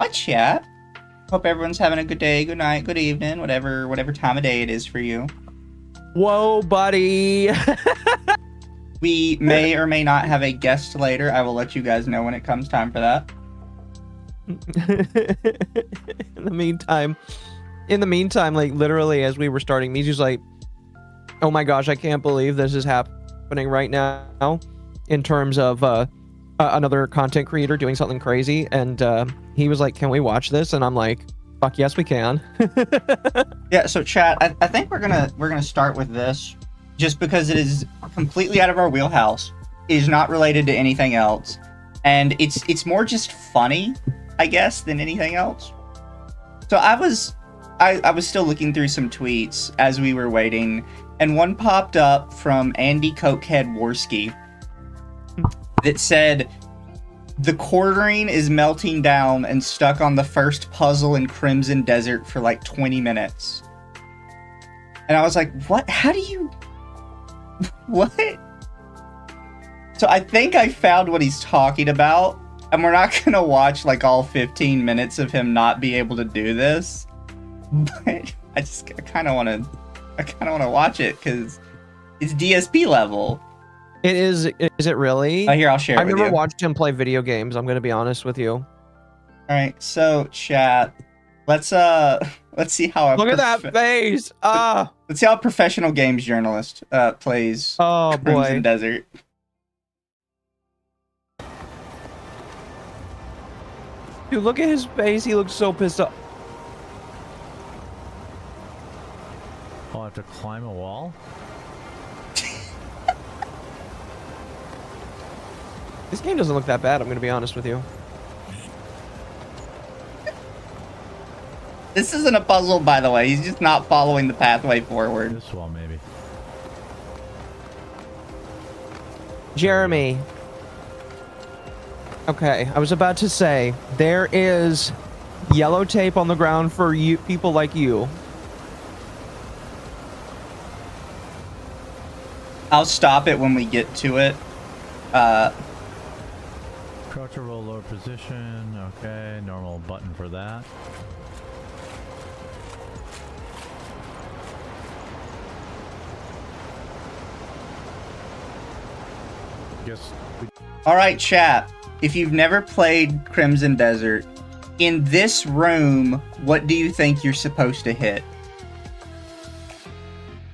Hi, chat. Hope everyone's having a good day, good night, good evening, whatever time of day it is for you. Whoa, buddy. We may or may not have a guest later. I will let you guys know when it comes time for that. In the meantime, like literally as we were starting, Mizu's like, oh my gosh, I can't believe this is happening right now in terms of another content creator doing something crazy. And he was like, can we watch this? And I'm like, fuck yes, we can. Yeah, so chat, I think we're gonna start with this just because it is completely out of our wheelhouse. It is not related to anything else. And it's more just funny, I guess, than anything else. So I was still looking through some tweets as we were waiting, and one popped up from Andy Cokehead Worski that said, the quartering is melting down and stuck on the first puzzle in Crimson Desert for like 20 minutes. And I was like, what? How do you... What? So I think I found what he's talking about, and we're not gonna watch like all 15 minutes of him not be able to do this. But I kind of want to watch it because it's DSP level. It is. Is it really? Here, I'll share it I've with never you. watched him play video games. I'm gonna be honest with you. All right, so chat, let's see how Look at that face. Ah. Let's see how a professional games journalist plays Oh Crimson boy. Desert. Dude, look at his face. He looks so pissed off. I'll have to climb a wall? This game doesn't look that bad. I'm gonna be honest with you. This isn't a puzzle, by the way. He's just not following the pathway forward. This wall, maybe. Jeremy. Okay, I was about to say, there is yellow tape on the ground for you, people like you. I'll stop it when we get to it. Crouch or roll lower position. Okay, normal button for that. Guess we... All right, chat. If you've never played Crimson Desert, in this room, what do you think you're supposed to hit?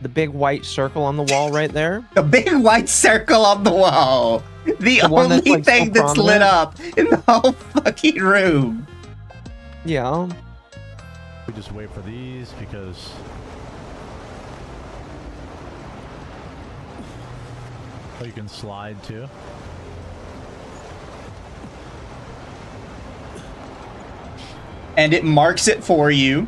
The big white circle on the wall right there. The big white circle on the wall. The one only that's, like, thing so that's lit prominent? up in the whole fucking room. Yeah. we just wait for these because... Oh, you can slide too? And it marks it for you.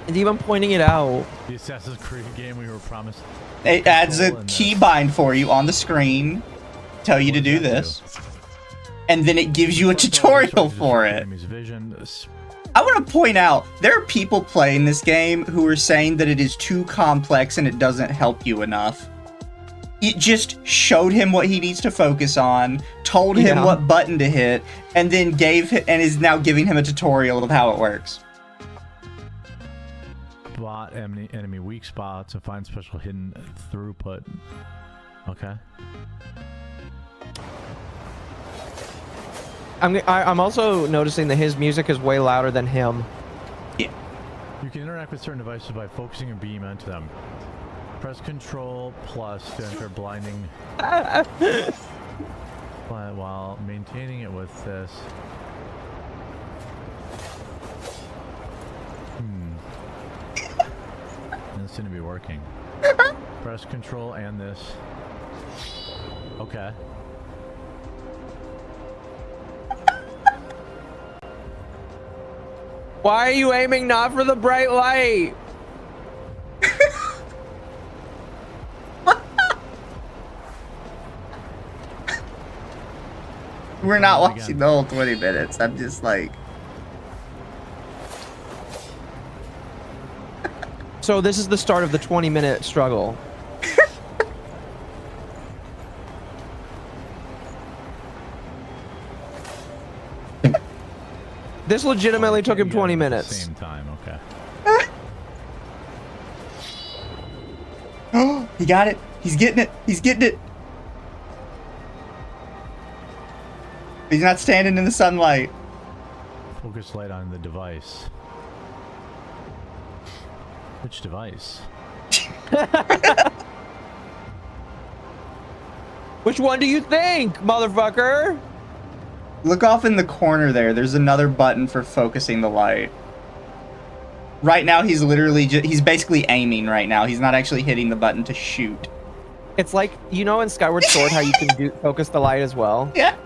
And even pointing it out. The Assassin's Creed game we were promised. It adds a Control and keybind for you on the screen. Tell you to do this. And then it gives you a tutorial for it. Enemy's vision. I want to point out, there are people playing this game who are saying that it is too complex and it doesn't help you enough. It just showed him what he needs to focus on, told him what button to hit, and then and is now giving him a tutorial of how it works. Spot enemy weak spots and find special hidden throughput. Okay. I'm also noticing that his music is way louder than him. Yeah. You can interact with certain devices by focusing a beam onto them. Press Control plus to enter blinding while maintaining it with this. This seems to be working. Press Control and this. Okay. Why are you aiming not for the bright light? We're not watching the whole 20 minutes. I'm just like... So this is the start of the 20-minute struggle. This legitimately took him Can't get 20 it at the minutes. Same time. Okay. Oh, he got it. He's getting it. He's getting it. He's not standing in the sunlight. Focus light on the device. Which device? Which one do you think, motherfucker? Look off in the corner there. There's another button for focusing the light. Right now, he's literally he's basically aiming right now. He's not actually hitting the button to shoot. It's like, you know in Skyward Sword how you can focus the light as well? Yeah.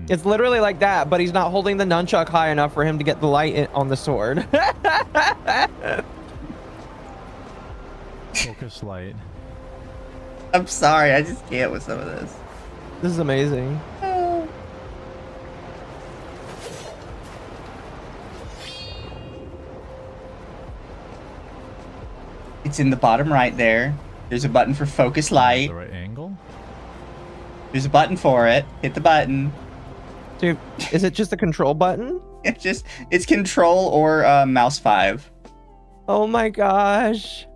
It's literally like that, but he's not holding the nunchuck high enough for him to get the light on the sword. Focus light. I'm sorry. I just can't with some of this. This is amazing. It's in the bottom right there. There's a button for focus light. The right angle. There's a button for it. Hit the button. Dude, is it just a control button? It's control or mouse 5. Oh my gosh.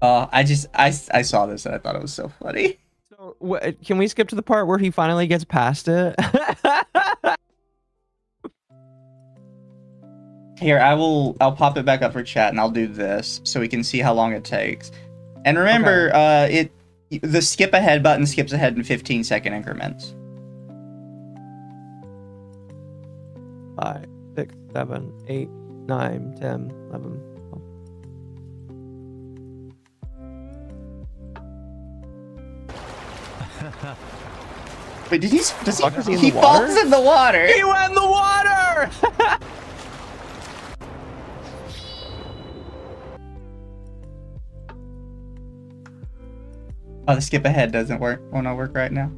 I saw this and I thought it was so funny. So, can we skip to the part where he finally gets past it? Here, I'll pop it back up for chat and I'll do this so we can see how long it takes. And remember, the skip ahead button skips ahead in 15-second increments. 5, 6, 7, 8, 9, 10, 11, 12. Wait, did he? Is he in He the water? falls in the water. He went in the water! Oh, the skip ahead doesn't work. Will not work right now.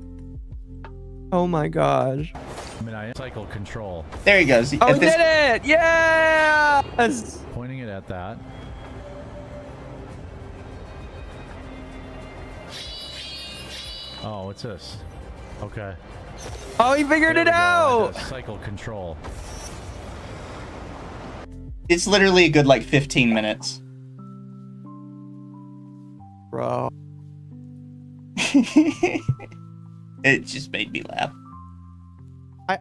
Oh my gosh. I mean, I cycle control. There he goes. Oh, he did it! Yes! Pointing it at that. Oh, what's this? Okay. Oh, he figured There it we go. I out! had to cycle control. It's literally a good like 15 minutes. Bro. It just made me laugh.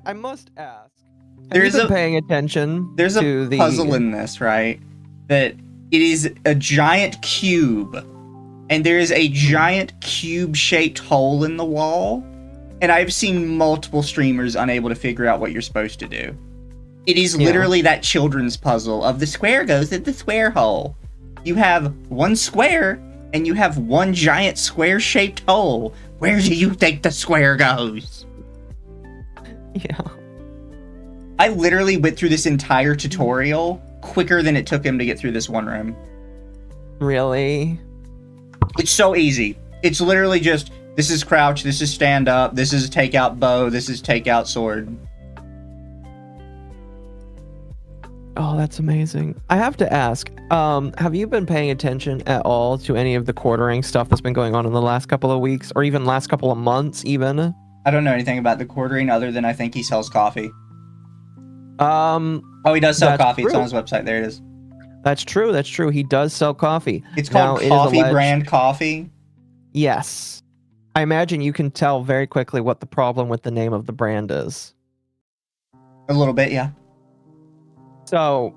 I must ask. There's Have you been paying attention There's to a the puzzle in this, right? That it is a giant cube, and there is a giant cube-shaped hole in the wall, and I've seen multiple streamers unable to figure out what you're supposed to do. It is literally that children's puzzle of the square goes in the square hole. You have one square, and you have one giant square-shaped hole. Where do you think the square goes? Yeah. I literally went through this entire tutorial quicker than it took him to get through this one room. Really? It's so easy. It's literally just, this is crouch, this is stand up, this is take out bow, this is take out sword. Oh, that's amazing. I have to ask, have you been paying attention at all to any of the quartering stuff that's been going on in the last couple of weeks, or even last couple of months, even? I don't know anything about the quartering other than I think he sells coffee. Oh, he does sell coffee. True. It's on his website. There it is. That's true. That's true. He does sell coffee. It's called Coffee Brand Coffee. Yes. I imagine you can tell very quickly what the problem with the name of the brand is. A little bit, yeah. So,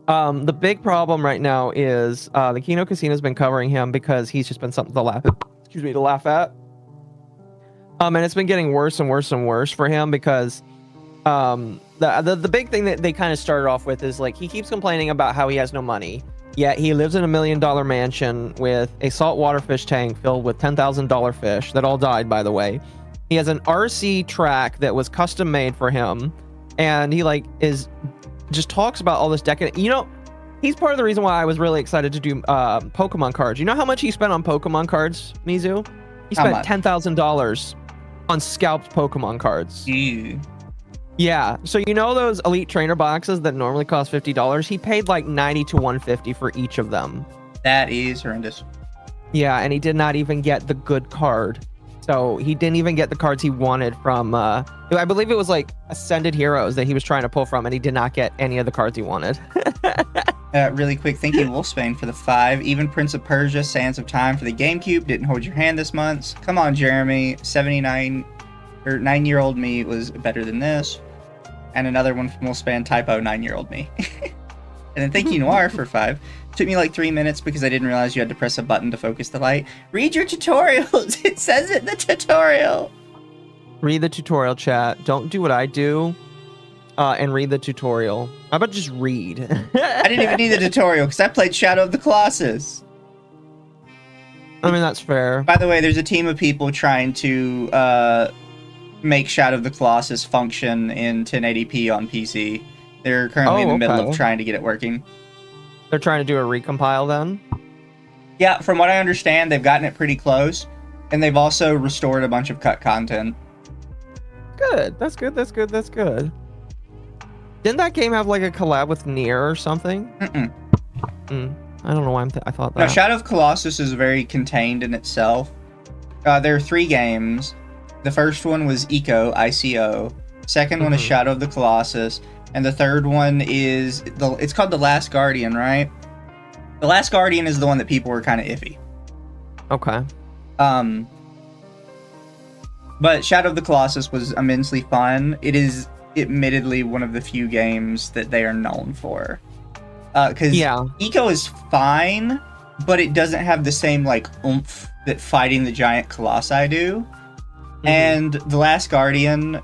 the big problem right now is the Kino Casino's been covering him because he's just been something to laugh at. And it's been getting worse and worse and worse for him because the big thing that they kind of started off with is like he keeps complaining about how he has no money. Yet he lives in $1 million mansion with a saltwater fish tank filled with $10,000 fish that all died, by the way. He has an RC track that was custom made for him, and he just talks about all this decadent. You know, he's part of the reason why I was really excited to do Pokemon cards. You know how much he spent on Pokemon cards, Mizu? He spent $10,000 on scalped Pokemon cards. Ew. Yeah, so you know those Elite Trainer boxes that normally cost $50? He paid like $90 to $150 for each of them. That is horrendous. Yeah, and he did not even get the good card. So he didn't even get the cards he wanted from, I believe it was like Ascended Heroes that he was trying to pull from, and he did not get any of the cards he wanted. Really quick, thank you, Wolfsbane, for the 5. Even Prince of Persia, Sands of Time for the GameCube. Didn't hold your hand this month. Come on, Jeremy. 79 or 9-year-old me was better than this. And another one from Wolfsbane, typo, 9-year-old me. And then thank you, Noir, for 5. Took me like 3 minutes because I didn't realize you had to press a button to focus the light. Read your tutorials. It says it in the tutorial. Read the tutorial, chat. Don't do what I do and read the tutorial. How about just read? I didn't even need the tutorial because I played Shadow of the Colossus. I mean, that's fair. By the way, there's a team of people trying to make Shadow of the Colossus function in 1080p on PC. They're currently in the middle of trying to get it working. They're trying to do a recompile then? Yeah, from what I understand, they've gotten it pretty close. And they've also restored a bunch of cut content. Good. That's good. That's good. That's good. Didn't that game have like a collab with Nier or something? Mm-mm. I don't know why I thought that. No, Shadow of Colossus is very contained in itself. There are 3 games. The first one was Ico, ICO. Second one is Shadow of the Colossus. And the third one is, it's called The Last Guardian, right? The Last Guardian is the one that people were kind of iffy. Okay. But Shadow of the Colossus was immensely fun. It is admittedly one of the few games that they are known for. Because Ico is fine, but it doesn't have the same, like, oomph that fighting the giant colossi do. And The Last Guardian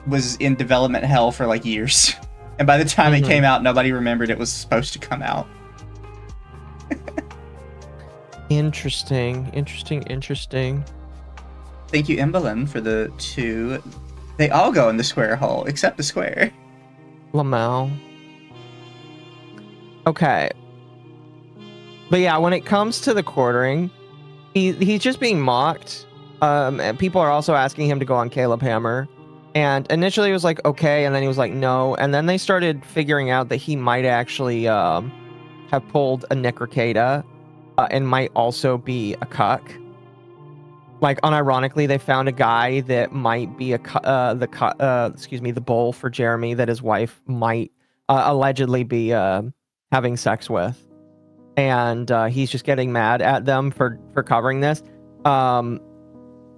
was in development hell for, like, years. And by the time it came out, nobody remembered it was supposed to come out. Interesting. Thank you, Imbalin, for the 2. They all go in the square hole, except the square. Lamau. Okay. But yeah, when it comes to the quartering, he's just being mocked. And people are also asking him to go on Caleb Hammer. And initially he was like, okay, and then he was like, no. And then they started figuring out that he might actually have pulled a Necrocata and might also be a cuck. Like, unironically, they found a guy that might be the bull for Jeremy that his wife might allegedly be having sex with. And he's just getting mad at them for covering this.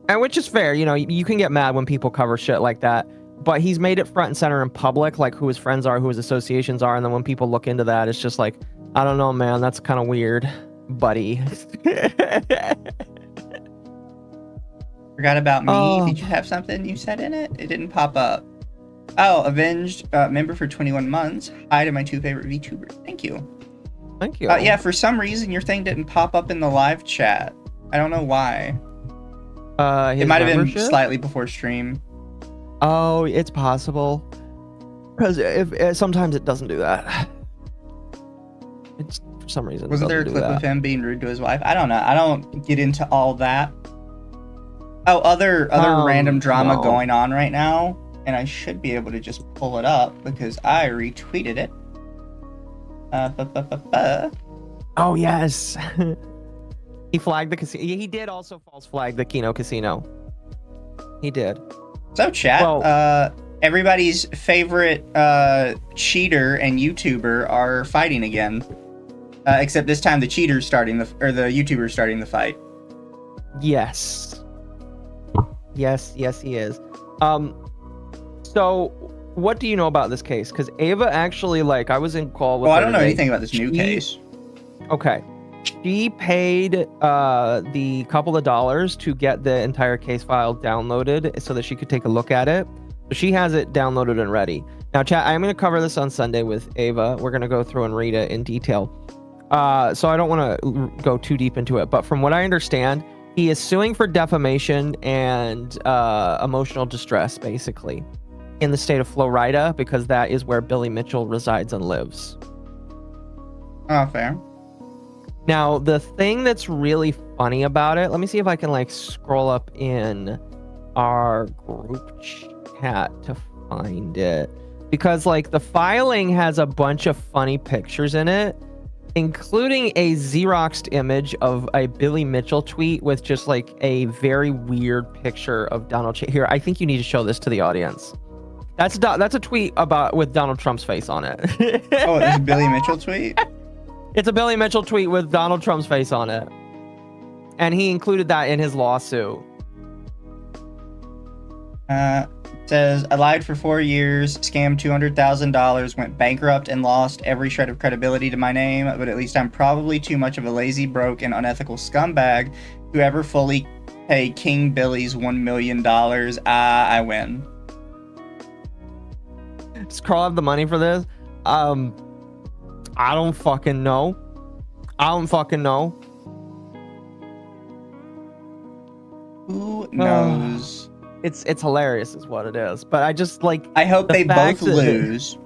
And which is fair, you know, you can get mad when people cover shit like that. But he's made it front and center in public, like who his friends are, who his associations are. And then when people look into that, it's just like, I don't know, man, that's kind of weird, buddy. Forgot about me. Did you have something you said in it? It didn't pop up. Oh, Avenged member for 21 months. Hi to my 2 favorite VTubers. Thank you. Thank you. Yeah, for some reason your thing didn't pop up in the live chat. I don't know why. It might have been slightly before stream. Oh, it's possible. Because if sometimes it doesn't do that. It's for some reason. Wasn't there a clip of him being rude to his wife? I don't know. I don't get into all that. Oh, other random drama going on right now, and I should be able to just pull it up because I retweeted it. Oh yes. He flagged the casino. He did also false flag the Kino Casino. He did. So chat, well, everybody's favorite cheater and YouTuber are fighting again. Except this time the cheater's starting the YouTuber's starting the fight. Yes. Yes, he is. So what do you know about this case? Because Ava actually, like, I was in call with her I don't know today. anything about this new case. Okay. She paid the couple of dollars to get the entire case file downloaded so that she could take a look at it. She has it downloaded and ready. Now, chat, I'm going to cover this on Sunday with Ava. We're going to go through and read it in detail. So I don't want to go too deep into it. But from what I understand, he is suing for defamation and emotional distress, basically, in the state of Florida, because that is where Billy Mitchell resides and lives. Oh, fair. Now, the thing that's really funny about it, let me see if I can, like, scroll up in our group chat to find it. Because, like, the filing has a bunch of funny pictures in it. including a Xeroxed image of a Billy Mitchell tweet with just like a very weird picture of Donald Trump. Here, I think you need to show this to the audience. That's a tweet about with Donald Trump's face on it. Oh, it's a Billy Mitchell tweet? It's a Billy Mitchell tweet with Donald Trump's face on it. And he included that in his lawsuit. Says, I lied for 4 years, scammed $200,000, went bankrupt, and lost every shred of credibility to my name, but at least I'm probably too much of a lazy, broke, and unethical scumbag to ever fully pay King Billy's $1 million. I win. Does Karl have the money for this? I don't fucking know. Who knows? It's hilarious is what it is. But I just like I hope they both that lose.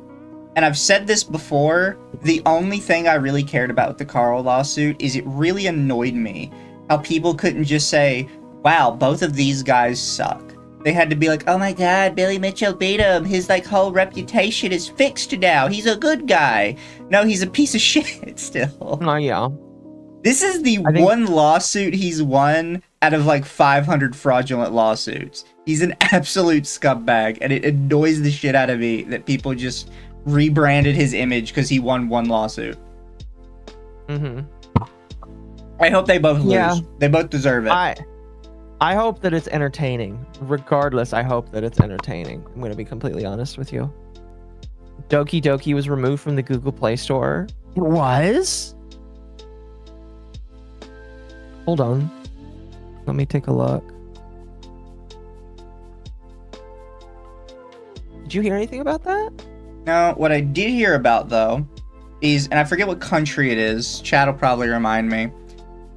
And I've said this before, the only thing I really cared about with the Karl lawsuit is it really annoyed me how people couldn't just say, wow, both of these guys suck. They had to be like, oh my god, Billy Mitchell beat him. His like whole reputation is fixed now. He's a good guy. No, he's a piece of shit still. Oh yeah. This is the one lawsuit he's won out of like 500 fraudulent lawsuits. He's an absolute scumbag, and it annoys the shit out of me that people just rebranded his image because he won one lawsuit. Mm-hmm. I hope they both lose. Yeah. They both deserve it. I hope that it's entertaining. Regardless, I hope that it's entertaining. I'm going to be completely honest with you. Doki Doki was removed from the Google Play Store. It was? Hold on. Let me take a look. Did you hear anything about that? No, what I did hear about, though, is, and I forget what country it is, Chad will probably remind me,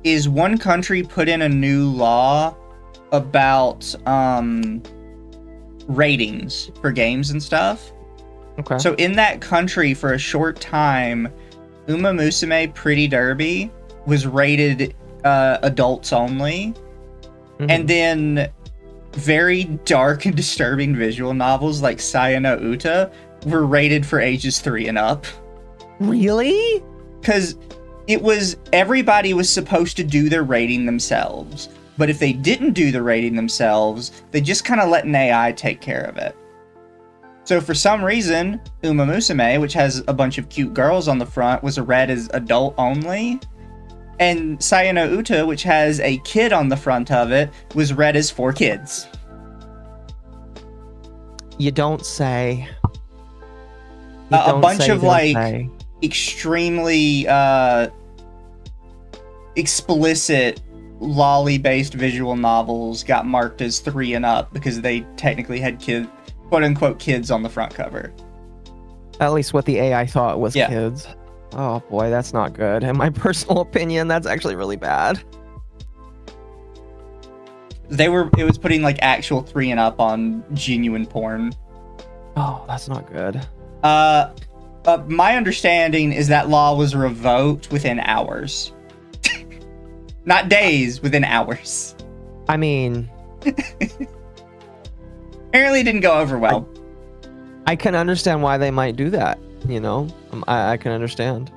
is one country put in a new law about ratings for games and stuff. Okay. So in that country, for a short time, Uma Musume Pretty Derby was rated adults only. Mhm. And then very dark and disturbing visual novels like Sayano Uta were rated for ages 3 and up. Really? Because it was, everybody was supposed to do their rating themselves. But if they didn't do the rating themselves, they just kind of let an AI take care of it. So for some reason, Uma Musume, which has a bunch of cute girls on the front, was read as adult only. And Sayano Uta, which has a kid on the front of it, was read as for kids. You don't say. A bunch of like extremely explicit lolly-based visual novels got marked as 3 and up because they technically had quote-unquote kids on the front cover. At least what the AI thought was Yeah. kids. Oh boy, that's not good. In my personal opinion, that's actually really bad. It was putting like actual 3 and up on genuine porn. Oh, that's not good. My understanding is that law was revoked within hours. Not days, within hours. I mean, Apparently it didn't go over well. I can understand why they might do that, you know? I can understand.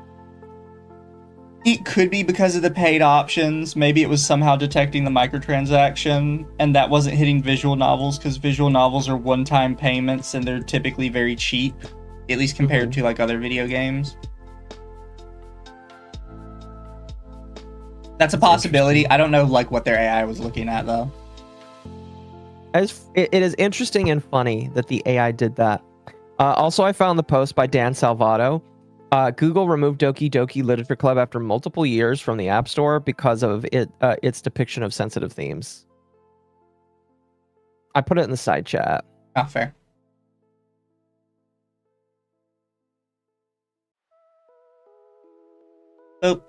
It could be because of the paid options. Maybe it was somehow detecting the microtransaction, and that wasn't hitting visual novels, because visual novels are one-time payments, and they're typically very cheap, at least compared to like other video games. That's a possibility. I don't know like what their AI was looking at though. It is interesting and funny that the AI did that. Also, I found the post by Dan Salvato. Google removed Doki Doki Literature Club after multiple years from the App Store because of its depiction of sensitive themes. I put it in the side chat. Oh, fair. Oh.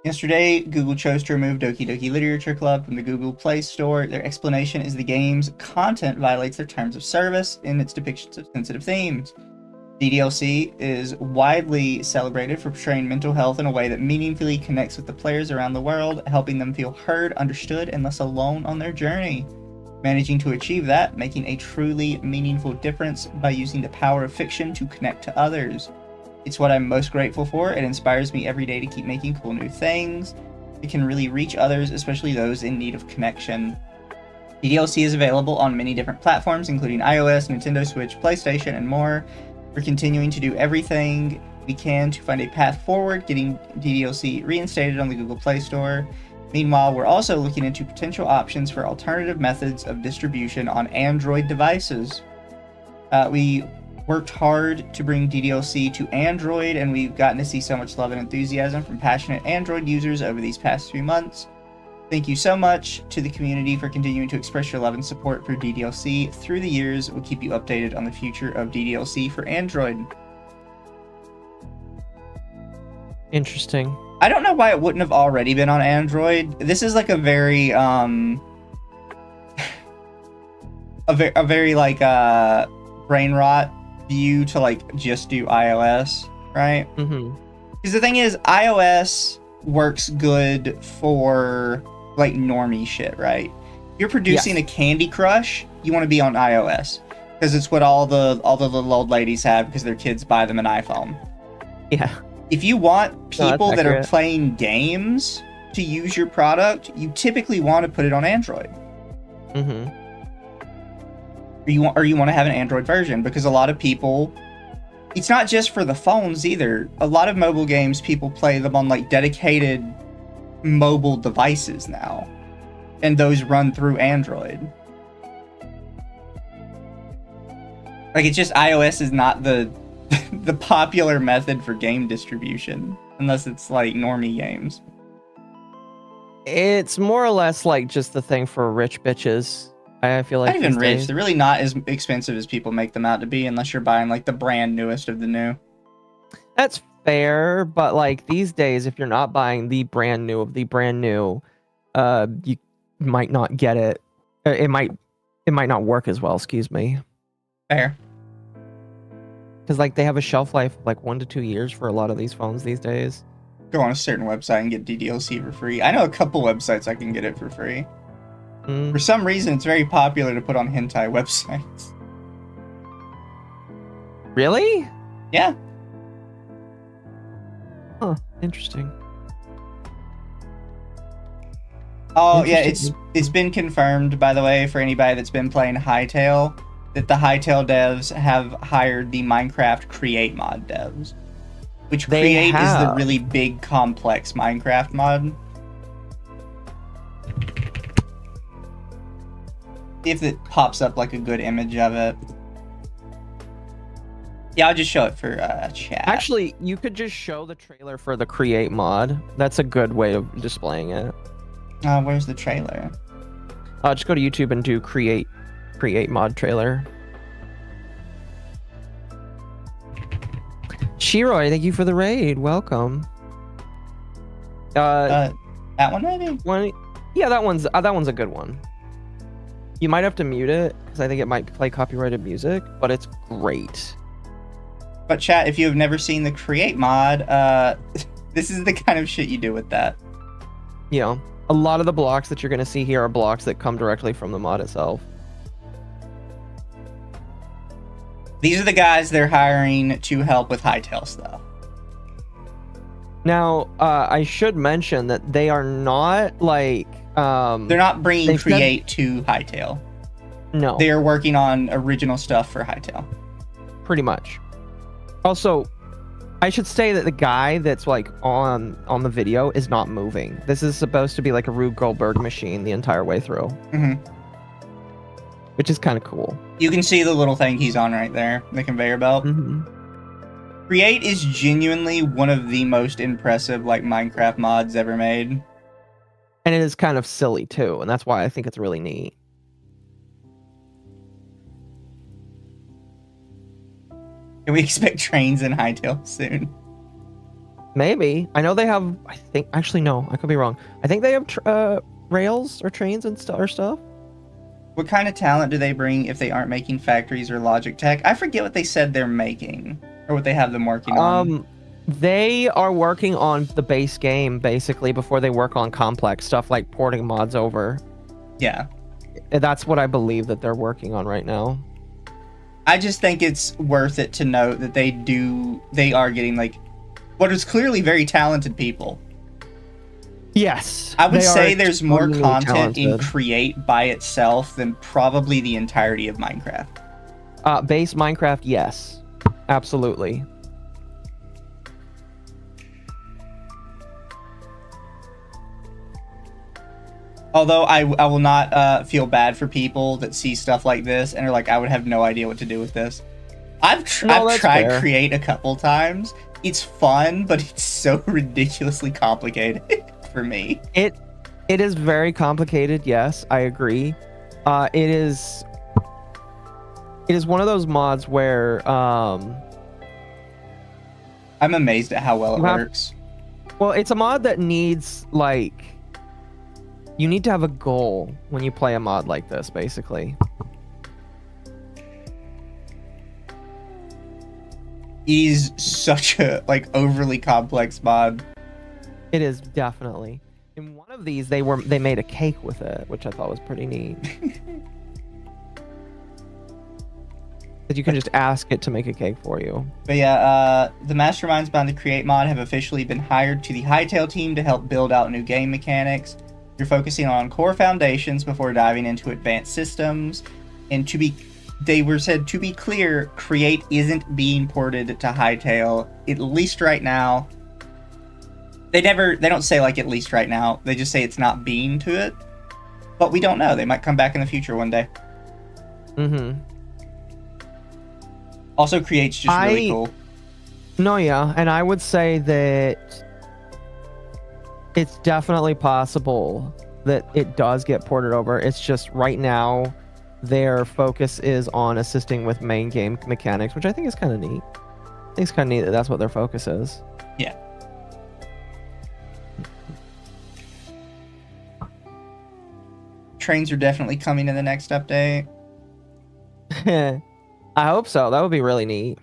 Yesterday, Google chose to remove Doki Doki Literature Club from the Google Play Store. Their explanation is the game's content violates their terms of service in its depictions of sensitive themes. DDLC is widely celebrated for portraying mental health in a way that meaningfully connects with the players around the world, helping them feel heard, understood, and less alone on their journey. Managing to achieve that, making a truly meaningful difference by using the power of fiction to connect to others. It's what I'm most grateful for. It inspires me every day to keep making cool new things. It can really reach others, especially those in need of connection. DDLC is available on many different platforms, including iOS, Nintendo Switch, PlayStation, and more. We're continuing to do everything we can to find a path forward, getting DDLC reinstated on the Google Play Store. Meanwhile, we're also looking into potential options for alternative methods of distribution on Android devices. We worked hard to bring DDLC to Android, and we've gotten to see so much love and enthusiasm from passionate Android users over these past few months. Thank you so much to the community for continuing to express your love and support for DDLC through the years. We'll keep you updated on the future of DDLC for Android. Interesting. I don't know why it wouldn't have already been on Android. This is like a very a very like brain rot view to like just do iOS, right? Because the thing is, iOS works good for like normie shit, right? If you're producing a Candy Crush, you want to be on iOS because it's what all the little old ladies have because their kids buy them an iPhone. Yeah. If you want people that are accurate. playing games to use your product, you typically want to put it on Android. Or you want to have an Android version, because a lot of people, it's not just for the phones either. A lot of mobile games, people play them on like dedicated mobile devices now, and those run through Android. Like, it's just iOS is not the the popular method for game distribution, unless it's like normie games. It's more or less like just the thing for rich bitches. I feel like Not even these rich. days. They're really not as expensive as people make them out to be, unless you're buying like the brand newest of the new. That's fair, but like these days, if you're not buying the brand new of the brand new, you might not get it. It might not work as well. Excuse me. Fair. Because like they have a shelf life of like 1 to 2 years for a lot of these phones these days. Go on a certain website and get DDLC for free. I know a couple websites I can get it for free. For some reason, it's very popular to put on hentai websites. Really? Yeah. Huh. Interesting. Oh, yeah, Interesting. it's been confirmed, by the way, for anybody that's been playing Hytale, that the Hytale devs have hired the Minecraft Create mod devs. Which They Create is the have. really big, complex Minecraft mod. See if it pops up like a good image of it. Yeah, I'll just show it for chat. Actually, you could just show the trailer for the Create mod. That's a good way of displaying it. Where's the trailer? Just go to YouTube and do Create mod trailer. Shiroy, thank you for the raid. Welcome. That one maybe? Yeah, that one's a good one. You might have to mute it because I think it might play copyrighted music, but it's great. But chat, if you have never seen the Create mod, this is the kind of shit you do with that. You know, a lot of the blocks that you're going to see here are blocks that come directly from the mod itself. These are the guys they're hiring to help with Hytale stuff. Now, I should mention that they are not like... They're not bringing they've said- Create to Hytale. No, They are working on original stuff for Hytale. pretty much. Also, I should say that the guy that's like on the video is not moving. This is supposed to be like a Rube Goldberg machine the entire way through, which is kind of cool. You can see the little thing he's on right there, the conveyor belt. Create is genuinely one of the most impressive like Minecraft mods ever made. And it is kind of silly too, and that's why I think it's really neat. Can we expect trains in Hytale soon? Maybe. I know they have, I think, actually no, I could be wrong. I think they have rails or trains and stuff. What kind of talent do they bring if they aren't making factories or logic tech? I forget what they said they're making, or what they have them working on. They are working on the base game basically before they work on complex stuff like porting mods over. Yeah. That's what I believe that they're working on right now. I just think it's worth it to note that they are getting like what is clearly very talented people. Yes. I would they say are there's more extremely content in talented. Create by itself than probably the entirety of Minecraft. Base Minecraft, yes. Absolutely. Although I will not feel bad for people that see stuff like this and are like, I would have no idea what to do with this. I've tried fair. Create a couple times. It's fun, but it's so ridiculously complicated for me. It is very complicated, yes, I agree. It is one of those mods where I'm amazed at how well it works. Well, it's a mod that needs like you need to have a goal when you play a mod like this, basically. It is such a like overly complex mod. It is definitely. In one of these, they made a cake with it, which I thought was pretty neat. That you can just ask it to make a cake for you. But yeah, the masterminds behind the Create mod have officially been hired to the Hytale team to help build out new game mechanics. You're focusing on core foundations before diving into advanced systems. And they were said to be clear, Create isn't being ported to Hytale, at least right now. They don't say like at least right now. They just say it's not being to it. But we don't know. They might come back in the future one day. Mm-hmm. Also, Create's just really cool. No, yeah. And I would say that it's definitely possible that it does get ported over. It's just right now their focus is on assisting with main game mechanics, which I think is kind of neat. I think it's kind of neat that that's what their focus is. Yeah. Trains are definitely coming in the next update. I hope so. That would be really neat.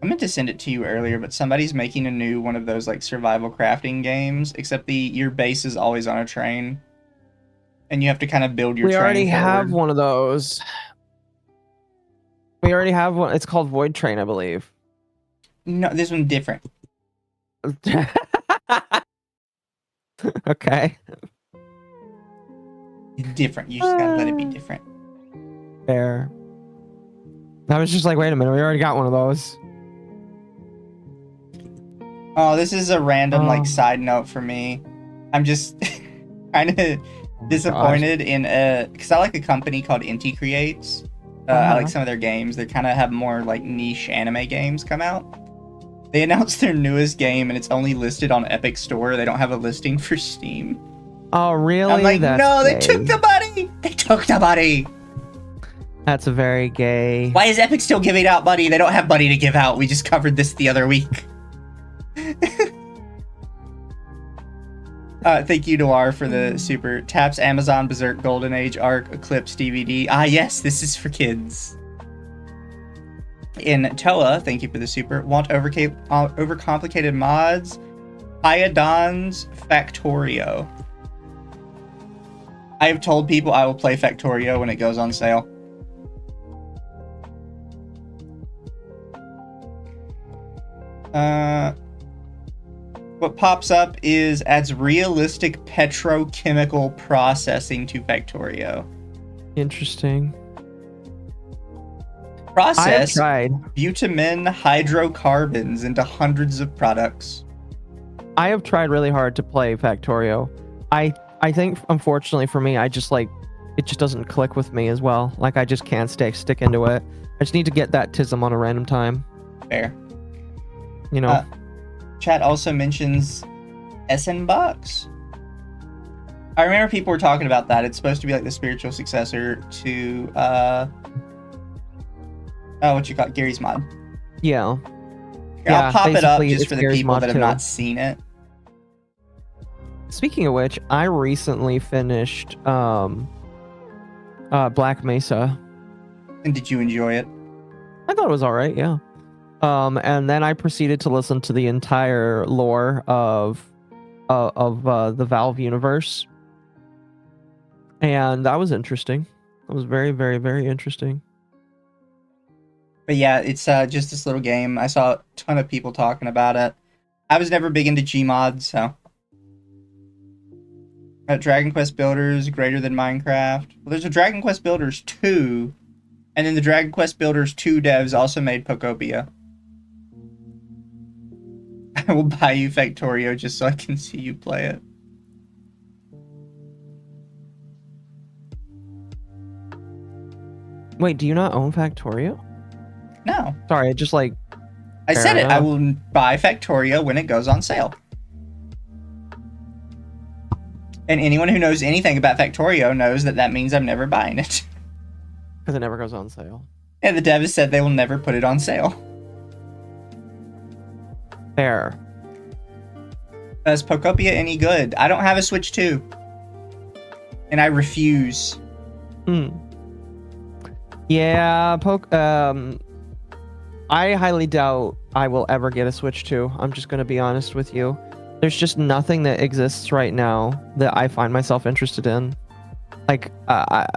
I meant to send it to you earlier, but somebody's making a new one of those like survival crafting games, except your base is always on a train. And you have to kind of build your train. We already have forward. one of those. We already have one. It's called Void Train, I believe. No, this one's different. Okay. It's different. You just gotta let it be different. Fair. I was just like, wait a minute, we already got one of those. Oh, this is a random like side note for me. I'm just kind of disappointed in because I like a company called Inti Creates. I like some of their games. They kind of have more like niche anime games come out. They announced their newest game and it's only listed on Epic Store. They don't have a listing for Steam. Oh, really? I'm like, That's no, gay. they took the money. They took the money. That's very gay. Why is Epic still giving out money? They don't have money to give out. We just covered this the other week. Thank you, Noir, for the super. Taps Amazon Berserk Golden Age Arc Eclipse DVD. Ah, yes, this is for kids. In Toa, thank you for the super. Want overcomplicated mods? Iodon's Factorio. I have told people I will play Factorio when it goes on sale. What pops up is adds realistic petrochemical processing to Factorio. Interesting. Process I have tried. butamin hydrocarbons into hundreds of products. I have tried really hard to play Factorio. I think, unfortunately for me, I just like it just doesn't click with me as well. Like I just can't stick into it. I just need to get that TISM on a random time. Fair. You know. Chat also mentions SN Box. I remember people were talking about that. It's supposed to be like the spiritual successor to what you call it, Gary's mod. Yeah. I'll pop it up basically, just it's for the Gary's people mod that have too. not seen it. Speaking of which, I recently finished Black Mesa. And did you enjoy it? I thought it was all right, yeah. And then I proceeded to listen to the entire lore of the Valve universe, and that was interesting. It was very, very, very interesting. But yeah, it's just this little game. I saw a ton of people talking about it. I was never big into Gmod, so. Dragon Quest Builders greater than Minecraft. Well, there's a Dragon Quest Builders 2, and then the Dragon Quest Builders 2 devs also made Pokopia. I will buy you Factorio just so I can see you play it. Wait, do you not own Factorio? No. Sorry, I just like... I said it. I will buy Factorio when it goes on sale. And anyone who knows anything about Factorio knows that that means I'm never buying it. Because it never goes on sale. And the dev has said they will never put it on sale. Fair. Is Pokopia any good? I don't have a Switch 2. And I refuse. Yeah, I highly doubt I will ever get a Switch 2. I'm just going to be honest with you. There's just nothing that exists right now that I find myself interested in. Like,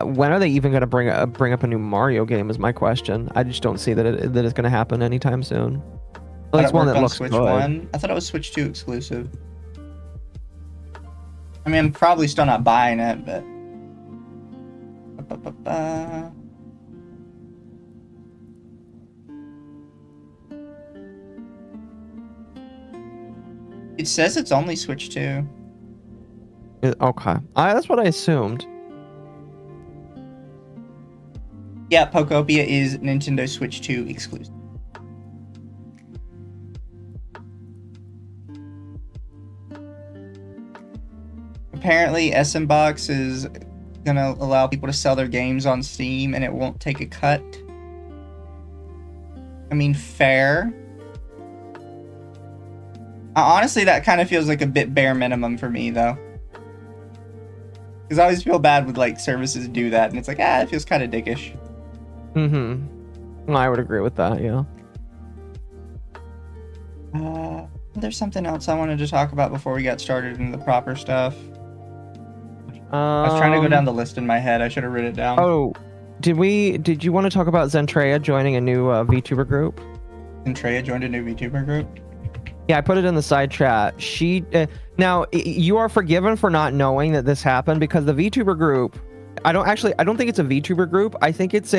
when are they even going to bring up a new Mario game is my question. I just don't see that it's going to happen anytime soon. At least one that looks Switch good. 1? I thought it was Switch 2 exclusive. I mean, I'm probably still not buying it, but... It says it's only Switch 2. Okay. That's what I assumed. Yeah, Pokopia is Nintendo Switch 2 exclusive. Apparently, SM Box is gonna allow people to sell their games on Steam and it won't take a cut. I mean, fair. Honestly, that kind of feels like a bit bare minimum for me, though. Because I always feel bad with, like, services do that, and it's like, it feels kind of dickish. I would agree with that, yeah. There's something else I wanted to talk about before we got started into the proper stuff. I was trying to go down the list in my head. I should have written it down. Oh, did you want to talk about Zentreya joining a new VTuber group? Zentreya joined a new VTuber group? Yeah, I put it in the side chat. She now you are forgiven for not knowing that this happened because the VTuber group, I don't think it's a VTuber group. I think it's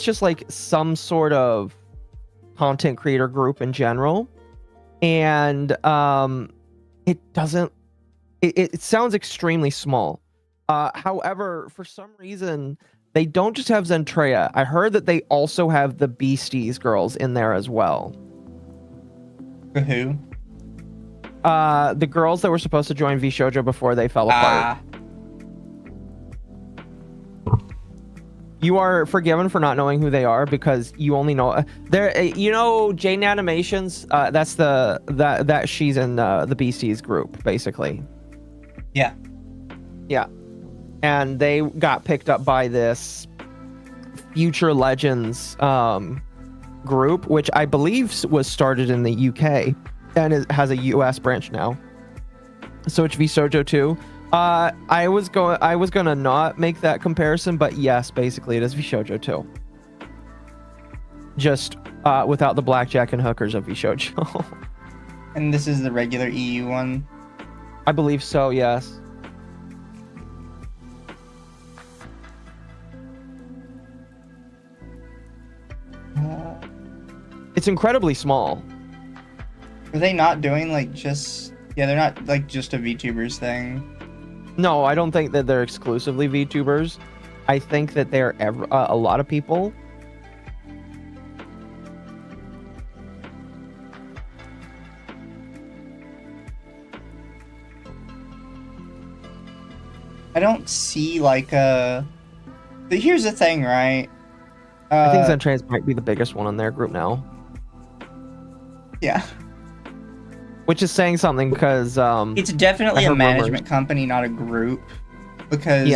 just like some sort of content creator group in general. And it sounds extremely small. However, for some reason, they don't just have Zentreya. I heard that they also have the Beasties girls in there as well. Who? The girls that were supposed to join VShojo before they fell apart. You are forgiven for not knowing who they are because you only know they're Jane Animations. That's that she's in the Beasties group basically. Yeah. And they got picked up by this Future Legends group, which I believe was started in the UK and has a US branch now. So it's VShojo 2. I was gonna not make that comparison, but yes, basically it is VShojo 2. Just without the blackjack and hookers of VShojo. And this is the regular EU one? I believe so, yes. It's incredibly small. Are they not doing like just... Yeah, they're not like just a VTubers thing. No, I don't think that they're exclusively VTubers. I think that they're a lot of people. I don't see like a... But here's the thing, right? I think Zentreya might be the biggest one in their group now. Yeah. Which is saying something because it's definitely a management company, not a group. Because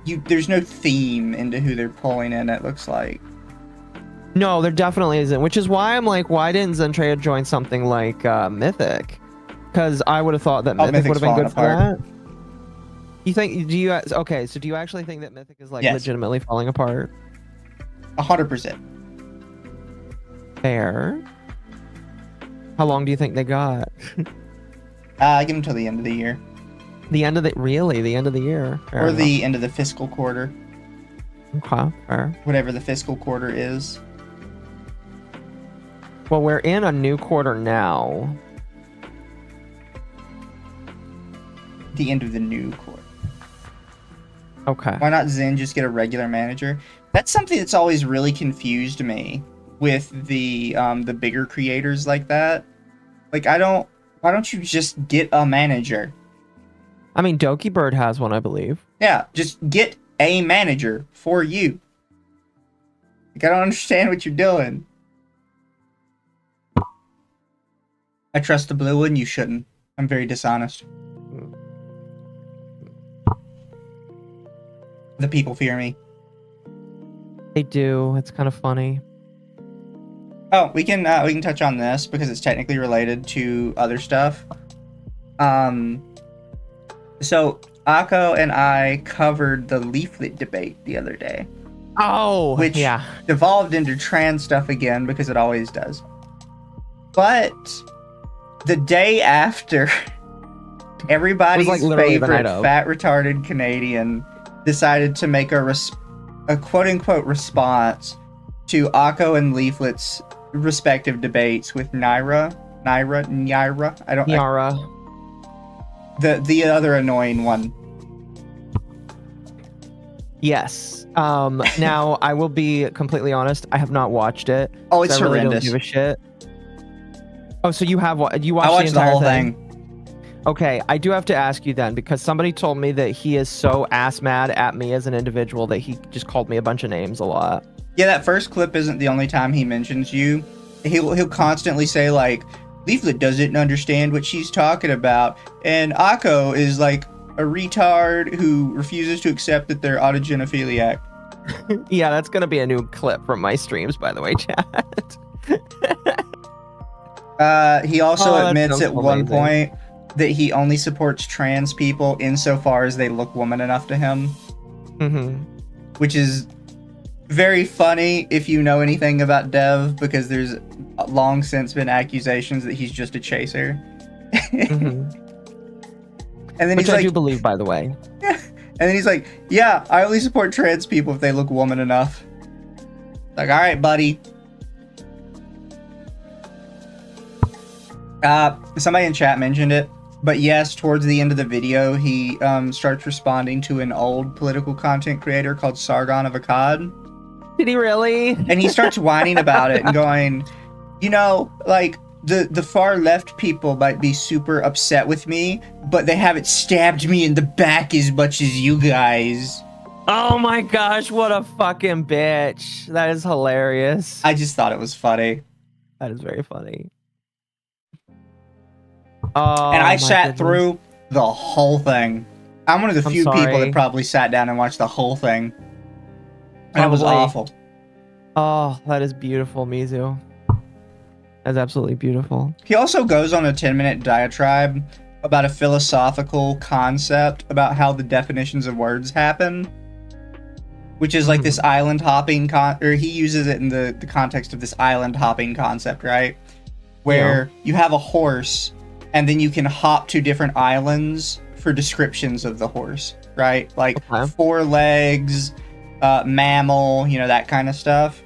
there's no theme into who they're pulling in, it looks like. No, there definitely isn't. Which is why I'm like, why didn't Zentreya join something like Mythic? Because I would have thought that Mythic would have been good for that. You think? Do you actually think that Mythic is like legitimately falling apart? 100%. Fair. How long do you think they got? Give them till the end of the year. The end of the end of the year, fair Or enough. the end of the fiscal quarter. Okay, fair. Whatever the fiscal quarter is. Well, we're in a new quarter now. The end of the new quarter. Okay. Why not Zen just get a regular manager? That's something that's always really confused me with the bigger creators like that. Like, why don't you just get a manager? I mean, Doki Bird has one, I believe. Yeah, just get a manager for you. Like, I don't understand what you're doing. I trust the blue one, you shouldn't. I'm very dishonest. The people fear me. They do. It's kind of funny. Oh, we can touch on this because it's technically related to other stuff. So Occo and I covered the leaflet debate the other day, Oh, which yeah. devolved into trans stuff again because it always does. But the day after, everybody's It was, like, literally the favorite night of. fat retarded Canadian decided to make a quote-unquote response to Occo and Leaflet's respective debates with Nyra. I don't know. Yara. The other annoying one. Yes. Now, I will be completely honest. I have not watched it. Oh, it's I really horrendous. don't give a shit. Oh, so you have you watched I watched the entire whole thing. Okay, I do have to ask you then, because somebody told me that he is so ass mad at me as an individual that he just called me a bunch of names a lot. Yeah, that first clip isn't the only time he mentions you. He'll constantly say, like, Leaflet doesn't understand what she's talking about, and Occo is like a retard who refuses to accept that they're autogenophiliac. Yeah, that's gonna be a new clip from my streams, by the way, chat. He also Oh, that admits sounds at one amazing. point that he only supports trans people insofar as they look woman enough to him, Mm-hmm. which is very funny if you know anything about Dev, because there's long since been accusations that he's just a chaser. Mm-hmm. And then Which he's I like, do believe, by the way. and then he's like, yeah, I only support trans people if they look woman enough. Like, all right, buddy. Somebody in chat mentioned it, but yes, towards the end of the video, he starts responding to an old political content creator called Sargon of Akkad, Did he really? and he starts whining about it and going, you know, like, the far left people might be super upset with me, but they haven't stabbed me in the back as much as you guys. Oh my gosh, what a fucking bitch. That is hilarious. I just thought it was funny. That is very funny. Oh, And I my sat goodness. through the whole thing. I'm one of the I'm few people sorry. that probably sat down and watched the whole thing. And it was Probably. awful. Oh, that is beautiful, Mizu. That's absolutely beautiful. He also goes on a 10-minute diatribe about a philosophical concept about how the definitions of words happen, which is like this island hopping or he uses it in the context of this island hopping concept, right? Where you have a horse and then you can hop to different islands for descriptions of the horse, right? Like Okay. 4 legs, mammal, you know, that kind of stuff.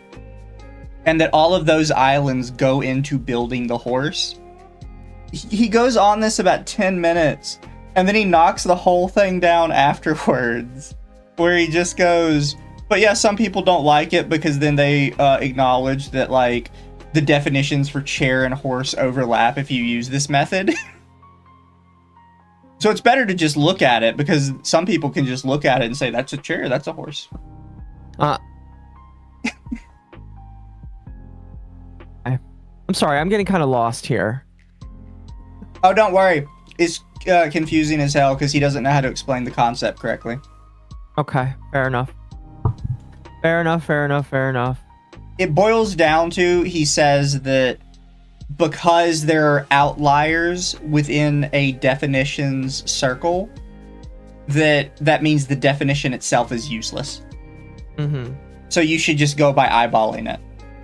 And that all of those islands go into building the horse. He goes on this about 10 minutes, and then he knocks the whole thing down afterwards, where he just goes, but yeah, some people don't like it because then they acknowledge that, like, the definitions for chair and horse overlap if you use this method. So it's better to just look at it, because some people can just look at it and say, that's a chair, that's a horse. I'm sorry, I'm getting kind of lost here. Oh, don't worry. It's confusing as hell because he doesn't know how to explain the concept correctly. Okay, fair enough. Fair enough. It boils down to, he says that because there are outliers within a definition's circle, that means the definition itself is useless. Mm-hmm. So you should just go by eyeballing it,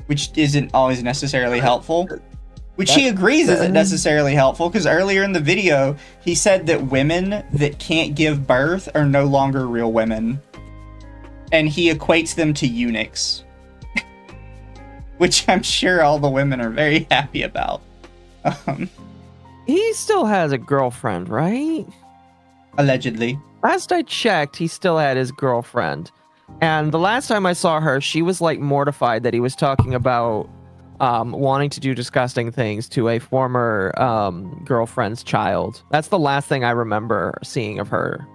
which isn't always necessarily helpful. Which he agrees isn't necessarily helpful, because earlier in the video, he said that women that can't give birth are no longer real women. And he equates them to eunuchs. Which I'm sure all the women are very happy about. He still has a girlfriend, right? Allegedly. Last I checked, he still had his girlfriend. And the last time I saw her, she was like mortified that he was talking about wanting to do disgusting things to a former girlfriend's child. That's the last thing I remember seeing of her.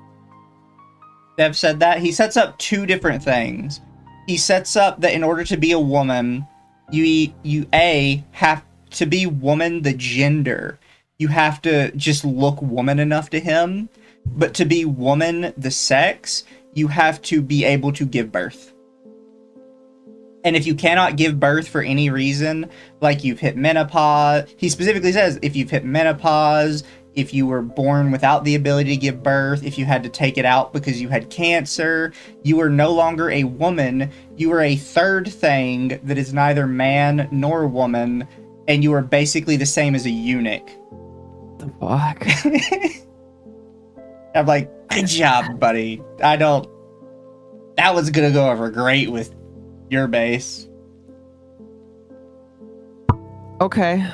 Dev said that. He sets up two different things. He sets up that in order to be a woman, you have to be woman the gender. You have to just look woman enough to him. But to be woman the sex, you have to be able to give birth. And if you cannot give birth for any reason, like you've hit menopause, he specifically says if you've hit menopause, if you were born without the ability to give birth, if you had to take it out because you had cancer, you are no longer a woman. You are a third thing that is neither man nor woman, and you are basically the same as a eunuch. The fuck? I'm like, good job, buddy. That was gonna go over great with your base. Okay.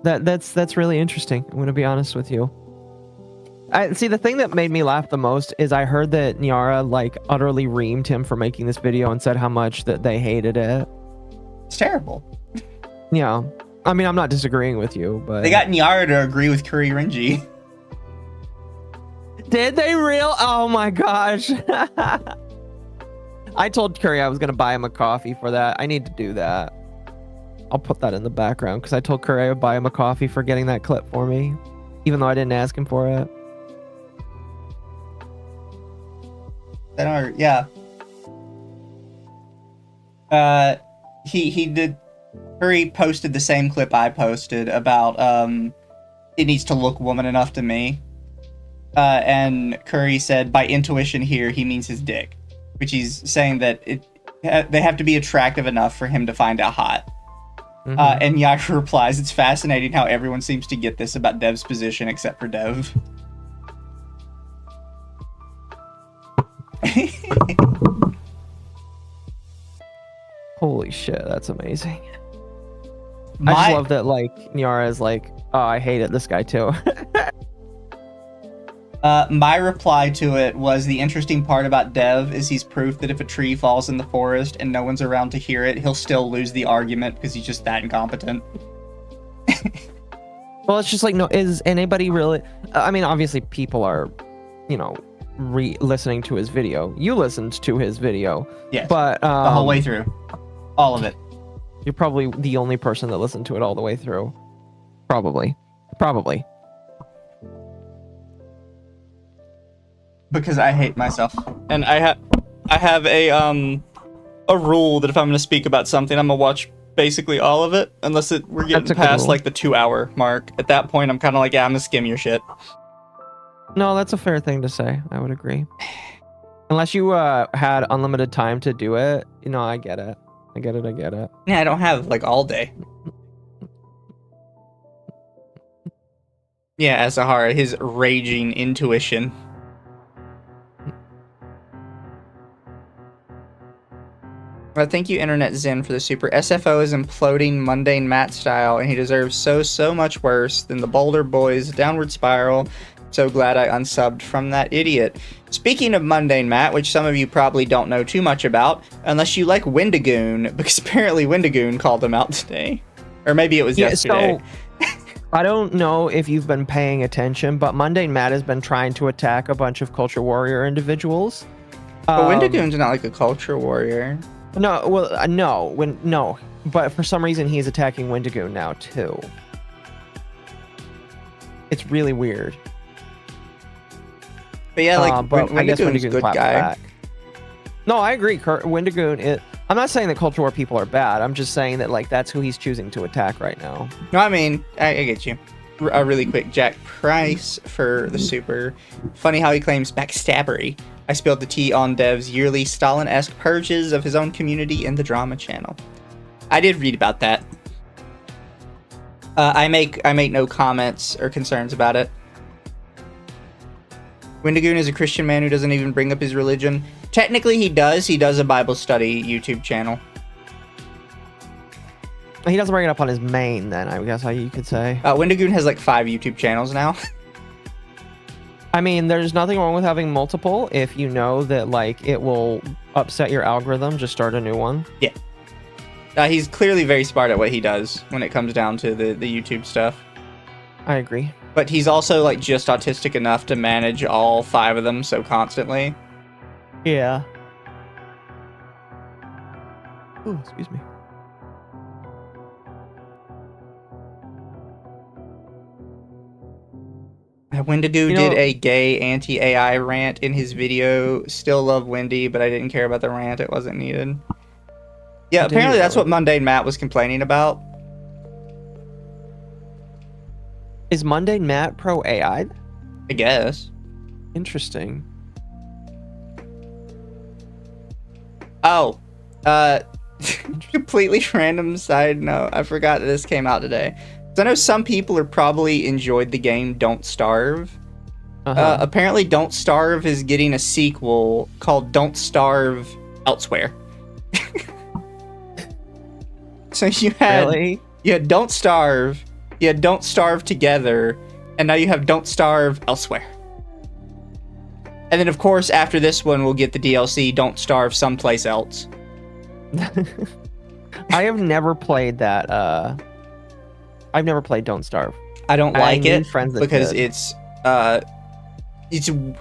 That's really interesting. I'm gonna be honest with you. I see, the thing that made me laugh the most is I heard that Nyara like utterly reamed him for making this video and said how much that they hated it. It's terrible. Yeah. I mean, I'm not disagreeing with you, but they got Nyara to agree with Kuri Renji. Did they real? Oh my gosh. I told Curry I was gonna buy him a coffee for that. I need to do that. I'll put that in the background because I told Curry I would buy him a coffee for getting that clip for me, even though I didn't ask him for it. Yeah. He did. Curry posted the same clip I posted about it needs to look woman enough to me. And Curry said by intuition here he means his dick, which he's saying that they have to be attractive enough for him to find out hot. Mm-hmm. And Yaku replies, "It's fascinating how everyone seems to get this about Dev's position except for Dev." Holy shit, that's amazing. I just love that, like, Nyara is like, oh, I hated this guy too. My reply to it was, the interesting part about Dev is he's proof that if a tree falls in the forest and no one's around to hear it, he'll still lose the argument because he's just that incompetent. Well, it's just like, no, is anybody really... I mean, obviously people are, you know, listening to his video. You listened to his video. Yes, but the whole way through. All of it. You're probably the only person that listened to it all the way through. Probably. Because I hate myself, and I have a rule that if I'm going to speak about something, I'm gonna watch basically all of it, unless we're getting past like the 2-hour mark. At that point, I'm kind of like, yeah, I'm gonna skim your shit. No, that's a fair thing to say. I would agree. Unless you had unlimited time to do it, you know, I get it. I get it. Yeah, I don't have like all day. Yeah, Asahara, his raging intuition. Thank you, Internet Zen, for the super. SFO is imploding mundane Matt style, and he deserves so much worse than the Boulder Boys' downward spiral. So glad I unsubbed from that idiot. Speaking of mundane Matt, which some of you probably don't know too much about, unless you like Wendigoon, because apparently Wendigoon called him out today. Or maybe it was yesterday. So, I don't know if you've been paying attention, but mundane Matt has been trying to attack a bunch of Culture Warrior individuals. But Wendigoon's not like a Culture Warrior. No, well, no. But for some reason, he's attacking Wendigoon now, too. It's really weird. But yeah, like, Wendigoon's a good guy. Back. No, I agree. Wendigoon, I'm not saying that Culture War people are bad. I'm just saying that, like, that's who he's choosing to attack right now. No, I mean, I get you. Really quick, Jack Price for the super. Funny how he claims backstabbery. I spilled the tea on Dev's yearly Stalin-esque purges of his own community in the drama channel. I did read about that. I make no comments or concerns about it. Wendigoon is a Christian man who doesn't even bring up his religion. Technically, he does. He does a Bible study YouTube channel. He doesn't bring it up on his main, then, I guess how you could say. Wendigoon has like 5 YouTube channels now. I mean, there's nothing wrong with having multiple if you know that, like, it will upset your algorithm. Just start a new one. Yeah. He's clearly very smart at what he does when it comes down to the YouTube stuff. I agree. But he's also, like, just autistic enough to manage all 5 of them so constantly. Yeah. Ooh, excuse me. Wendigo did a gay anti-AI rant in his video. Still love Wendy, but I didn't care about the rant. It wasn't needed. Yeah, apparently that's what Mundane Matt was complaining about. Is Mundane Matt pro AI? I guess. Interesting. Oh, completely random side note. I forgot that this came out today. So I know some people are probably enjoyed the game Don't Starve. Apparently Don't Starve is getting a sequel called Don't Starve Elsewhere. So you had Don't Starve, you had Don't Starve Together, and now you have Don't Starve Elsewhere. And then of course after this one we'll get the DLC Don't Starve Someplace Else. I have never played that. I've never played Don't Starve. I don't like it because did.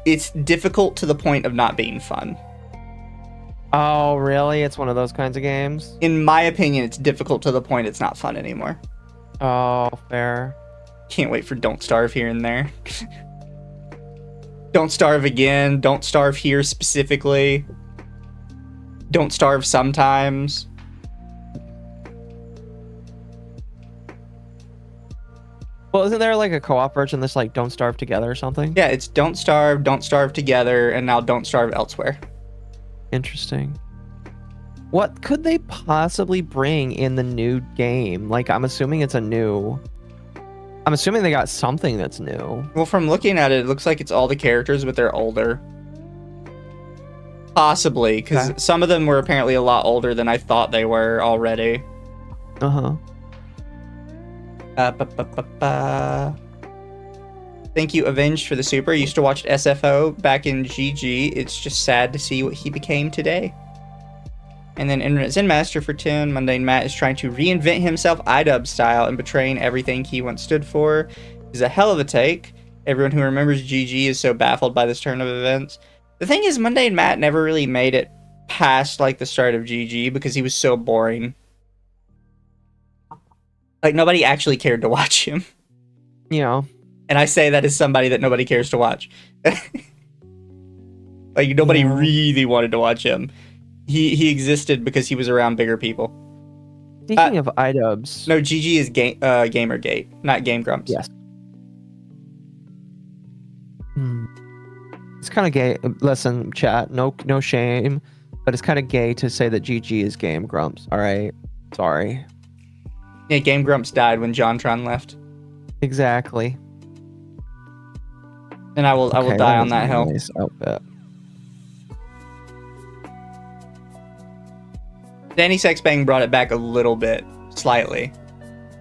it's difficult to the point of not being fun. Oh, really? It's one of those kinds of games? In my opinion, it's difficult to the point it's not fun anymore. Oh, fair. Can't wait for Don't Starve here and there. Don't Starve again. Don't Starve here specifically. Don't Starve sometimes. Well, isn't there like a co-op version that's like Don't Starve Together or something? Yeah, it's Don't Starve Together, and now Don't Starve Elsewhere. Interesting. What could they possibly bring in the new game? Like, I'm assuming it's I'm assuming they got something that's new. Well, from looking at it, it looks like it's all the characters, but they're older. Possibly, because some of them were apparently a lot older than I thought they were already. Uh-huh. Thank you, Avenged, for the super. Used to watch SFO back in GG. It's just sad to see what he became today. And then Internet Zen Master for 10. Mundane Matt is trying to reinvent himself iDub style and betraying everything he once stood for. Is a hell of a take. Everyone who remembers GG is so baffled by this turn of events. The thing is, Mundane Matt never really made it past like the start of GG because he was so boring. Like, nobody actually cared to watch him. Yeah. And I say that as somebody that nobody cares to watch. Like, nobody really wanted to watch him. He existed because he was around bigger people. Speaking of iDubbbz. No, GG is Gamergate, not Game Grumps. Yes. It's kind of gay. Listen, chat, no shame, but it's kind of gay to say that GG is Game Grumps. All right, sorry. Yeah, Game Grumps died when JonTron left. Exactly. And I will die on that hill. Nice outfit. Danny Sexbang brought it back a little bit, slightly.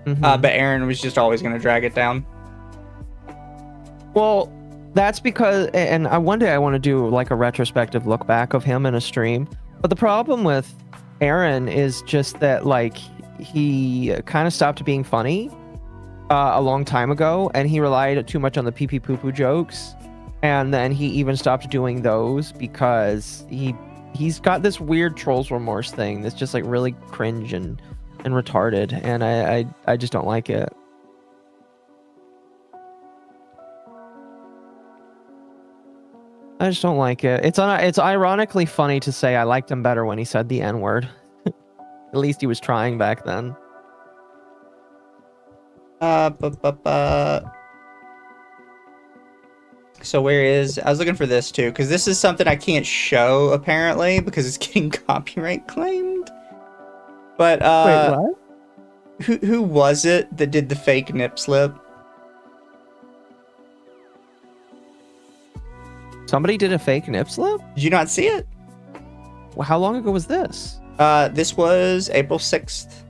But Aaron was just always going to drag it down. Well, that's because, and one day I want to do like a retrospective look back of him in a stream. But the problem with Aaron is just that, like, he kind of stopped being funny a long time ago, and he relied too much on the pee-pee poo-poo jokes. And then he even stopped doing those because he's got this weird trolls remorse thing that's just like really cringe and retarded, and I just don't like it. I just don't like it. It's ironically funny to say I liked him better when he said the N-word. At least he was trying back then. So where is... I was looking for this too, because this is something I can't show, apparently, because it's getting copyright claimed. But, Wait, what? Who was it that did the fake nip slip? Somebody did a fake nip slip? Did you not see it? Well, how long ago was this? This was April 6th.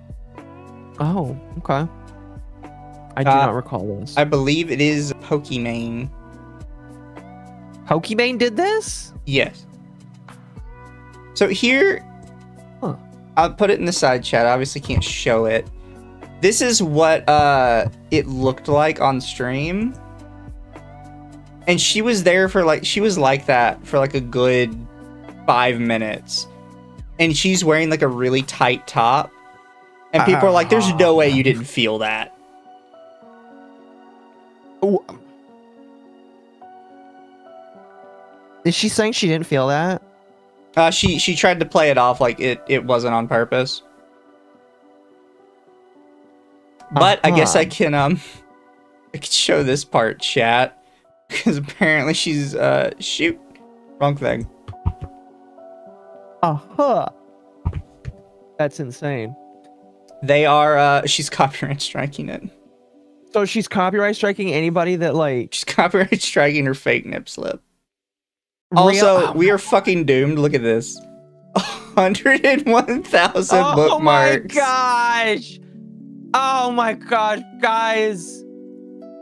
Oh, okay. I do not recall this. I believe it is Pokimane. Pokimane did this? Yes. So here, I'll put it in the side chat. I obviously can't show it. This is what it looked like on stream. And she was there for like, she was like that for like a good 5 minutes. And she's wearing like a really tight top. And people are like, there's no way you didn't feel that. Oh. Is she saying she didn't feel that? She tried to play it off like it wasn't on purpose. But I guess I can show this part, chat. Because apparently she's shoot. Wrong thing. That's insane. They are she's copyright striking it. So she's copyright striking anybody that like She's copyright striking her fake nip slip. Also, we are fucking doomed. Look at this. 101,000 bookmarks. Oh my gosh. Oh my gosh, guys.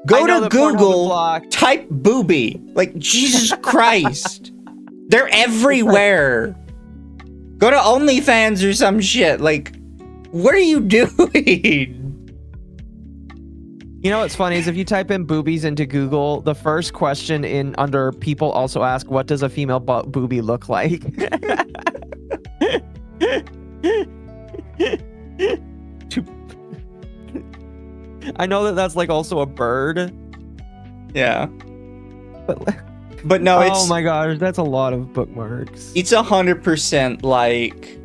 Go to Google, type booby. Like, Jesus Christ. They're everywhere. Go to OnlyFans or some shit. Like, what are you doing? You know what's funny is if you type in boobies into Google, the first question in under people also ask, what does a female boobie look like? I know that that's like also a bird. Yeah. But no, it's... Oh my gosh, that's a lot of bookmarks. It's 100% like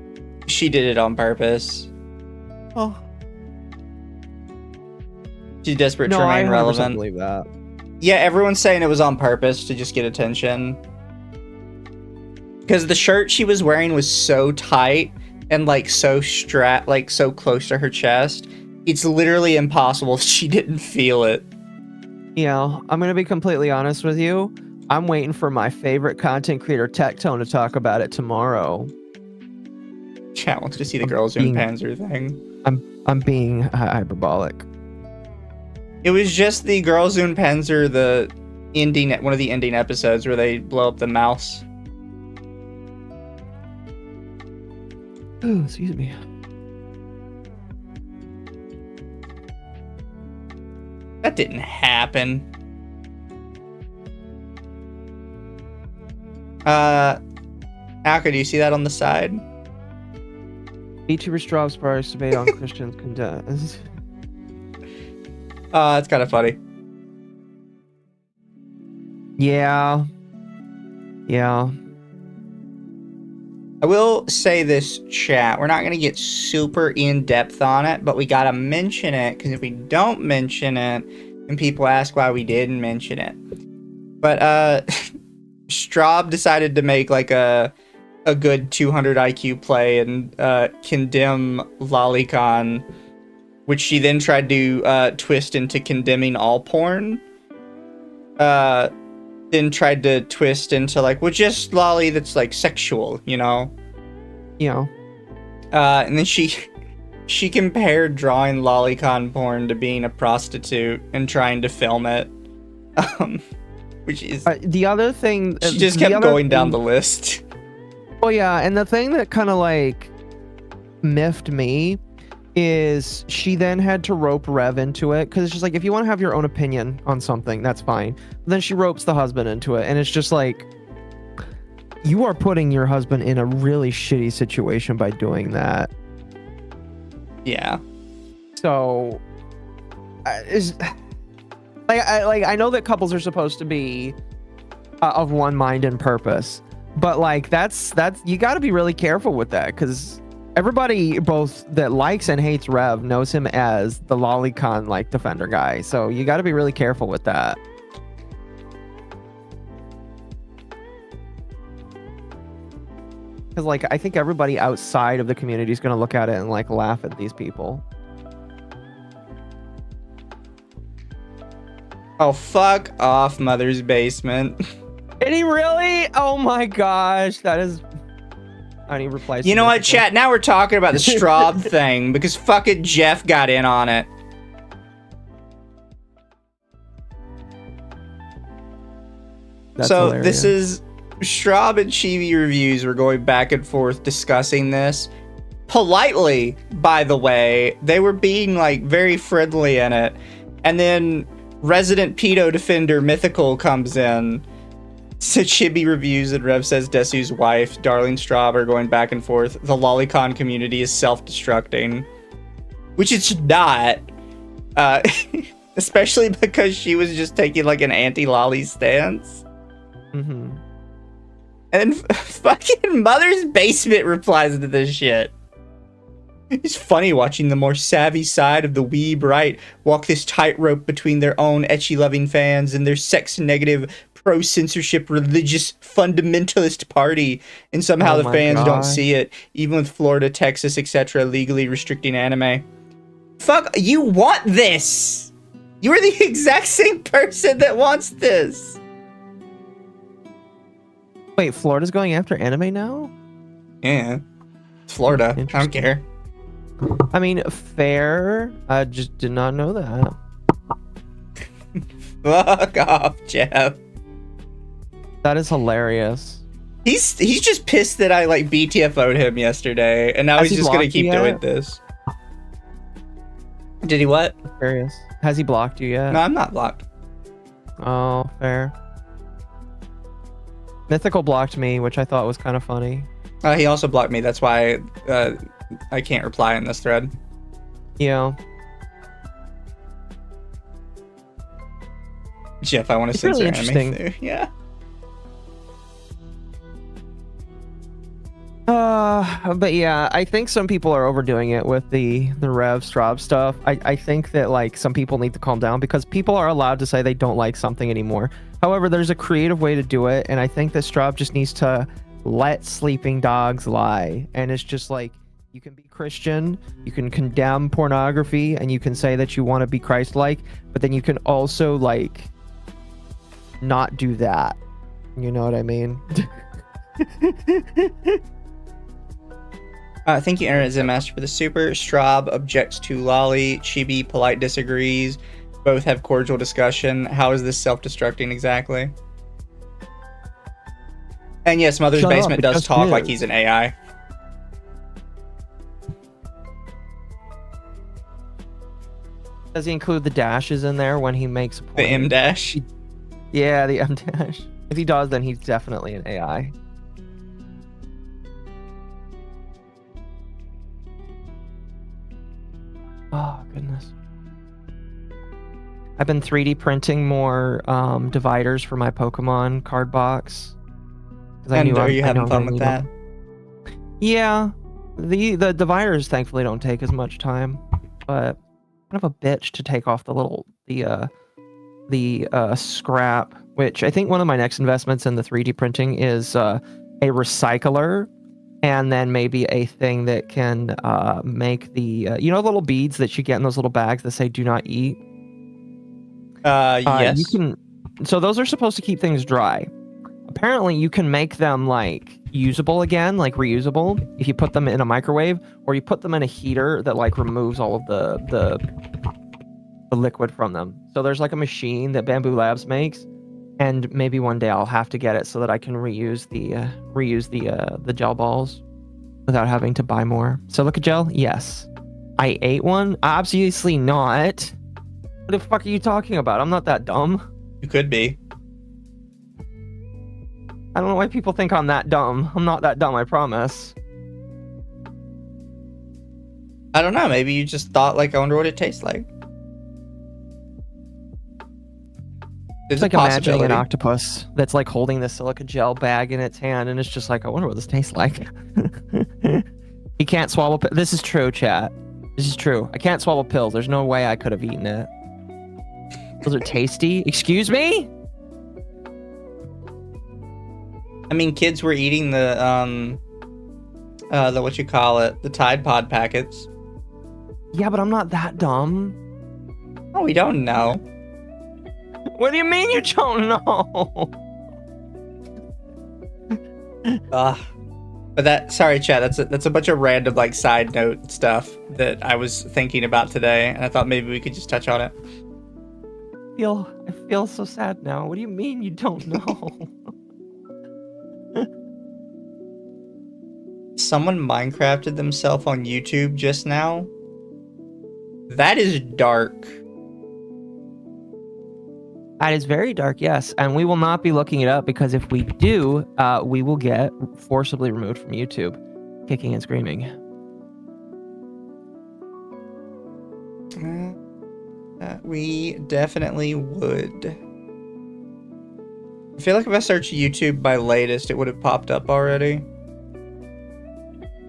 she did it on purpose. Oh. She's desperate to remain relevant. I believe that. Yeah, everyone's saying it was on purpose to just get attention. Because the shirt she was wearing was so tight and like so so close to her chest. It's literally impossible she didn't feel it. Yeah, I'm gonna be completely honest with you. I'm waiting for my favorite content creator, Tectone, to talk about it tomorrow. Chat wants to see the Girls in Panzer thing. I'm being hyperbolic. It was just the Girls in Panzer, one of the ending episodes where they blow up the mouse. Oh, excuse me. That didn't happen. Alka, do you see that on the side? VTuber Straub's price debate on Christians condemns. It's kind of funny. Yeah. Yeah. I will say this, chat. We're not going to get super in-depth on it, but we got to mention it, because if we don't mention it, and people ask why we didn't mention it. But, Straub decided to make, like, a good 200 IQ play and, condemn Lolicon, which she then tried to, twist into condemning all porn. Then tried to twist into like, well, just lolly that's like sexual, you know? Yeah. And then she compared drawing lolicon porn to being a prostitute and trying to film it. Which is... the other thing... She just kept going down the list. Well, yeah, and the thing that kind of like miffed me is she then had to rope Rev into it, because it's just like, if you want to have your own opinion on something, that's fine. But then she ropes the husband into it, and it's just like, you are putting your husband in a really shitty situation by doing that. Yeah. So, I know that couples are supposed to be of one mind and purpose, but like that's you got to be really careful with that, because everybody both that likes and hates Rev knows him as the lolicon like defender guy. So you got to be really careful with that. Because like I think everybody outside of the community is gonna look at it and like laugh at these people. Oh, fuck off, Mother's Basement. Did he really? Oh my gosh, that is. I need replies. You know what, chat? Now we're talking about the Straub thing because fucking Jeff got in on it. That's so hilarious. this is Straub and Chibi Reviews were going back and forth discussing this. Politely, by the way. They were being like very friendly in it. And then resident pedo defender Mythical comes in. So Chibi Reviews and Rev says Desu's wife, Darling Straub, are going back and forth. The lolicon community is self-destructing. Which it's not. Especially because she was just taking like an anti-lolly stance. Mm-hmm. And fucking Mother's Basement replies to this shit. It's funny watching the more savvy side of the weeb right walk this tightrope between their own ecchi-loving fans and their sex-negative, pro-censorship, religious, fundamentalist party, and somehow the fans don't see it, even with Florida, Texas, etc. legally restricting anime. Fuck, you want this! You're the exact same person that wants this! Wait, Florida's going after anime now? Yeah. It's Florida. I don't care. I mean, fair. I just did not know that. Fuck off, Jeff. That is hilarious. He's just pissed that I like BTFO'd him yesterday, and now Has he's he just gonna blocked you keep yet? doing this. Did he what? Curious. Has he blocked you yet? No, I'm not blocked. Oh, fair. Mythical blocked me, which I thought was kind of funny. He also blocked me. That's why I can't reply in this thread. Yeah. Jeff, I want to It's censor really anime. interesting. Too. Yeah. But yeah, I think some people are overdoing it with the Rev Straub stuff. I think that like some people need to calm down because people are allowed to say they don't like something anymore. However, there's a creative way to do it, and I think that Straub just needs to let sleeping dogs lie. And it's just like, you can be Christian, you can condemn pornography, and you can say that you want to be Christ-like, but then you can also like not do that. You know what I mean? Thank you, Internet Zen Master, for the super. Straub objects to lolly. Chibi polite disagrees. Both have cordial discussion. How is this self-destructing exactly? And yes, Mother's Shut up, Basement it does just talk like is. he's an AI. Does he include the dashes in there when he makes a point? The M dash. Yeah, the M dash. If he does, then he's definitely an AI. Oh, goodness. I've been 3D printing more dividers for my Pokemon card box. And are you having fun with that? Yeah. The dividers thankfully don't take as much time, but kind of a bitch to take off the little the scrap, which I think one of my next investments in the 3D printing is a recycler, and then maybe a thing that can make the you know, little beads that you get in those little bags that say "do not eat." Yes. You can. So those are supposed to keep things dry. Apparently, you can make them like usable again, like reusable, if you put them in a microwave, or you put them in a heater that like removes all of the liquid from them. So there's like a machine that Bamboo Labs makes, and maybe one day I'll have to get it so that I can reuse the gel balls without having to buy more. Silica gel? Yes. I ate one? Obviously not. What the fuck are you talking about? I'm not that dumb. You could be. I don't know why people think I'm that dumb. I'm not that dumb, I promise. I don't know. Maybe you just thought, like, I wonder what it tastes like. It's like imagining an octopus that's like holding the silica gel bag in its hand, and it's just like, I wonder what this tastes like. He can't swallow. This is true, chat. This is true. I can't swallow pills. There's no way I could have eaten it. Those are tasty. Excuse me? I mean, kids were eating the the what you call it, the Tide Pod packets. Yeah, but I'm not that dumb. Oh, we don't know. What do you mean you don't know? But sorry, Chad. That's a bunch of random like side note stuff that I was thinking about today, and I thought maybe we could just touch on it. I feel so sad now. What do you mean you don't know? Someone Minecrafted themselves on YouTube just now. That is dark. That is very dark, yes. And we will not be looking it up because if we do, we will get forcibly removed from YouTube, kicking and screaming. We definitely would. I feel like if I search YouTube by latest, it would have popped up already.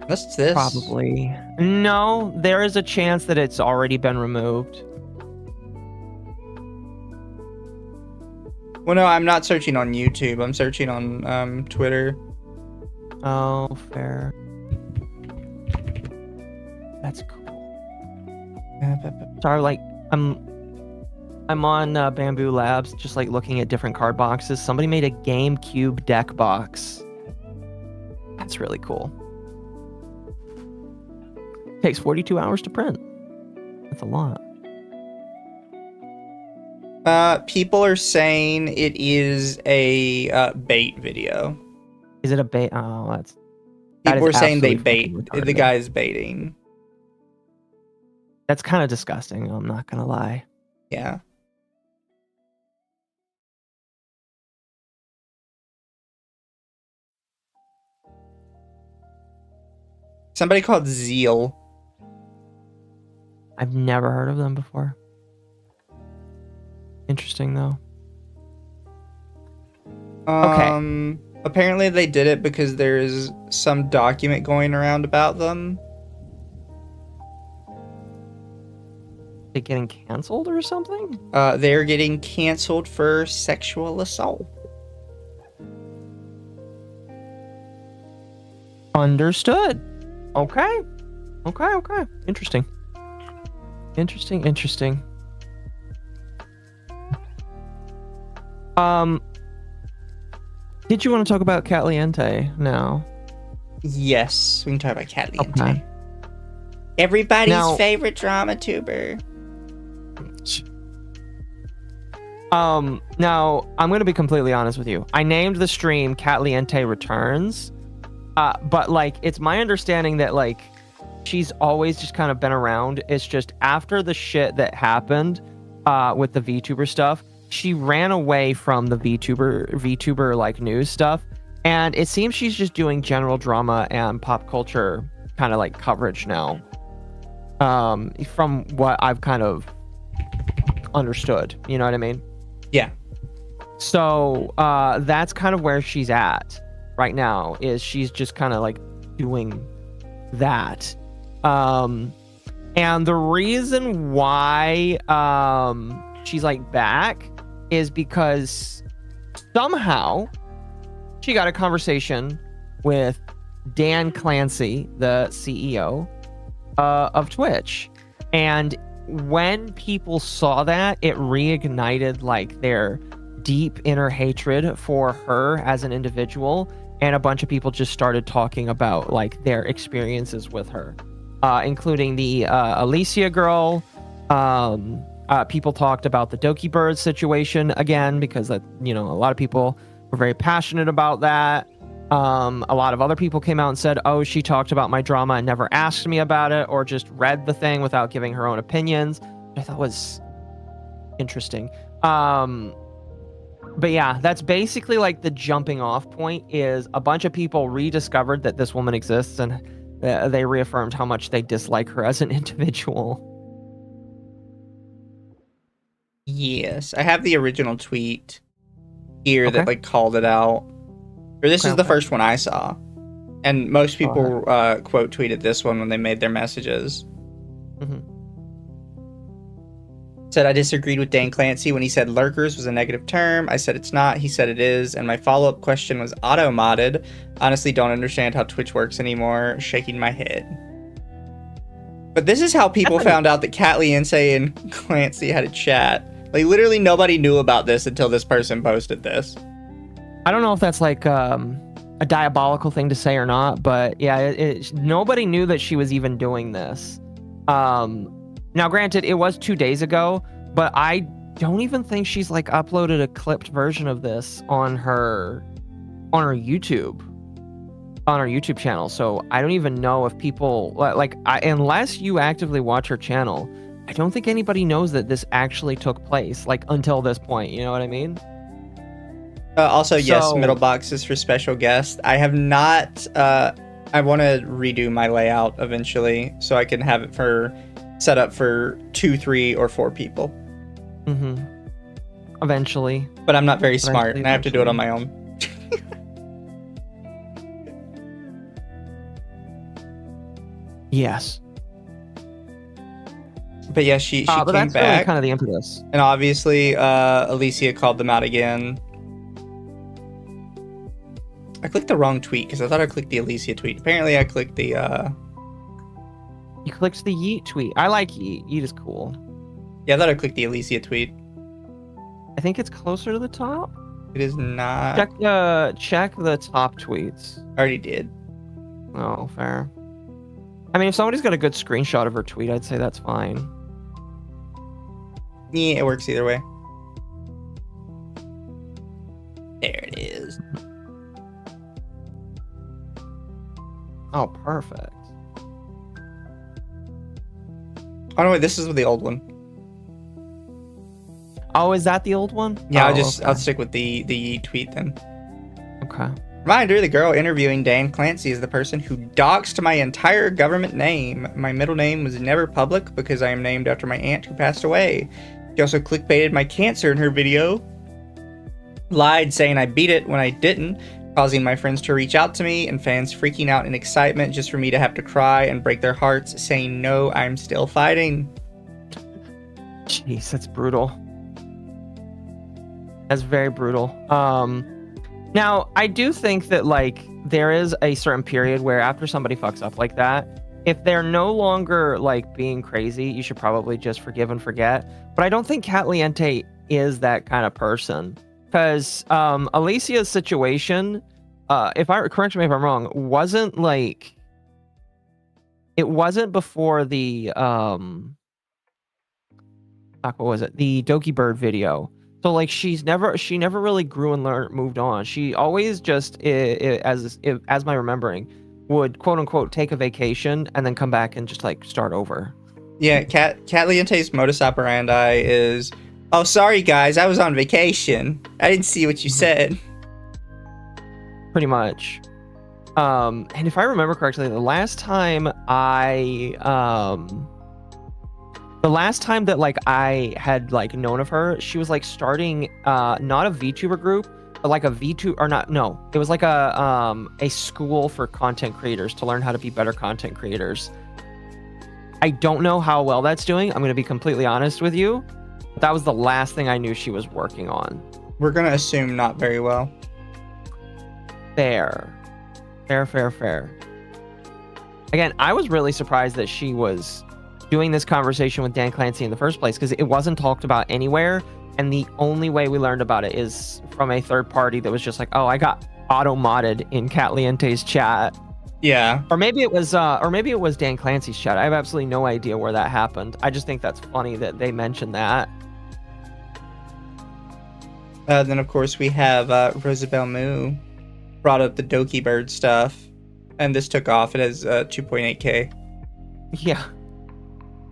What's this? Probably. No, there is a chance that it's already been removed. Well, no, I'm not searching on YouTube. I'm searching on Twitter. Oh, fair. That's cool. Sorry, like I'm on Bamboo Labs, just like looking at different card boxes. Somebody made a GameCube deck box. That's really cool. Takes 42 hours to print. That's a lot. People are saying it is a bait video. Is it a bait? Oh, that People are saying they absolutely bait. fucking The retarded. guy is baiting. That's kind of disgusting. I'm not gonna lie. Yeah. Somebody called Zeal. I've never heard of them before. Interesting though. Okay. Apparently they did it because there's some document going around about them. They getting canceled or something? They're getting canceled for sexual assault. Understood. Okay. Interesting. Did you want to talk about Katliente now? Yes, we can talk about Katliente. Okay. Everybody's favorite drama tuber. Now I'm gonna be completely honest with you. I named the stream Katliente Returns, but like it's my understanding that like she's always just kind of been around. It's just after the shit that happened with the VTuber stuff, she ran away from the VTuber like news stuff, and it seems she's just doing general drama and pop culture kind of like coverage now. From what I've kind of understood, you know what I mean? Yeah. So that's kind of where she's at right now, is she's just kind of like doing that. And the reason why she's like back is because somehow she got a conversation with Dan Clancy, the CEO of Twitch, and when people saw that, it reignited like their deep inner hatred for her as an individual, and a bunch of people just started talking about like their experiences with her, including the Alicia girl. People talked about the Doki Bird situation again, because that, you know, a lot of people were very passionate about that. A lot of other people came out and said, oh, she talked about my drama and never asked me about it, or just read the thing without giving her own opinions, which I thought was interesting. But yeah, that's basically like the jumping off point, is a bunch of people rediscovered that this woman exists, and they reaffirmed how much they dislike her as an individual. Yes, I have the original tweet here Okay. that like called it out. Or this is the first one I saw, and most people quote tweeted this one when they made their messages. Mm-hmm. Said I disagreed with Dan Clancy when he said lurkers was a negative term. I said it's not. He said it is. And my follow-up question was auto-modded. Honestly, don't understand how Twitch works anymore. Shaking my head. But this is how people found out that Katliente and Clancy had a chat. Like, literally nobody knew about this until this person posted this. I don't know if that's like a diabolical thing to say or not, but yeah, nobody knew that she was even doing this. Now, granted, it was 2 days ago, but I don't even think she's like uploaded a clipped version of this on her YouTube channel. So I don't even know if people unless you actively watch her channel, I don't think anybody knows that this actually took place like until this point. You know what I mean? Also, yes, middle box is for special guests. I have not. I want to redo my layout eventually so I can have it set up for 2, 3, or 4 people. Mm-hmm. Eventually. But I'm not very smart, and I have to do it on my own. Yes. But yeah, she but came that's back. Really kind of the impetus. And obviously, Alicia called them out again. I clicked the wrong tweet because I thought I clicked the Alicia tweet. Apparently, I clicked the. You clicked the Yeet tweet. I like Yeet. Yeet is cool. Yeah, I thought I clicked the Alicia tweet. I think it's closer to the top. It is not. Check the top tweets. I already did. Oh, fair. I mean, if somebody's got a good screenshot of her tweet, I'd say that's fine. Yeah, it works either way. There it is. Oh, perfect. Oh no, wait, this is the old one. Oh, is that the old one? Yeah, okay. I'll stick with the tweet then. Okay. Reminder, the girl interviewing Dan Clancy is the person who doxed my entire government name. My middle name was never public because I am named after my aunt who passed away. She also clickbaited my cancer in her video. Lied saying I beat it when I didn't, causing my friends to reach out to me and fans freaking out in excitement just for me to have to cry and break their hearts, saying, no, I'm still fighting. Jeez, that's brutal. That's very brutal. Now, I do think that, like, there is a certain period where after somebody fucks up like that, if they're no longer, like, being crazy, you should probably just forgive and forget. But I don't think Katliente is that kind of person. Because Alicia's situation, correct me if I'm wrong, wasn't, like... It wasn't before the, what was it? The Doki Bird video. So like she never really grew and moved on. She always just, as my remembering, would quote unquote take a vacation and then come back and just like start over. Yeah, Katliente's modus operandi is, oh sorry guys, I was on vacation. I didn't see what you said. Pretty much. And if I remember correctly, the last time that like I had like known of her, she was like starting not a VTuber group, but like a it was like a school for content creators to learn how to be better content creators. I don't know how well that's doing. I'm going to be completely honest with you. But that was the last thing I knew she was working on. We're going to assume not very well. Fair. Again, I was really surprised that she was doing this conversation with Dan Clancy in the first place because it wasn't talked about anywhere, and the only way we learned about it is from a third party that was just like, oh, I got auto-modded in Katliente's chat. Yeah. Or maybe it was Dan Clancy's chat. I have absolutely no idea where that happened. I just think that's funny that they mentioned that. Then of course we have Rosabelle Moo brought up the Doki Bird stuff, and this took off. It has 2.8k. Yeah.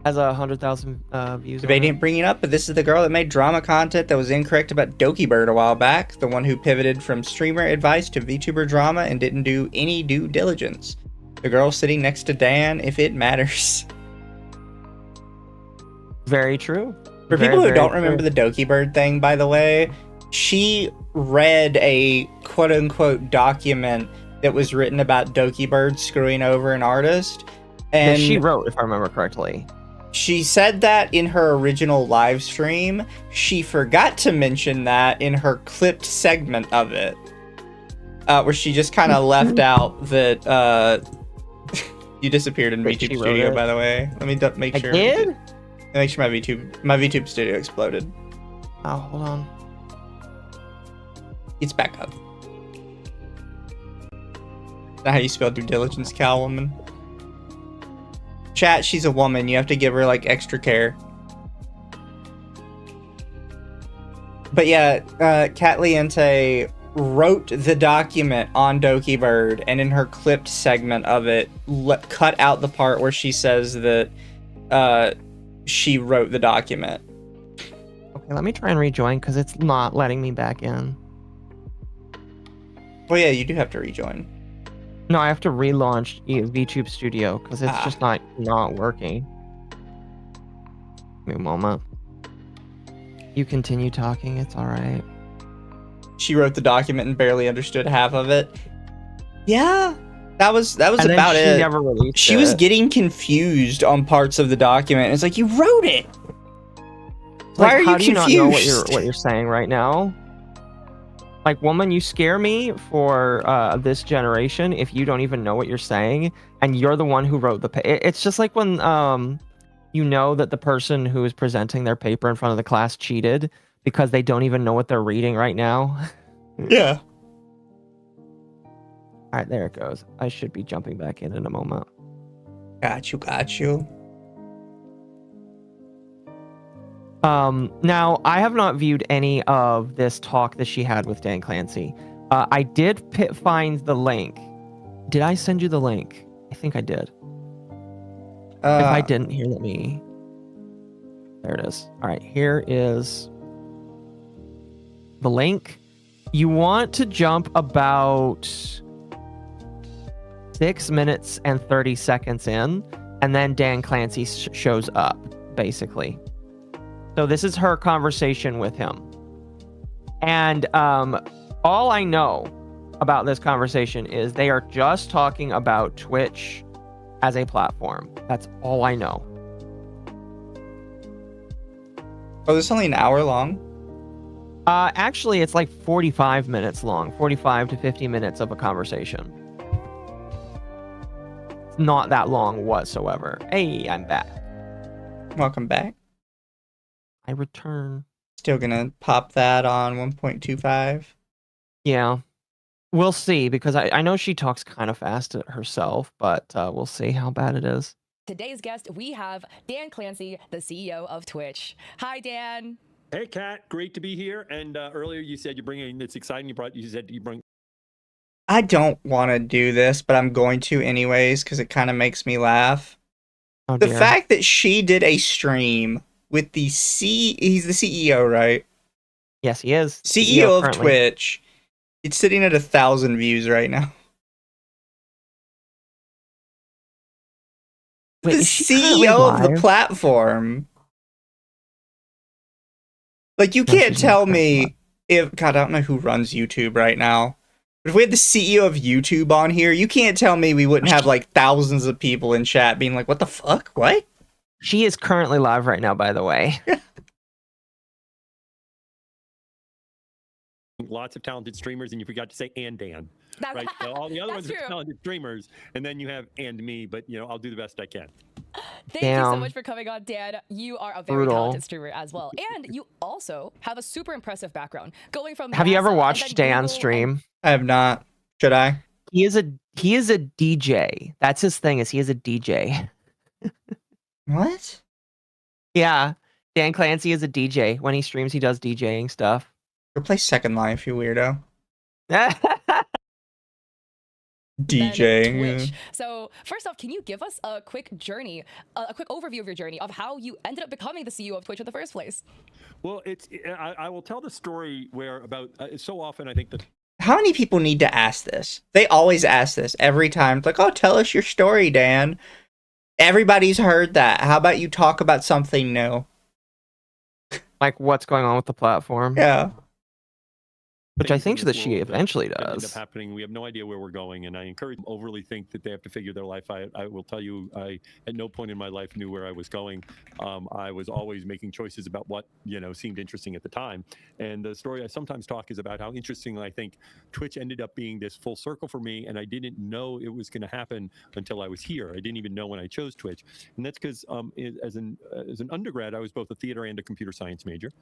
Has 100,000 views. They didn't bring it up, but this is the girl that made drama content that was incorrect about Doki Bird a while back. The one who pivoted from streamer advice to VTuber drama and didn't do any due diligence. The girl sitting next to Dan, if it matters. Very true. For people who don't remember the Doki Bird thing, by the way, she read a quote-unquote document that was written about Doki Bird screwing over an artist. And that she wrote, if I remember correctly. She said that in her original live stream. She forgot to mention that in her clipped segment of it, where she just kind of left out that you disappeared in Wait, she VTube wrote Studio. it? By the way, let me make I sure. did? Make sure my VTube Studio exploded. Oh, hold on. It's back up. Is that how you spell due diligence, Catwoman? Chat, she's a woman. You have to give her, like, extra care. But yeah, Katliente wrote the document on Doki Bird, and in her clipped segment of it, cut out the part where she says that she wrote the document. Okay, let me try and rejoin because it's not letting me back in. Well, yeah, you do have to rejoin. No, I have to relaunch VTube Studio because it's just not working. Give me a moment. You continue talking. It's all right. She wrote the document and barely understood half of it. Yeah, that was And about then she it. never released She it. was getting confused on parts of the document. It's like, you wrote it. Why are you how do you confused? not know what you're saying right now? Like, woman, you scare me for this generation if you don't even know what you're saying, and you're the one who wrote the it's just like when you know that the person who is presenting their paper in front of the class cheated because they don't even know what they're reading right now. Yeah. All right, there it goes. I should be jumping back in a moment. Got you. Now, I have not viewed any of this talk that she had with Dan Clancy. I did find the link. Did I send you the link? I think I did. If I didn't, here, let me... There it is. All right, here is the link. You want to jump about 6 minutes and 30 seconds in, and then Dan Clancy shows up, basically. So this is her conversation with him. And all I know about this conversation is they are just talking about Twitch as a platform. That's all I know. Oh, this is only an hour long? Actually, it's like 45 minutes long. 45 to 50 minutes of a conversation. It's not that long whatsoever. Hey, I'm back. Welcome back. I return. Still gonna pop that on 1.25. Yeah. We'll see, because I know she talks kind of fast herself, but we'll see how bad it is. Today's guest, we have Dan Clancy, the CEO of Twitch. Hi, Dan. Hey, Kat. Great to be here. And earlier you said you're bringing, it's exciting, you said you bring... I don't want to do this, but I'm going to anyways, because it kind of makes me laugh. Oh, The dear. fact that she did a stream with the he's the CEO, right? Yes, he is. CEO of currently. Twitch. It's sitting at 1,000 views right now. Wait, The is she currently CEO of the live? platform. Like, you No, can't she's not tell currently live. me if... God, I don't know who runs YouTube right now. But if we had the CEO of YouTube on here, you can't tell me we wouldn't have, like, thousands of people in chat being like, what the fuck? What? She is currently live right now, by the way. Lots of talented streamers, and you forgot to say and Dan. That- Right? So all the other That's ones are true. talented streamers, and then you have and me, but I'll do the best I can. Thank you so Damn. much for coming on, Dan. You are a very Brutal. talented streamer as well. And you also have a super impressive background. Going from Have you ever NASA and watched then Dan Google stream? I have not. Should I? He is a DJ. That's his thing. Is he is a DJ. What? Yeah, Dan Clancy is a DJ. When he streams, he does DJing stuff. Go play Second Life, you weirdo. than DJing. Twitch. So first off, can you give us a quick journey, a quick overview of your journey of how you ended up becoming the CEO of Twitch in the first place? Well, I will tell the story where about so often I think that How many people need to ask this? They always ask this every time. It's like, oh, tell us your story, Dan. Everybody's heard that. How about you talk about something new? Like, what's going on with the platform? Yeah. Which I things in think this that she world eventually that end up does. happening. We have no idea where we're going, and I encourage them to overly think that they have to figure their life. I will tell you, I at no point in my life knew where I was going. I was always making choices about what seemed interesting at the time. And the story I sometimes talk is about how interesting I think Twitch ended up being this full circle for me, and I didn't know it was going to happen until I was here. I didn't even know when I chose Twitch, and that's because as an undergrad, I was both a theater and a computer science major.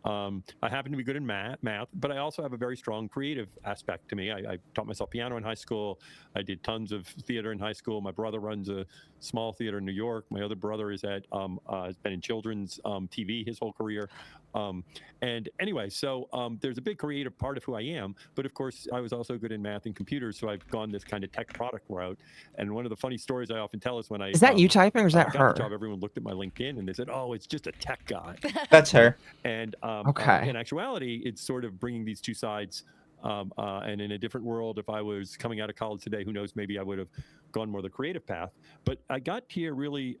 I happen to be good in math, but I also have a very strong creative aspect to me. I taught myself piano in high school. I did tons of theater in high school. My brother runs a small theater in New York. My other brother is has been in children's TV his whole career. And anyway, so there's a big creative part of who I am. But of course, I was also good in math and computers, so I've gone this kind of tech product route. And one of the funny stories I often tell is when I Is that you typing or is that got her? the job, everyone looked at my LinkedIn and they said, "Oh, it's just a tech guy." That's her. And Okay. in actuality, it's sort of bringing these two sides. And in a different world, if I was coming out of college today, who knows, maybe I would have gone more the creative path. But I got here really,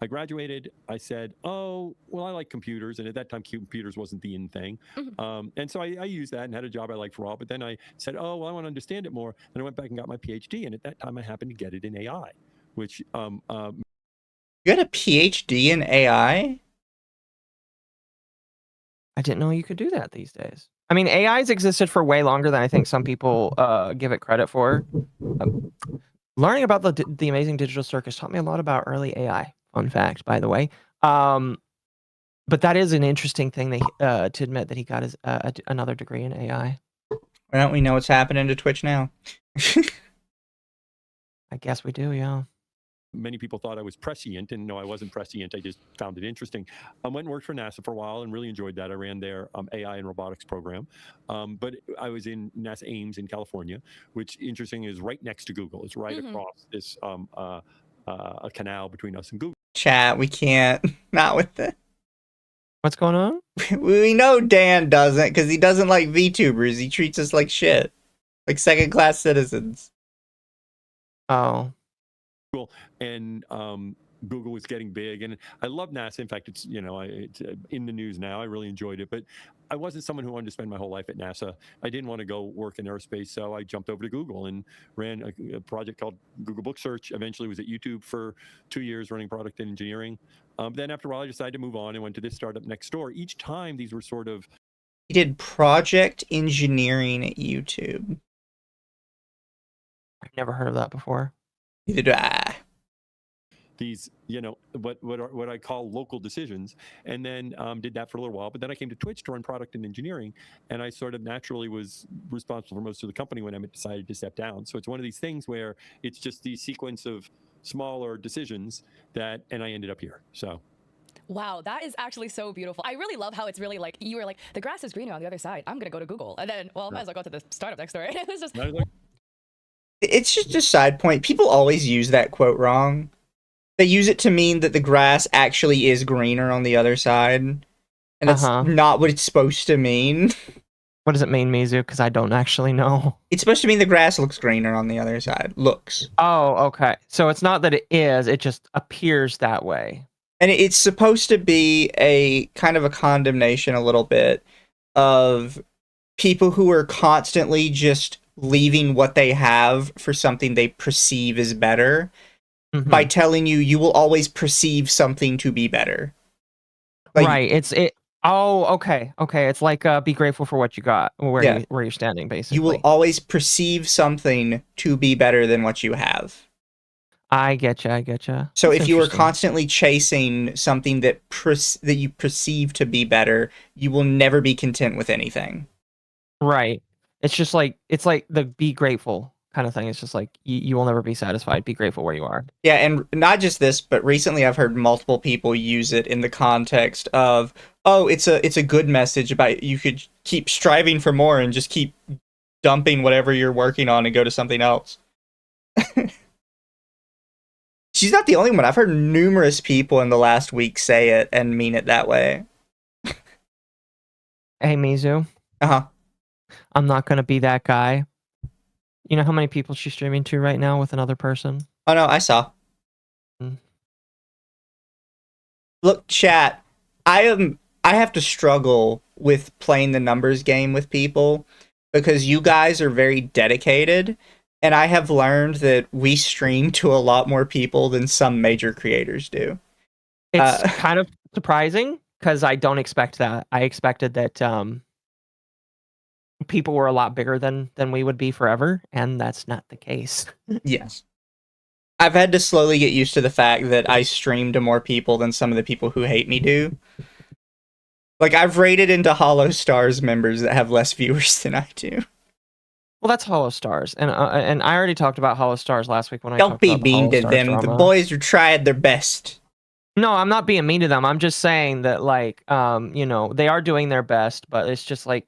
I graduated. I said, "Oh, well, I like computers," and at that time, computers wasn't the in thing. And so I used that and had a job I liked for a while. But then I said, "Oh, well, I want to understand it more," and I went back and got my PhD. And at that time, I happened to get it in AI, which You got a PhD in AI? I didn't know you could do that these days. I mean, AI's existed for way longer than I think some people give it credit for. Learning about the amazing digital circus taught me a lot about early AI. Fun fact, by the way. But that is an interesting thing that to admit that he got his another degree in AI. Why don't we know what's happening to Twitch now? I guess we do, yeah. Many people thought I was prescient, and no, I wasn't prescient. I just found it interesting. I went and worked for NASA for a while and really enjoyed that. I ran their AI and robotics program. But I was in NASA Ames in California, which, interesting, is right next to Google. It's right across this a canal between us and Google. Chat, we can't. Not with the... What's going on? We know Dan doesn't, because he doesn't like VTubers. He treats us like shit. Like second-class citizens. Oh. And Google was getting big, and I love NASA. In fact, it's it's in the news now. I really enjoyed it, but I wasn't someone who wanted to spend my whole life at NASA. I didn't want to go work in aerospace, so I jumped over to Google and ran a project called Google Book Search. Eventually, was at YouTube for 2 years running product and engineering. Then after a while, I decided to move on and went to this startup next door. Each time, these were sort of... He did project engineering at YouTube. I've never heard of that before. He did, these, what I call local decisions, and then did that for a little while. But then I came to Twitch to run product and engineering, and I sort of naturally was responsible for most of the company when I decided to step down. So it's one of these things where it's just the sequence of smaller decisions and I ended up here. So. Wow, that is actually so beautiful. I really love how it's really like, you were like, the grass is greener on the other side. I'm going to go to Google. And then, well, might as well go to the startup next door. It was just... It's just a side point. People always use that quote wrong. They use it to mean that the grass actually is greener on the other side. And that's not what it's supposed to mean. What does it mean, Mizu? Because I don't actually know. It's supposed to mean the grass looks greener on the other side. Looks. Oh, okay. So it's not that it is, it just appears that way. And it's supposed to be a kind of a condemnation a little bit of people who are constantly just leaving what they have for something they perceive as better. By telling you will always perceive something to be better. Like, right. Oh, okay. Okay. It's like be grateful for what you got, where you're standing, basically. You will always perceive something to be better than what you have. I getcha. So if you are constantly chasing something that you perceive to be better, you will never be content with anything. Right. It's like the be grateful kind of thing. It's just like you will never be satisfied. Be grateful where you are. Yeah, and not just this, but recently I've heard multiple people use it in the context of, oh, it's a good message about you could keep striving for more and just keep dumping whatever you're working on and go to something else. She's not the only one. I've heard numerous people in the last week say it and mean it that way. Hey, Mizu. I'm not gonna be that guy. You know how many people she's streaming to right now with another person? Oh, no, I saw. Look, chat, I I have to struggle with playing the numbers game with people because you guys are very dedicated, and I have learned that we stream to a lot more people than some major creators do. It's kind of surprising because I don't expect that. I expected that people were a lot bigger than we would be forever, and that's not the case. Yes. I've had to slowly get used to the fact that I stream to more people than some of the people who hate me do. Like, I've rated into Hollow Stars members that have less viewers than I do. Well, that's Hollow Stars, and I already talked about Hollow Stars last week when I Don't talked be about the mean Hollow to Stars them. The drama. boys are trying their best. No, I'm not being mean to them. I'm just saying that, like, you know, they are doing their best, but it's just like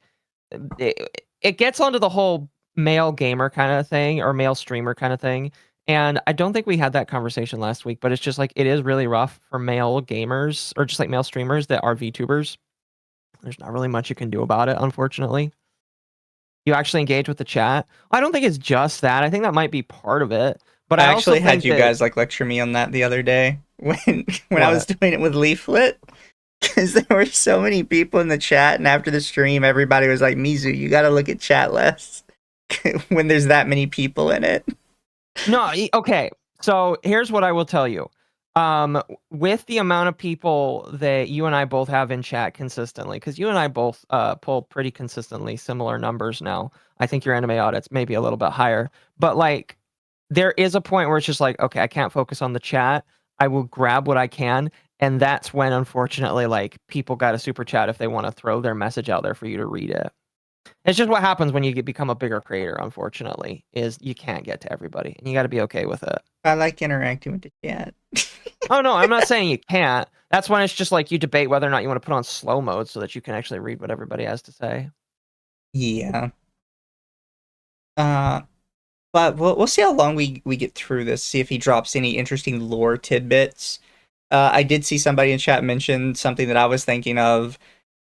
it gets onto the whole male gamer kind of thing or male streamer kind of thing. And I don't think we had that conversation last week, but it's just like it is really rough for male gamers or just like male streamers that are VTubers. There's not really much you can do about it, unfortunately. You actually engage with the chat. I don't think it's just that. I think that might be part of it. But I also actually had think you that, guys like lecture me on that the other day when I was doing it with Leaflet, because there were so many people in the chat, and after the stream, everybody was like, "Mizu, you got to look at chat less when there's that many people in it." No, okay. So here's what I will tell you. With the amount of people that you and I both have in chat consistently, because you and I both pull pretty consistently similar numbers now. I think your anime audits maybe a little bit higher, but like there is a point where it's just like, okay, I can't focus on the chat. I will grab what I can, and that's when unfortunately like people got a super chat if they want to throw their message out there for you to read it. It's just what happens when you become a bigger creator, unfortunately, is you can't get to everybody, and you got to be okay with it. I like interacting with the chat. Oh, no, I'm not saying you can't. That's when it's just like you debate whether or not you want to put on slow mode so that you can actually read what everybody has to say. Yeah. But we'll see how long we get through this, see if he drops any interesting lore tidbits. I did see somebody in chat mention something that I was thinking of.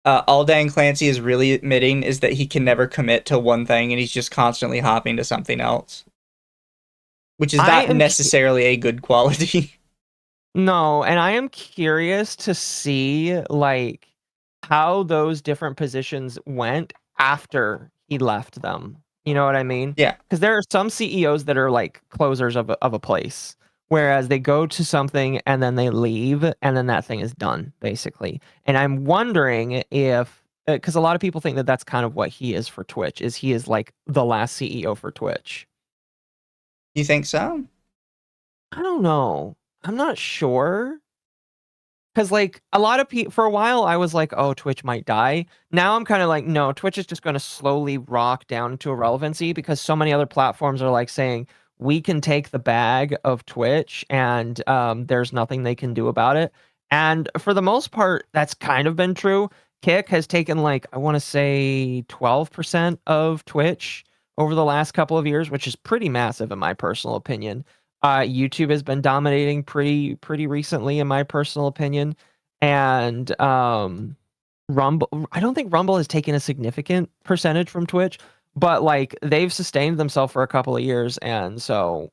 All Dan Clancy is really admitting is that he can never commit to one thing, and he's just constantly hopping to something else, which is not necessarily a good quality. No, and I am curious to see like how those different positions went after he left them. You know what I mean? Yeah. Because there are some CEOs that are like closers of a place, whereas they go to something and then they leave, and then that thing is done, basically. And I'm wondering if, because a lot of people think that that's kind of what he is for Twitch, is he is like the last CEO for Twitch. You think so? I don't know. I'm not sure. Because, like, a lot of people, for a while, I was like, oh, Twitch might die. Now I'm kind of like, no, Twitch is just going to slowly rock down into irrelevancy because so many other platforms are like saying, we can take the bag of Twitch and there's nothing they can do about it. And for the most part, that's kind of been true. Kick has taken, like, I want to say 12% of Twitch over the last couple of years, which is pretty massive in my personal opinion. YouTube has been dominating pretty recently, in my personal opinion, and Rumble. I don't think Rumble has taken a significant percentage from Twitch, but like they've sustained themselves for a couple of years, and so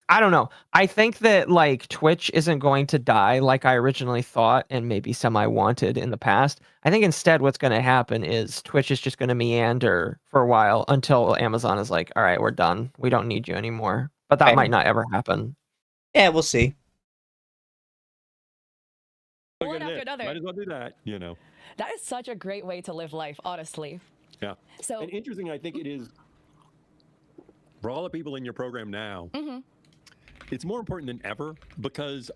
I don't know. I think that like Twitch isn't going to die like I originally thought and maybe semi wanted in the past. I think instead what's going to happen is Twitch is just going to meander for a while until Amazon is like, all right, we're done. We don't need you anymore. But that might not ever happen. Yeah, we'll see. One after another. Might as well do that, you know. That is such a great way to live life, honestly. Yeah. So, and interesting, I think it is for all the people in your program now. Mm-hmm. It's more important than ever because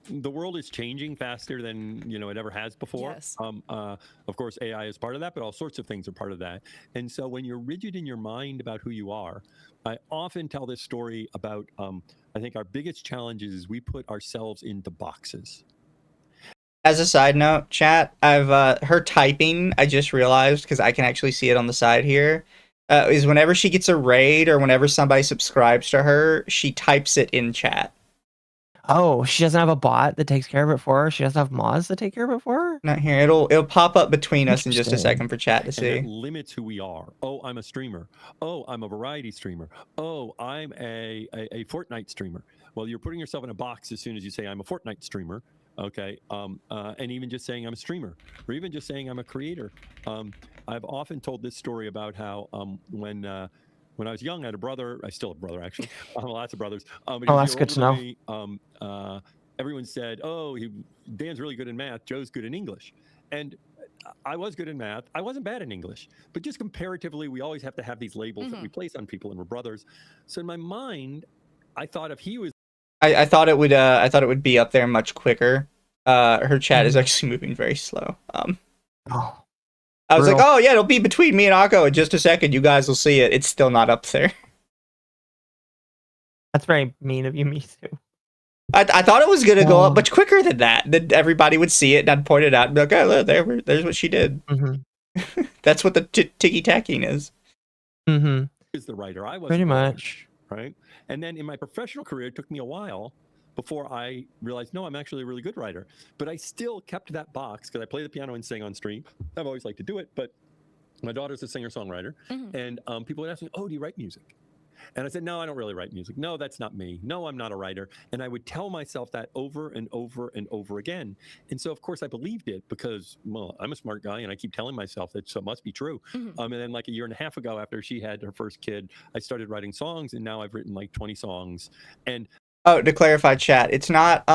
the world is changing faster than it ever has before. Yes. Of course, AI is part of that, but all sorts of things are part of that. And so when you're rigid in your mind about who you are, I often tell this story about I think our biggest challenge is we put ourselves into boxes. As a side note, chat, I've her typing, I just realized, because I can actually see it on the side here, is whenever she gets a raid or whenever somebody subscribes to her, she types it in chat. Oh, she doesn't have a bot that takes care of it for her? She doesn't have mods that take care of it for her? Not here. It'll pop up between us in just a second for chat to see. And it limits who we are. Oh, I'm a streamer. Oh, I'm a variety streamer. Oh, I'm a Fortnite streamer. Well, you're putting yourself in a box as soon as you say I'm a Fortnite streamer, Okay, and even just saying I'm a streamer, or even just saying I'm a creator. I've often told this story about how when I was young, I had a brother. I still have a brother, actually. Lots of brothers. But he Oh, was a that's year good older to than know. me. Everyone said, "Oh, Dan's really good in math. Joe's good in English," and I was good in math. I wasn't bad in English, but just comparatively, we always have to have these labels that we place on people, and we're brothers. So in my mind, I thought if he was I thought it would be up there much quicker. Her chat is actually moving very slow. Oh, I was like, brutal. oh yeah, it'll be between me and Occo in just a second. You guys will see it. It's still not up there. That's very mean of you, Mizu. I thought it was gonna go up much quicker than that. Then everybody would see it and I'd point it out and be like, oh look, there's what she did. That's what the ticky-tacking is. is the writer, I wasn't Pretty the writer, much. right? And then in my professional career, it took me a while before I realized, no, I'm actually a really good writer. But I still kept that box because I play the piano and sing on stream. I've always liked to do it, but my daughter's a singer-songwriter, and people would ask me, oh, do you write music? And I said, no, I don't really write music. No, that's not me. No, I'm not a writer. And I would tell myself that over and over and over again. And so, of course, I believed it because, well, I'm a smart guy and I keep telling myself that so it must be true. And then like a year and a half ago, after she had her first kid, I started writing songs, and now I've written like 20 songs. And oh, to clarify, chat, it's not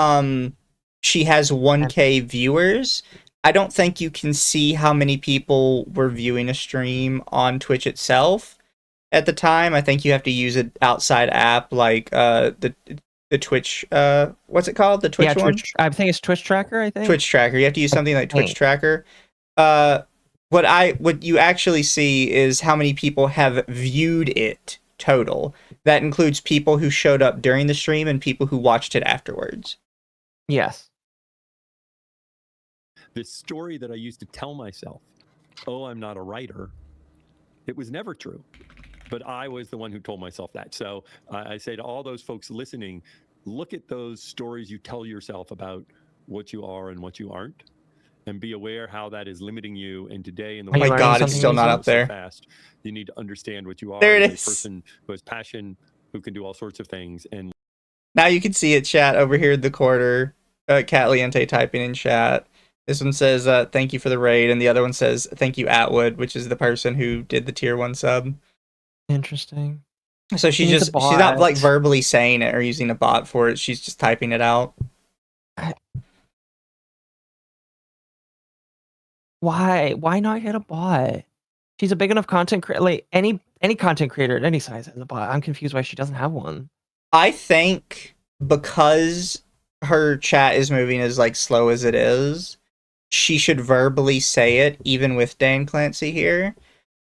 she has 1K viewers. I don't think you can see how many people were viewing a stream on Twitch itself at the time. I think you have to use an outside app like the Twitch what's it called? The Twitch one? Twitch, I think it's Twitch Tracker, I think. Twitch Tracker. You have to use something like Twitch Tracker. What you actually see is how many people have viewed it total. That includes people who showed up during the stream and people who watched it afterwards. Yes. this story that I used to tell myself, oh, I'm not a writer, it was never true. But I was the one who told myself that. So I say to all those folks listening, look at those stories you tell yourself about what you are and what you aren't, and be aware how that is limiting you. And today, in the oh my God, it's still not up there. Fast, you need to understand what you are. There it as is. a person who has passion, who can do all sorts of things. And now you can see it, chat, over here in the corner. Katliente typing in chat. This one says, thank you for the raid. And the other one says, thank you, Atwood, which is the person who did the tier 1 sub. Interesting. So she's not like verbally saying it or using a bot for it. She's just typing it out. Why not get a bot? She's a big enough content creator. Like any content creator at any size has a bot. I'm confused why she doesn't have one. I think because her chat is moving as like slow as it is, she should verbally say it, even with Dan Clancy here.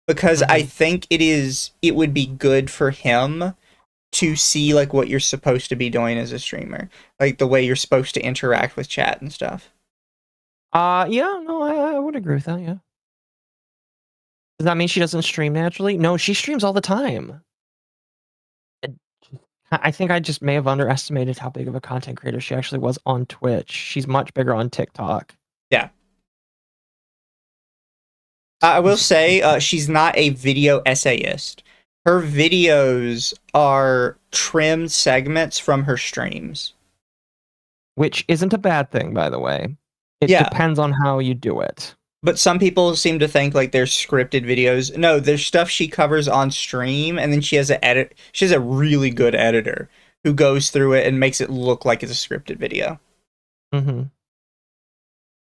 Because I think it would be good for him to see like what you're supposed to be doing as a streamer, like the way you're supposed to interact with chat and stuff. Yeah, no, I would agree with that. Yeah. Does that mean she doesn't stream naturally? No, she streams all the time. I think I just may have underestimated how big of a content creator she actually was on Twitch. She's much bigger on TikTok. Yeah. I will say she's not a video essayist. Her videos are trimmed segments from her streams. Which isn't a bad thing, by the way. It depends on how you do it. But some people seem to think like they're scripted videos. No, there's stuff she covers on stream, and then she has a really good editor who goes through it and makes it look like it's a scripted video.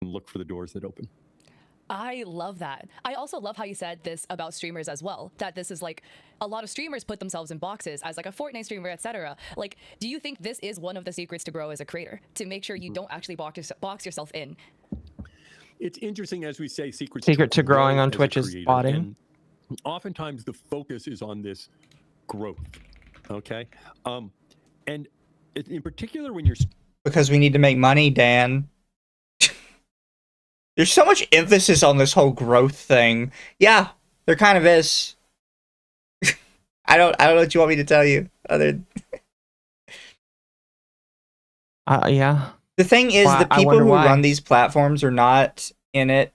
Look for the doors that open. I love that. I also love how you said this about streamers as well, that this is like a lot of streamers put themselves in boxes as like a Fortnite streamer, etc. Like, do you think this is one of the secrets to grow as a creator, to make sure you don't actually box yourself in? It's interesting, as we say, secret to growing on Twitch is botting. Oftentimes the focus is on this growth, okay? And in particular when you're... Because we need to make money, Dan. There's so much emphasis on this whole growth thing. Yeah, there kind of is. I don't know what you want me to tell you. Yeah. The thing is, the people who run these platforms are not in it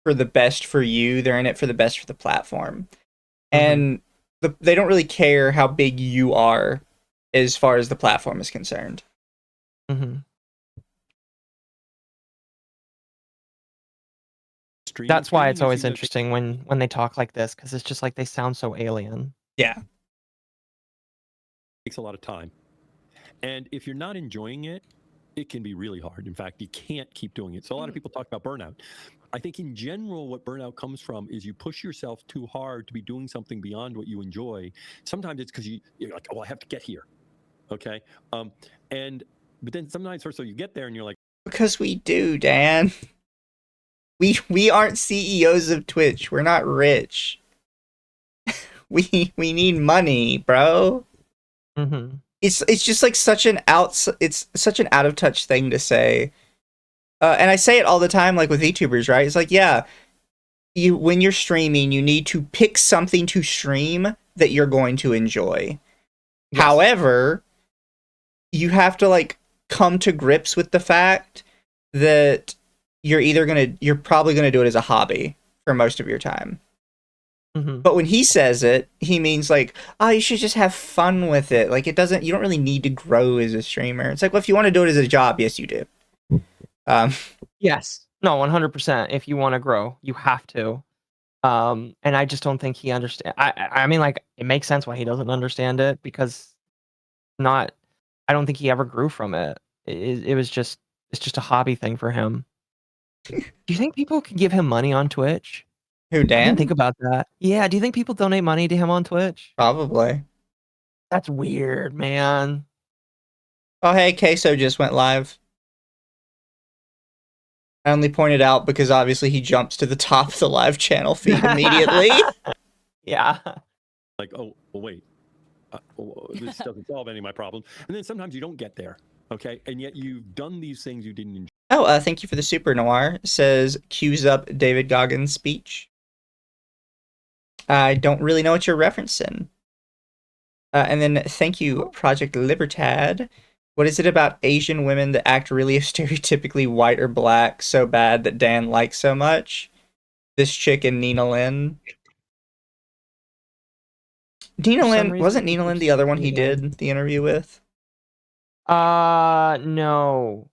for the best for you. They're in it for the best for the platform. And they don't really care how big you are as far as the platform is concerned. stream. That's why streaming, it's you always see those- interesting when they talk like this, because it's just like they sound so alien. Yeah. takes a lot of time. And if you're not enjoying it, it can be really hard. In fact, you can't keep doing it. So a lot of people talk about burnout. I think in general, what burnout comes from is you push yourself too hard to be doing something beyond what you enjoy. Sometimes it's because you're like, oh, I have to get here. Okay. But then sometimes also you get there and you're like, Because we do, Dan. We aren't CEOs of Twitch. We're not rich. we need money, bro. Mm-hmm. It's just like it's such an out of touch thing to say. And I say it all the time, like with VTubers, right? It's like, yeah, when you're streaming, you need to pick something to stream that you're going to enjoy. Yes. However, you have to like come to grips with the fact that you're probably gonna do it as a hobby for most of your time. Mm-hmm. But when he says it, he means like, oh, you should just have fun with it. Like you don't really need to grow as a streamer. It's like, well, if you want to do it as a job, yes, you do. Yes. No, 100%. If you want to grow, you have to. And I just don't think he understands. I mean, like, it makes sense why he doesn't understand it, because I don't think he ever grew from it. It's just a hobby thing for him. Do you think people can give him money on Twitch? Who, I Dan? didn't think about that. Yeah, do you think people donate money to him on Twitch? Probably. That's weird, man. Oh, hey, Queso just went live. I only pointed out because obviously he jumps to the top of the live channel feed immediately. Yeah. like, oh, well, wait, this doesn't solve any of my problems. And then sometimes you don't get there. Okay. And yet you've done these things you didn't enjoy. Oh, thank you for the super noir. It says, cues up David Goggins' speech. I don't really know what you're referencing. And then thank you, Project Libertad. What is it about Asian women that act really stereotypically white or black so bad that Dan likes so much? This chick and Nina Lynn. Nina Lynn, wasn't Nina Lynn the other one he did the interview with? No.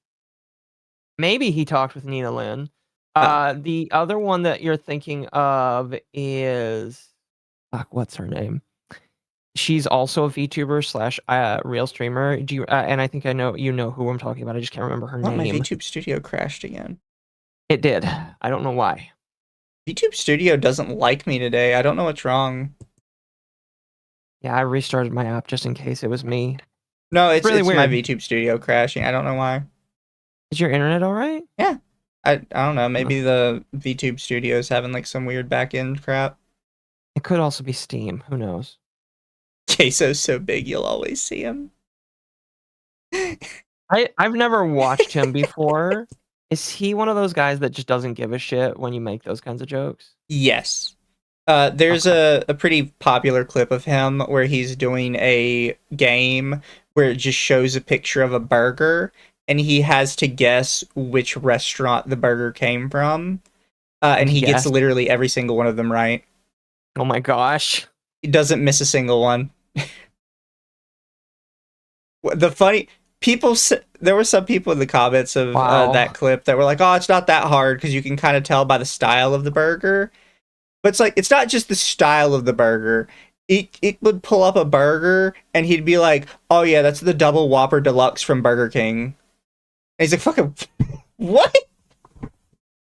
Maybe he talked with Nina Lynn. The other one that you're thinking of is, what's her name? She's also a VTuber / real streamer. Do you? And I think I know who I'm talking about. I just can't remember her name. My VTube Studio crashed again. It did. I don't know why. VTube Studio doesn't like me today. I don't know what's wrong. Yeah, I restarted my app just in case it was me. No, it's really my weird. VTube Studio crashing. I don't know why. Is your internet all right? Yeah. I don't know. Maybe the VTube Studio is having like some weird back end crap. It could also be Steam. Who knows? Queso's so big you'll always see him. I've never watched him before. Is he one of those guys that just doesn't give a shit when you make those kinds of jokes? Yes. There's a pretty popular clip of him where he's doing a game where it just shows a picture of a burger and he has to guess which restaurant the burger came from. And he gets literally every single one of them right. Oh my gosh. He doesn't miss a single one. The funny people, there were some people in the comments of that clip that were like, "Oh, it's not that hard because you can kind of tell by the style of the burger." But it's like, it's not just the style of the burger. It would pull up a burger and he'd be like, "Oh yeah, that's the double Whopper Deluxe from Burger King." And he's like, "Fucking what?"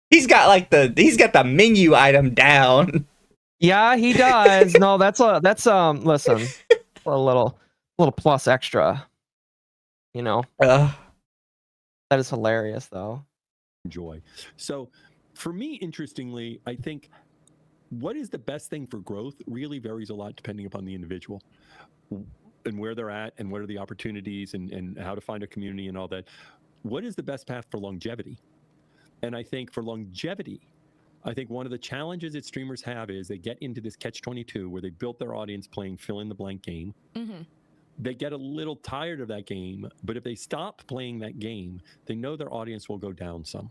He's got the menu item down. Yeah, he does. No, listen, a little plus extra. You know, that is hilarious though. Enjoy. So for me, interestingly, I think what is the best thing for growth really varies a lot depending upon the individual and where they're at and what are the opportunities and how to find a community and all that. What is the best path for longevity? And I think for longevity, I think one of the challenges that streamers have is they get into this catch-22 where they built their audience playing fill-in-the-blank game. Mm-hmm. They get a little tired of that game, but if they stop playing that game, they know their audience will go down some.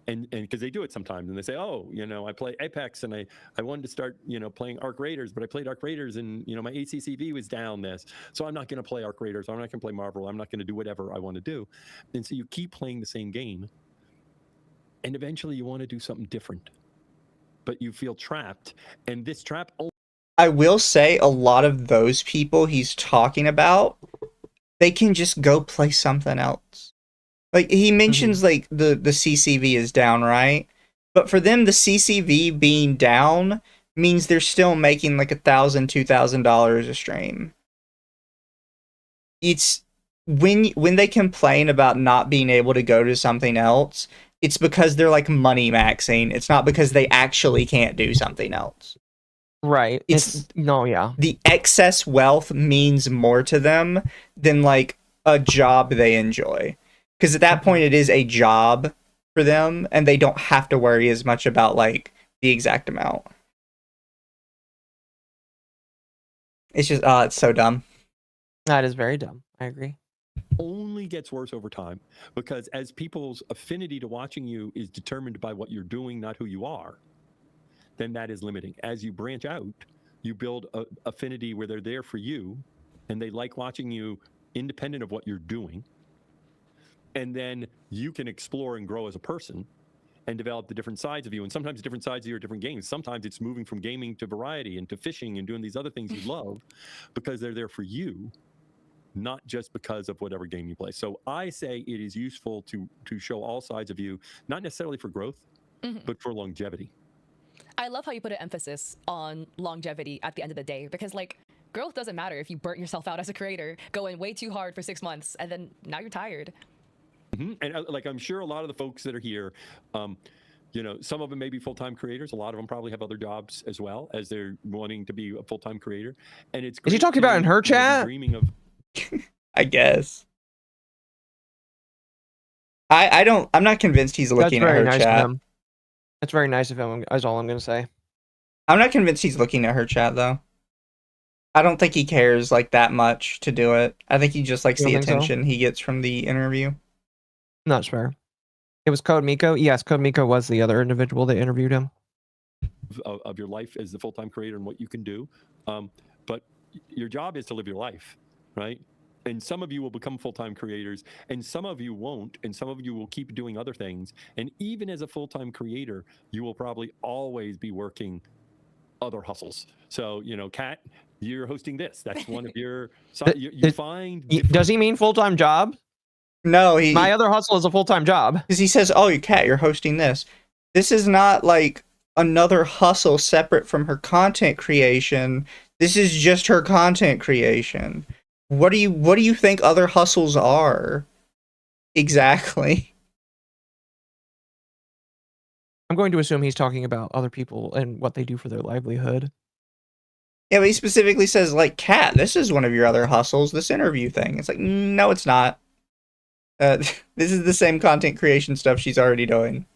And because they do it sometimes and they say, oh, I play Apex and I wanted to start, playing Arc Raiders, but I played Arc Raiders and, my ACCV was down this. So I'm not going to play Arc Raiders. I'm not going to play Marvel. I'm not going to do whatever I want to do. And so you keep playing the same game. and eventually you want to do something different, but you feel trapped, and this trap only I will say a lot of those people he's talking about, they can just go play something else. Like he mentions like the CCV is down, right? But for them the CCV being down means they're still making like $1,000, $2,000 a stream. It's when they complain about not being able to go to something else, it's because they're like money maxing. It's not because they actually can't do something else. Right. It's no, yeah. The excess wealth means more to them than like a job they enjoy. Because at that point it is a job for them and they don't have to worry as much about like the exact amount. It's just it's so dumb. That is very dumb. I agree. only gets worse over time, because as people's affinity to watching you is determined by what you're doing, not who you are, then that is limiting. As you branch out, you build a affinity where they're there for you and they like watching you independent of what you're doing. And then you can explore and grow as a person and develop the different sides of you. And sometimes different sides of you are different games. Sometimes it's moving from gaming to variety and to fishing and doing these other things you love because they're there for you, not just because of whatever game you play. So I say it is useful to show all sides of you, not necessarily for growth, but for longevity. I love how you put an emphasis on longevity at the end of the day, because like growth doesn't matter if you burnt yourself out as a creator, going way too hard for 6 months, and then now you're tired. And like, I'm sure a lot of the folks that are here, you know, some of them may be full-time creators. A lot of them probably have other jobs as well as they're wanting to be a full-time creator. And it's Is he talking about in her chat? Dreaming of. I guess. I'm not convinced he's looking at her nice chat. Of him. That's very nice of him. That's all I'm gonna say. I'm not convinced he's looking at her chat though. I don't think he cares like that much to do it. I think he just likes the attention he gets from the interview. That's fair. It was Code Miko. Yes, Code Miko was the other individual that interviewed him. Of your life as the full-time creator and what you can do. But your job is to live your life, right? And some of you will become full-time creators and some of you won't, and some of you will keep doing other things. And even as a full-time creator, you will probably always be working other hustles. So, you know, Kat, you're hosting this. That's one of your, you find. Does he mean full-time job? No, my other hustle is a full-time job. Because he says, "Oh, Kat, you're hosting this." This is not like another hustle separate from her content creation. This is just her content creation. What do you think other hustles are? Exactly. I'm going to assume he's talking about other people and what they do for their livelihood. Yeah, but he specifically says, like, Kat, this is one of your other hustles, this interview thing. It's like, no, it's not. This is the same content creation stuff she's already doing.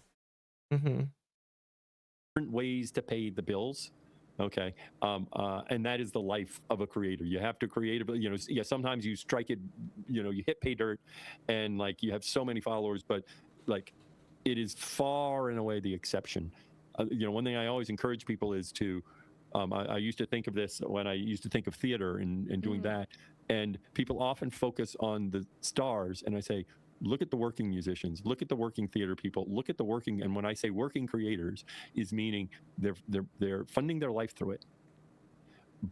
Different ways to pay the bills. Okay. And that is the life of a creator. You have to create, you know, yeah, sometimes you strike it, you know, you hit pay dirt and like you have so many followers, but like it is far and away the exception. You know, one thing I always encourage people is to, I used to think of this when I used to think of theater and doing that. And people often focus on the stars. And I say, look at the working musicians, look at the working theater people, look at the working, and when I say working creators, is meaning they're funding their life through it,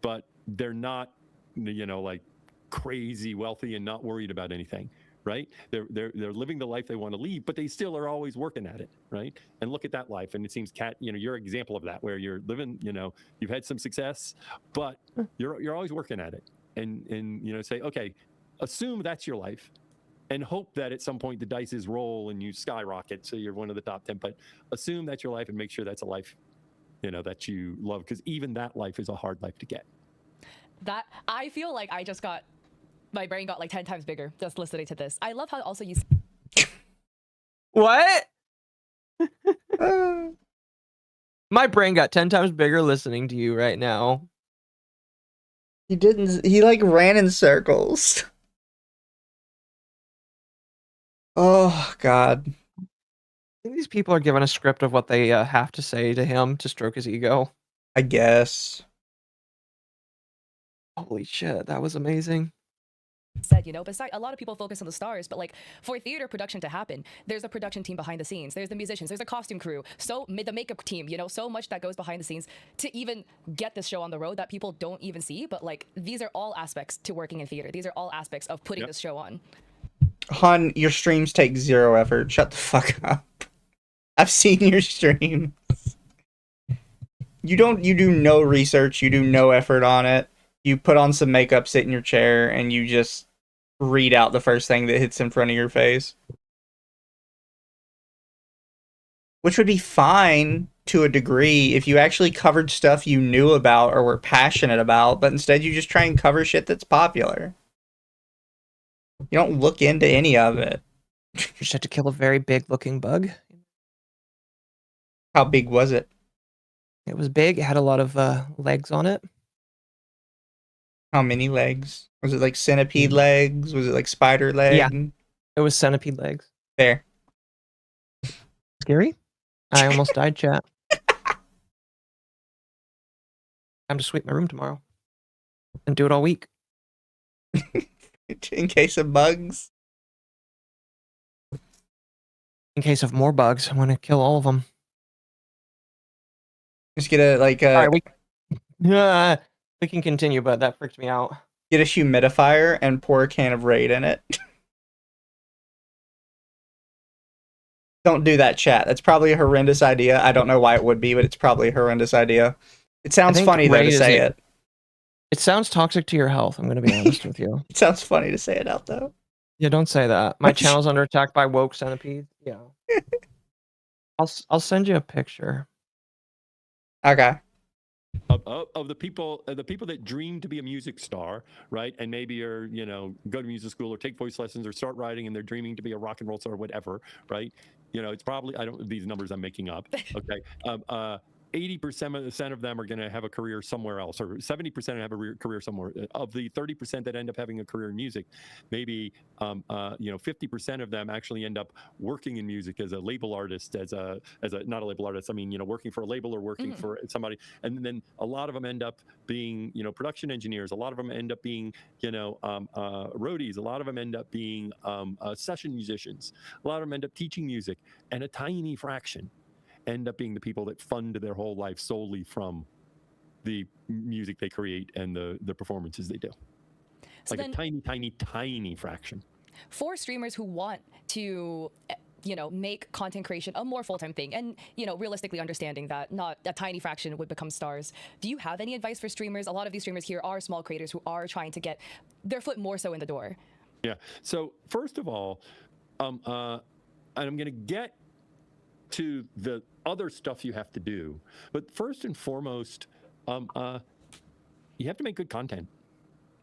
but they're not, you know, like crazy wealthy and not worried about anything, right? They're living the life they want to lead, but they still are always working at it, right? And look at that life, and it seems, Kat, you know, you're an example of that, where you're living, you know, you've had some success, but you're always working at it, and you know, say, okay, assume that's your life. And hope that at some point the dices roll and you skyrocket, so you're one of the top 10. But assume that's your life and make sure that's a life, you know, that you love, because even that life is a hard life to get. That I feel like I just got, my brain got like 10 times bigger just listening to this. I love how also you. What? My brain got 10 times bigger listening to you right now. He didn't. He like ran in circles. Oh, God. I think these people are given a script of what they have to say to him to stroke his ego. I guess. Holy shit, that was amazing. said, you know, besides a lot of people focus on the stars, but like for theater production to happen, there's a production team behind the scenes, there's the musicians, there's a costume crew, so the makeup team, you know, so much that goes behind the scenes to even get this show on the road that people don't even see. But like these are all aspects to working in theater. These are all aspects of putting this show on. Hun, your streams take zero effort. Shut the fuck up. I've seen your streams. You do no research, you do no effort on it. You put on some makeup, sit in your chair, and you just read out the first thing that hits in front of your face. Which would be fine to a degree if you actually covered stuff you knew about or were passionate about, but instead you just try and cover shit that's popular. You don't look into any of it. You just had to kill a very big looking bug. How big was it? It was big. It had a lot of legs on it. How many legs? Was it like centipede legs? Was it like spider leg? Yeah. It was centipede legs. There. Scary? I almost died, chat. Time to sweep my room tomorrow. And do it all week. In case of bugs? In case of more bugs, I'm gonna kill all of them. Just get a, like a... Alright, we can continue, but that freaked me out. Get a humidifier and pour a can of Raid in it. Don't do that, chat. That's probably a horrendous idea. I don't know why it would be, but it's probably a horrendous idea. It sounds funny, though, to say it. It sounds toxic to your health, I'm going to be honest with you. It sounds funny to say it out, though. Yeah, don't say that. My channel's under attack by woke centipedes. Yeah. I'll send you a picture. Okay. Of the people that dream to be a music star, right? And maybe are, you know, go to music school or take voice lessons or start writing and they're dreaming to be a rock and roll star or whatever, right? You know, it's probably, these numbers I'm making up, okay? 80% of them are going to have a career somewhere else, or 70% have a career somewhere. Of the 30% that end up having a career in music, maybe 50% of them actually end up working in music as a label artist, as a not a label artist. I mean, working for a label or working for somebody, and then a lot of them end up being production engineers. A lot of them end up being roadies. A lot of them end up being session musicians. A lot of them end up teaching music, and a tiny fraction end up being the people that fund their whole life solely from the music they create and the performances they do. So like a tiny fraction. For streamers who want to make content creation a more full-time thing, and realistically understanding that not a tiny fraction would become stars, do you have any advice for streamers? A lot of these streamers here are small creators who are trying to get their foot more so in the door. Yeah. So first of all, and I'm going to get to the other stuff you have to do, but first and foremost, you have to make good content,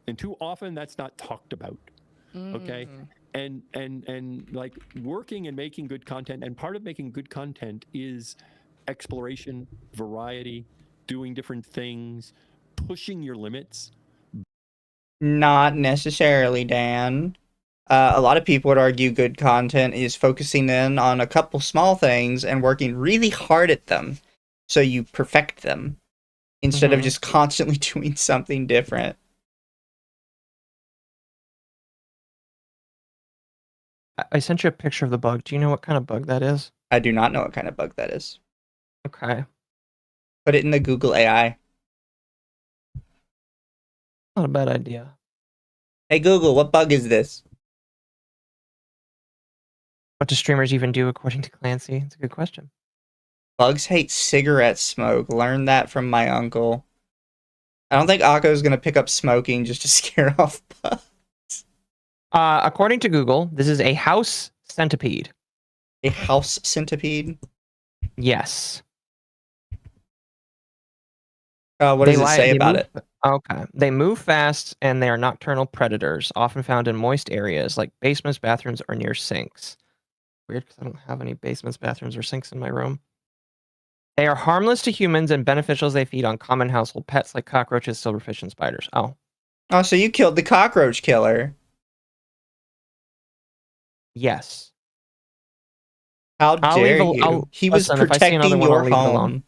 and too often that's not talked about. Okay, and like working and making good content, and part of making good content is exploration, variety, doing different things, pushing your limits. Not necessarily, Dan. A lot of people would argue good content is focusing in on a couple small things and working really hard at them so you perfect them instead of just constantly doing something different. I sent you a picture of the bug. Do you know what kind of bug that is? I do not know what kind of bug that is. Okay. Put it in the Google AI. Not a bad idea. Hey Google, what bug is this? What do streamers even do according to Clancy? It's a good question. Bugs hate cigarette smoke. Learned that from my uncle. I don't think Occo is going to pick up smoking just to scare off bugs. According to Google, this is a house centipede. A house centipede? Yes. What does it say about it? Okay. They move fast and they are nocturnal predators, often found in moist areas like basements, bathrooms, or near sinks. Weird, because I don't have any basements, bathrooms, or sinks in my room. They are harmless to humans and beneficial as they feed on common household pets like cockroaches, silverfish, and spiders. Oh. Oh, so you killed the cockroach killer. Yes. How dare you? He was protecting your home.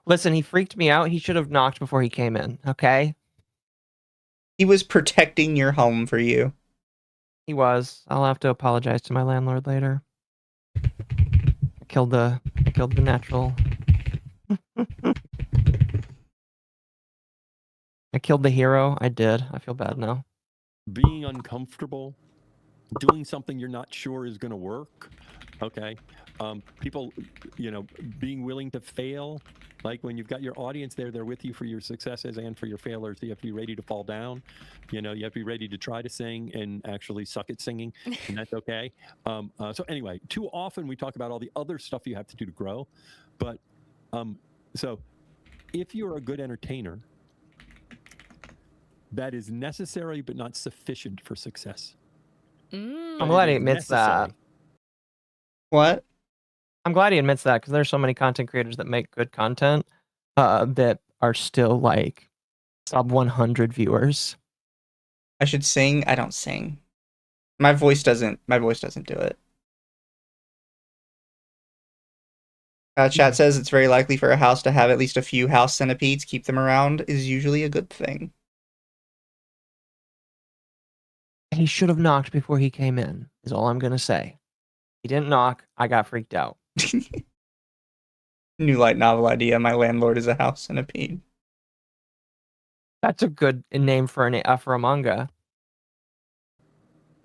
Listen, he freaked me out. He should have knocked before he came in, okay? He was protecting your home for you. He was. I'll have to apologize to my landlord later. I killed the natural. I killed the hero. I did. I feel bad now. Being uncomfortable, doing something you're not sure is going to work. Okay. People, being willing to fail. Like when you've got your audience there, they're with you for your successes and for your failures. You have to be ready to fall down. You have to be ready to try to sing and actually suck at singing, and that's okay. So anyway, too often we talk about all the other stuff you have to do to grow. But so if you're a good entertainer, that is necessary but not sufficient for success. I'm glad he admits that. What? I'm glad he admits that because there's so many content creators that make good content that are still like sub 100 viewers. I should sing. I don't sing. My voice doesn't do it. Chat says it's very likely for a house to have at least a few house centipedes. Keep them around is usually a good thing. He should have knocked before he came in, is all I'm going to say. He didn't knock. I got freaked out. New light novel idea. My landlord is a house centipede. That's a good name for a manga.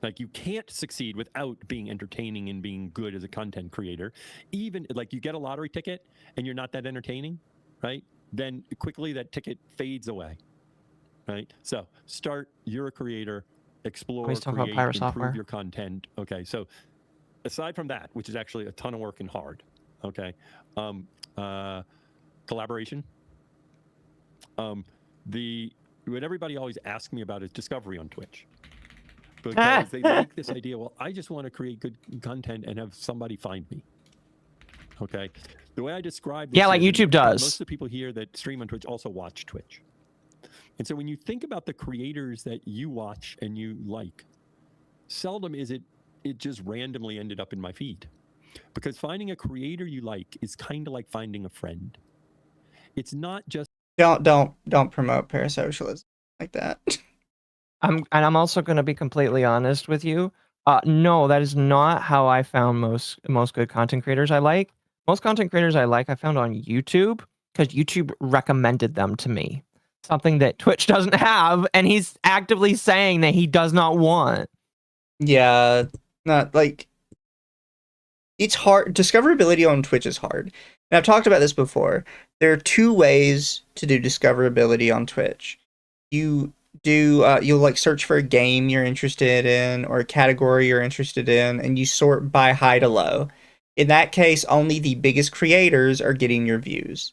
Like, you can't succeed without being entertaining and being good as a content creator. Even like you get a lottery ticket and you're not that entertaining, right? Then quickly that ticket fades away, right? So you're a creator, explore, create, improve your content. Okay, so aside from that, which is actually a ton of work and hard, okay, collaboration. What everybody always asks me about is discovery on Twitch. Because they like this idea, well, I just want to create good content and have somebody find me. Okay? The way I describe this, yeah, like YouTube does. Most of the people here that stream on Twitch also watch Twitch. And so when you think about the creators that you watch and you like, seldom is it just randomly ended up in my feed. Because finding a creator you like is kind of like finding a friend. It's not just... Don't promote parasocialism like that. I'm also going to be completely honest with you. No, that is not how I found most good content creators I like. Most content creators I like I found on YouTube because YouTube recommended them to me. Something that Twitch doesn't have, and he's actively saying that he does not want. Yeah, not like... It's hard. Discoverability on Twitch is hard. And I've talked about this before. There are two ways to do discoverability on Twitch. You'll like search for a game you're interested in or a category you're interested in, and you sort by high to low. In that case, only the biggest creators are getting your views.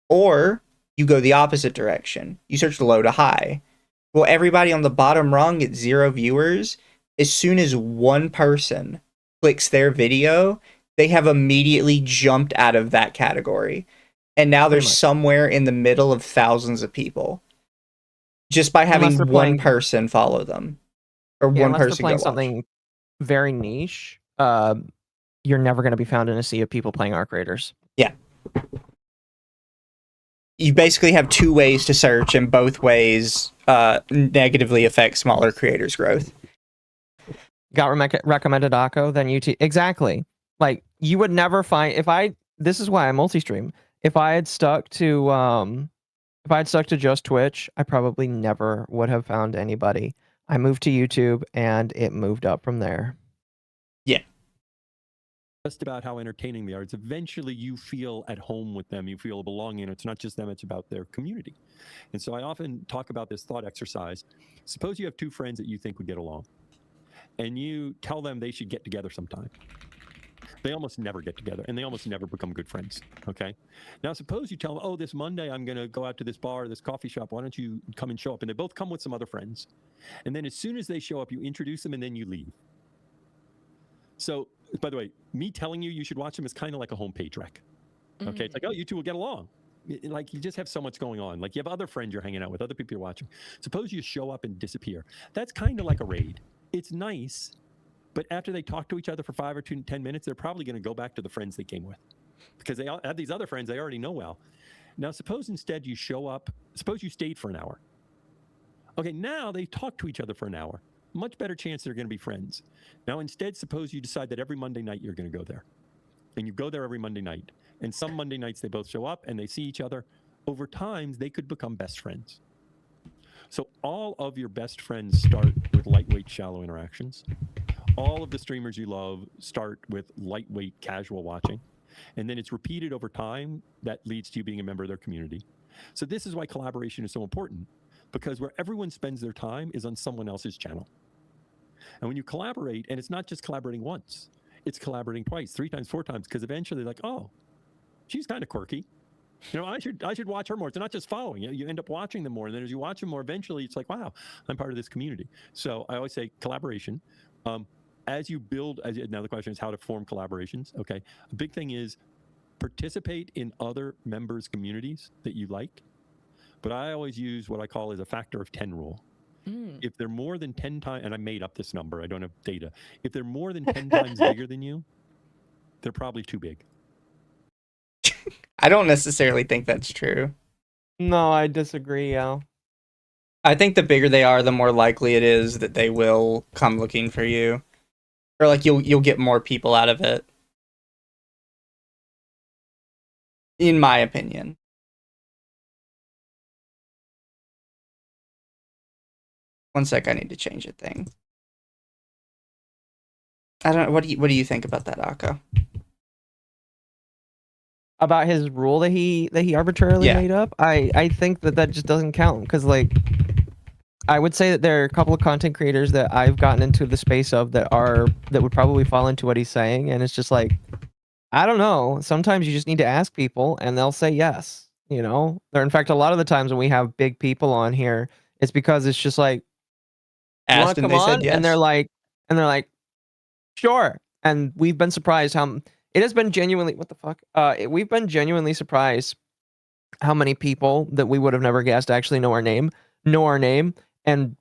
Or you go the opposite direction. You search low to high. Well, everybody on the bottom rung gets 0 viewers. As soon as one person clicks their video, they have immediately jumped out of that category. And now they're somewhere in the middle of thousands of people. Just by having one person follow them. Or one person go watch. Something very niche, you're never going to be found in a sea of people playing our creators. Yeah. You basically have two ways to search, and both ways negatively affect smaller creators' growth. Got recommended Occo, then UT. Exactly. Like, you would never find... This is why I multi-stream. If I had stuck to just Twitch, I probably never would have found anybody. I moved to YouTube, and it moved up from there. Yeah. Just about how entertaining they are. It's eventually you feel at home with them. You feel a belonging. It's not just them. It's about their community. And so I often talk about this thought exercise. Suppose you have two friends that you think would get along, and you tell them they should get together sometime. They almost never get together, and they almost never become good friends, okay? Now, suppose you tell them, oh, this Monday I'm going to go out to this bar, this coffee shop. Why don't you come and show up? And they both come with some other friends. And then as soon as they show up, you introduce them, and then you leave. So, by the way, me telling you should watch them is kind of like a homepage wreck, okay? Mm-hmm. It's like, oh, you two will get along. Like, you just have so much going on. Like, you have other friends you're hanging out with, other people you're watching. Suppose you show up and disappear. That's kind of like a raid. It's nice, but after they talk to each other for 5 or 10 minutes, they're probably going to go back to the friends they came with because they have these other friends they already know well. Now, suppose instead you show up, suppose you stayed for an hour. Okay, now they talk to each other for an hour. Much better chance they're going to be friends. Now, instead, suppose you decide that every Monday night you're going to go there. And you go there every Monday night. And some Monday nights they both show up and they see each other. Over time, they could become best friends. So all of your best friends start with lightweight, shallow interactions. All of the streamers you love start with lightweight, casual watching. And then it's repeated over time that leads to you being a member of their community. So this is why collaboration is so important, because where everyone spends their time is on someone else's channel. And when you collaborate, and it's not just collaborating once, it's collaborating twice, 3 times, 4 times, because eventually like, oh, she's kind of quirky. I should watch her more. It's not just following. You end up watching them more. And then as you watch them more, eventually it's like, wow, I'm part of this community. So I always say collaboration. As you build, now the question is how to form collaborations. Okay. A big thing is participate in other members' communities that you like. But I always use what I call as a factor of 10 rule. If they're more than 10 times, and I made up this number, I don't have data. If they're more than 10 times bigger than you, they're probably too big. I don't necessarily think that's true. No, I disagree, Al. I think the bigger they are, the more likely it is that they will come looking for you. Or like you'll get more people out of it. In my opinion. One sec, I need to change a thing. I don't know, what do you think about that, Occo? About his rule that he arbitrarily made up, I think that just doesn't count, because like I would say that there are a couple of content creators that I've gotten into the space of that would probably fall into what he's saying, and it's just like, I don't know, sometimes you just need to ask people and they'll say yes, There, in fact, a lot of the times when we have big people on here, it's because it's just like, asked and they said yes. And they're like, sure. And we've been surprised how it has been genuinely, what the fuck? We've been genuinely surprised how many people that we would have never guessed actually know our name, and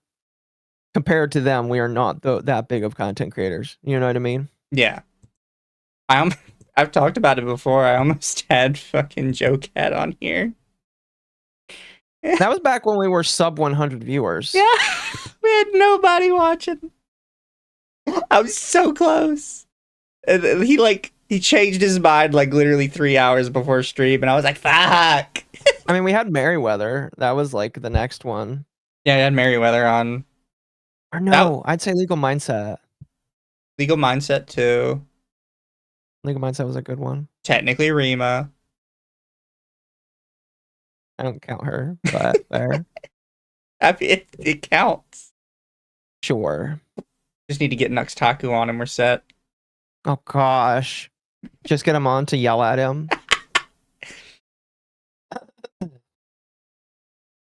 compared to them, we are not that big of content creators. You know what I mean? Yeah. I've talked about it before. I almost had fucking Joe Cat on here. That was back when we were sub 100 viewers. Yeah. We had nobody watching. I was so close. He changed his mind like literally 3 hours before stream, and I was like, fuck. I mean, we had Merryweather. That was like the next one. Yeah, I had Merryweather on. Or no, I'd say Legal Mindset. Legal Mindset too. Legal Mindset was a good one. Technically Rima. I don't count her, but fair. I mean, it counts. Sure. Just need to get Nuxtaku on and we're set. Oh gosh. Just get him on to yell at him.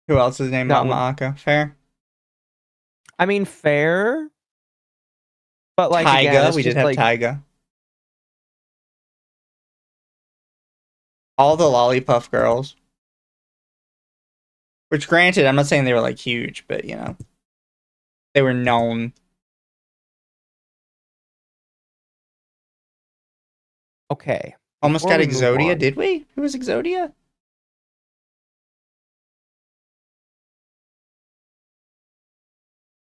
Who else is named Mama Occo? Fair? I mean, fair. But like, Taiga, again, we did have Taiga. All the Lollipuf girls. Which, granted, I'm not saying they were like huge, but they were known. Okay. Almost got Exodia, did we? Who was Exodia?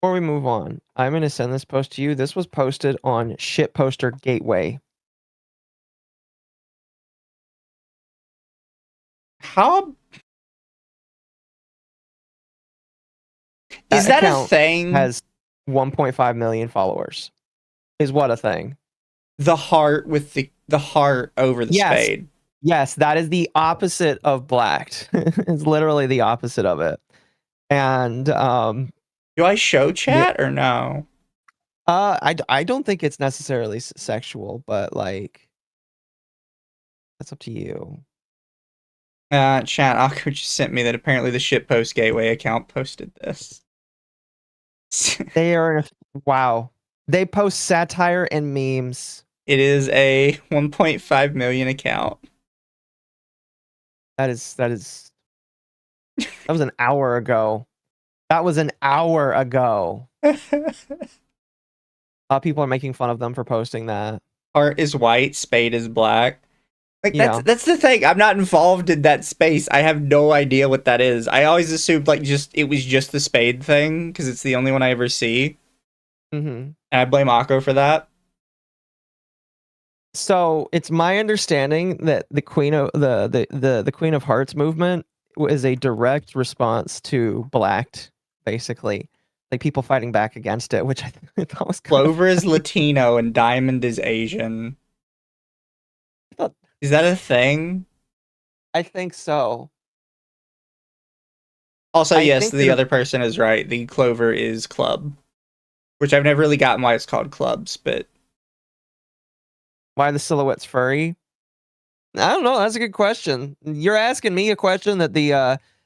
Before we move on, I'm going to send this post to you. This was posted on Shitposter Gateway. How? Is that a thing? Has 1.5 million followers. Is what a thing? The heart with the heart over the spade. Yes, that is the opposite of blacked. It's literally the opposite of it. And do I show chat or no? I don't think it's necessarily sexual, but like that's up to you. Chat, Occo just sent me that apparently the Shitpost Gateway account posted this. They are wow. They post satire and memes. It is a 1.5 million account. That was an hour ago. That was an hour ago. People are making fun of them for posting that. Heart is white, spade is black. Like Yeah. that's the thing. I'm not involved in that space. I have no idea what that is. I always assumed like it was just the spade thing because it's the only one I ever see, Mm-hmm. and I blame Occo for that. So it's my understanding that the Queen of the Queen of Hearts movement was a direct response to Blacked, basically, like people fighting back against it, which I thought was kind of Clover is funny. Latino and Diamond is Asian. thought- Is that a thing? I think so. Also, I yes, think the that other person is right. The Clover is Club, which I've never really gotten why it's called clubs, but why the silhouette's furry? I don't know. That's a good question. You're asking me a question that the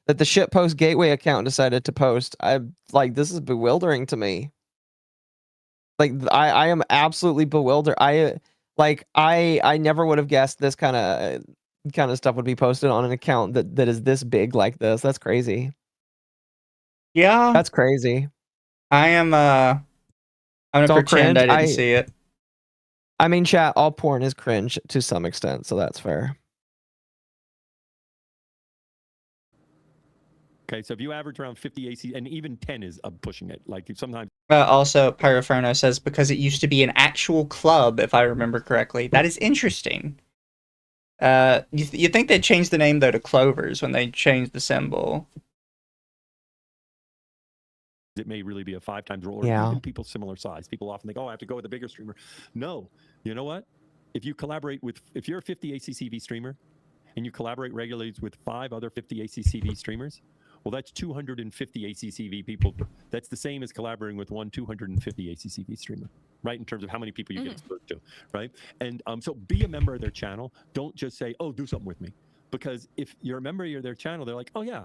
shitpost gateway account decided to post. I like this is bewildering to me. Like I am absolutely bewildered. I never would have guessed this kind of stuff would be posted on an account that is this big like this. That's crazy. yeah, That's crazy. I'm gonna It's all pretend cringe. I didn't see it. I mean, chat, all porn is cringe to some extent, so that's fair. Okay, so if you average around 50 AC, and even 10 is pushing it. Like sometimes Also, Pyroferno says because it used to be an actual club, if I remember correctly. That is interesting. You think they'd change the name though to Clovers when they changed the symbol? it may really be a 5 times roller. Yeah. Even people similar size. People often think, oh, I have to go with a bigger streamer. No, you know what? If you're a 50 ACCV streamer and you collaborate regularly with 5 other 50 ACCV streamers, well, that's 250 ACCV people. That's the same as collaborating with one 250 ACCV streamer, right? In terms of how many people you get exposed to, right? And so be a member of their channel. Don't just say, oh, do something with me. Because if you're a member of their channel, they're like, oh yeah,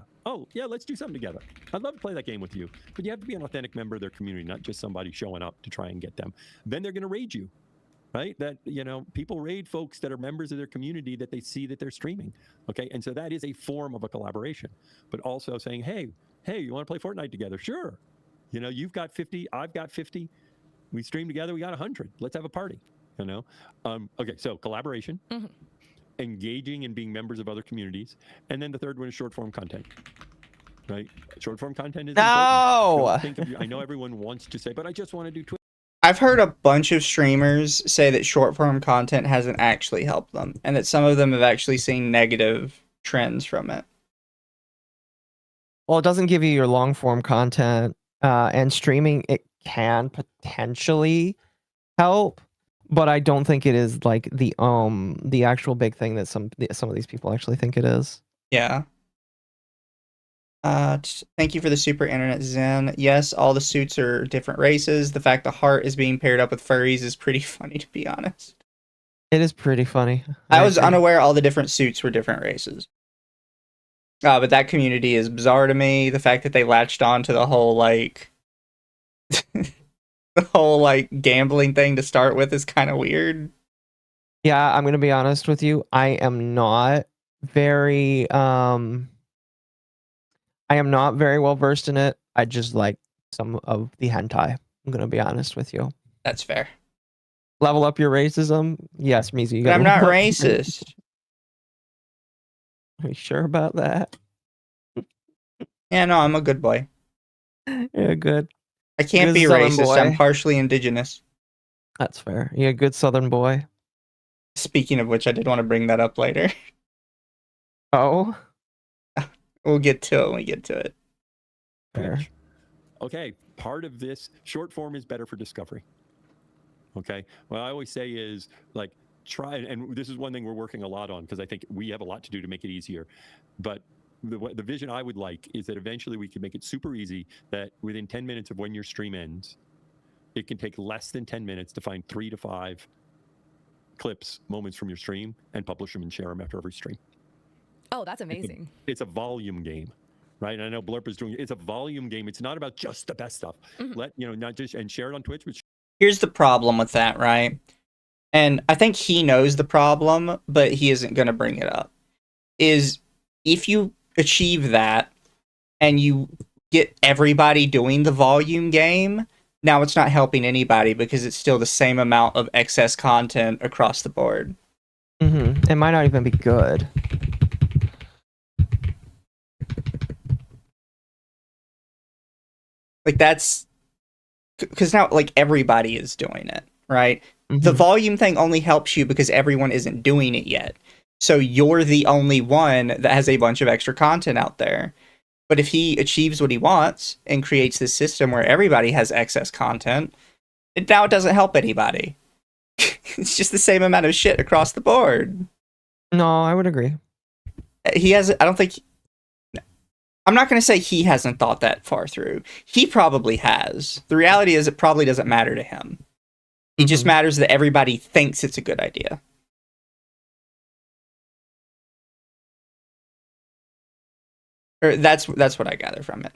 let's do something together. I'd love to play that game with you. But you have to be an authentic member of their community, not just somebody showing up to try and get them. Then they're going to raid you. Right? That, people raid folks that are members of their community that they see that they're streaming. Okay. And so that is a form of a collaboration, but also saying, hey, you want to play Fortnite together? Sure. You've got 50, I've got 50. We stream together. We got 100. Let's have a party, Okay. So collaboration, engaging and being members of other communities. And then the third one is short form content. Right? Short form content is important. I know everyone wants to say, but I just want to do Twitch. I've heard a bunch of streamers say that short form content hasn't actually helped them, and that some of them have actually seen negative trends from it. Well, it doesn't give you your long form content, and streaming it can potentially help, but I don't think it is like the actual big thing that some of these people actually think it is. Yeah. Thank you for the super internet Zen. Yes, all the suits are different races. The fact the heart is being paired up with furries is pretty funny, to be honest. It is pretty funny. I was unaware all the different suits were different races. But that community is bizarre to me. The fact that they latched on to the whole the whole gambling thing to start with is kind of weird. Yeah, I'm gonna be honest with you. I am not very well versed in it. I just like some of the hentai. I'm gonna be honest with you. That's fair. Level up your racism? Yes, Mizu. But I'm not racist. Are you sure about that? Yeah, no, I'm a good boy. Yeah, good. I can't Good be Southern racist. boy. I'm partially indigenous. That's fair. You're a good Southern boy. Speaking of which, I did want to bring that up later. Oh, We'll get to it when we get to it. fair. Okay, part of this short form is better for discovery. Okay, what I always say is try, and this is one thing we're working a lot on because I think we have a lot to do to make it easier. But the vision I would like is that eventually we can make it super easy that within 10 minutes of when your stream ends, it can take less than 10 minutes to find 3 to 5 moments from your stream and publish them and share them after every stream. Oh, that's amazing. It's a volume game, right? And I know Blurp is doing it. It's a volume game. It's not about just the best stuff. Not just, and share it on Twitch. Here's the problem with that, right? And I think he knows the problem, but he isn't going to bring it up. Is if you achieve that and you get everybody doing the volume game, now it's not helping anybody because it's still the same amount of excess content across the board. It might not even be good. Like that's because now like everybody is doing it, right? The volume thing only helps you because everyone isn't doing it yet. So you're the only one that has a bunch of extra content out there. But if he achieves what he wants and creates this system where everybody has excess content, it now doesn't help anybody. It's just the same amount of shit across the board. No, I would agree. He has, I don't think, I'm not going to say he hasn't thought that far through. He probably has. The reality is it probably doesn't matter to him. It just matters that everybody thinks it's a good idea. Or that's what I gather from it.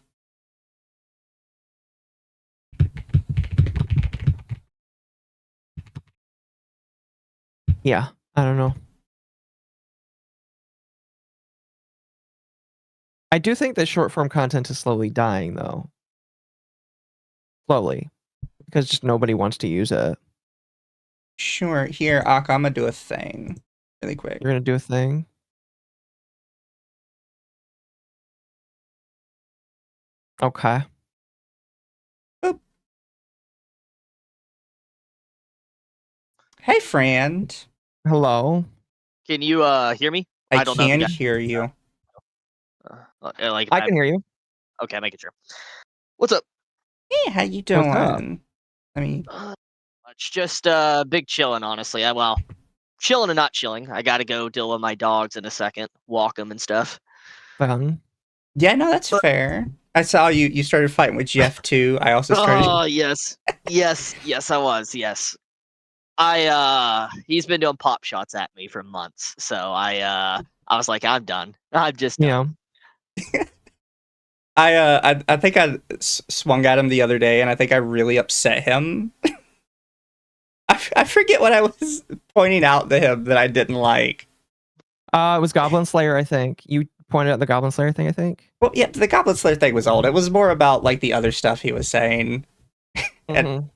Yeah, I don't know. I do think that short form content is slowly dying, though. Slowly. Because just nobody wants to use it. Sure. Here, Occo, I'm going to do a thing really quick. You're going to do a thing? Okay. Boop. Hey, friend. Hello. Can you hear me? I don't know if you can guys- hear you. Like I can hear you. Okay, making sure. What's up? Hey, how you doing? What's up? I mean, It's just big chilling, honestly. Well, chilling and not chilling. I got to go deal with my dogs in a second, walk them and stuff. Fun. yeah, no, that's fair. I saw you started fighting with Jeff too. I also started. Oh yes, yes, I was. Yes, he's been doing pop shots at me for months, so I was like, I'm done. I'm just done. Yeah. I think I swung at him the other day, and I think I really upset him. I forget what I was pointing out to him that I didn't like. It was Goblin Slayer, I think. You pointed out the Goblin Slayer thing, I think. Well, yeah, the Goblin Slayer thing was old. It was more about like the other stuff he was saying. Mhm.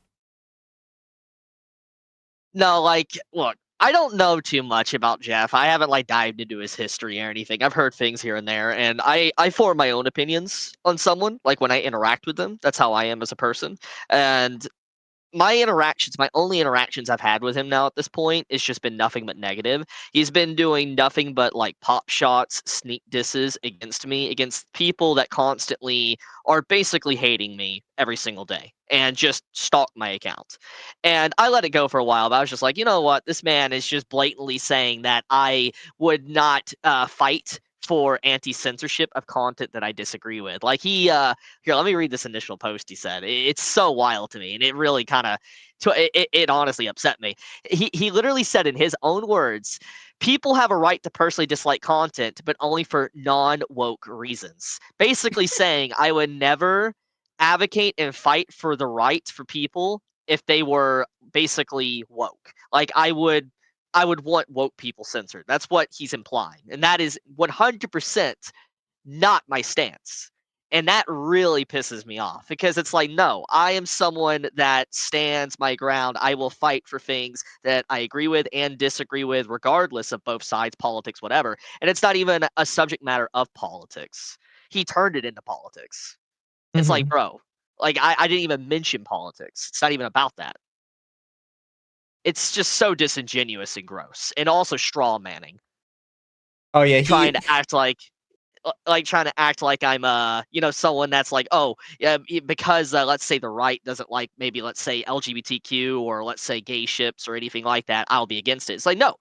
No, like, look, I don't know too much about Jeff. I haven't like dived into his history or anything. I've heard things here and there, and I form my own opinions on someone. Like when I interact with them, that's how I am as a person. And my only interactions I've had with him now at this point, it's just been nothing but negative. He's been doing nothing but like pop shots, sneak disses against me, against people that constantly are basically hating me every single day and just stalk my account. And I let it go for a while, but I was just like, you know what? This man is just blatantly saying that I would not fight for anti-censorship of content that I disagree with. Like here, let me read this initial post he said. It's so wild to me, and it really kind of, it honestly upset me. He literally said in his own words, people have a right to personally dislike content, but only for non-woke reasons. Basically saying I would never advocate and fight for the rights for people if they were basically woke. Like I would want woke people censored. That's what he's implying. And that is 100% not my stance. And that really pisses me off because it's like, no, I am someone that stands my ground. I will fight for things that I agree with and disagree with, regardless of both sides, politics, whatever. And it's not even a subject matter of politics. He turned it into politics. It's like, bro, like I didn't even mention politics. It's not even about that. It's just so disingenuous and gross, and also straw manning. Oh yeah, Trying to act like I'm someone that's like, oh yeah, because let's say the right doesn't like, maybe let's say LGBTQ or let's say gay ships or anything like that, I'll be against it. It's like, no,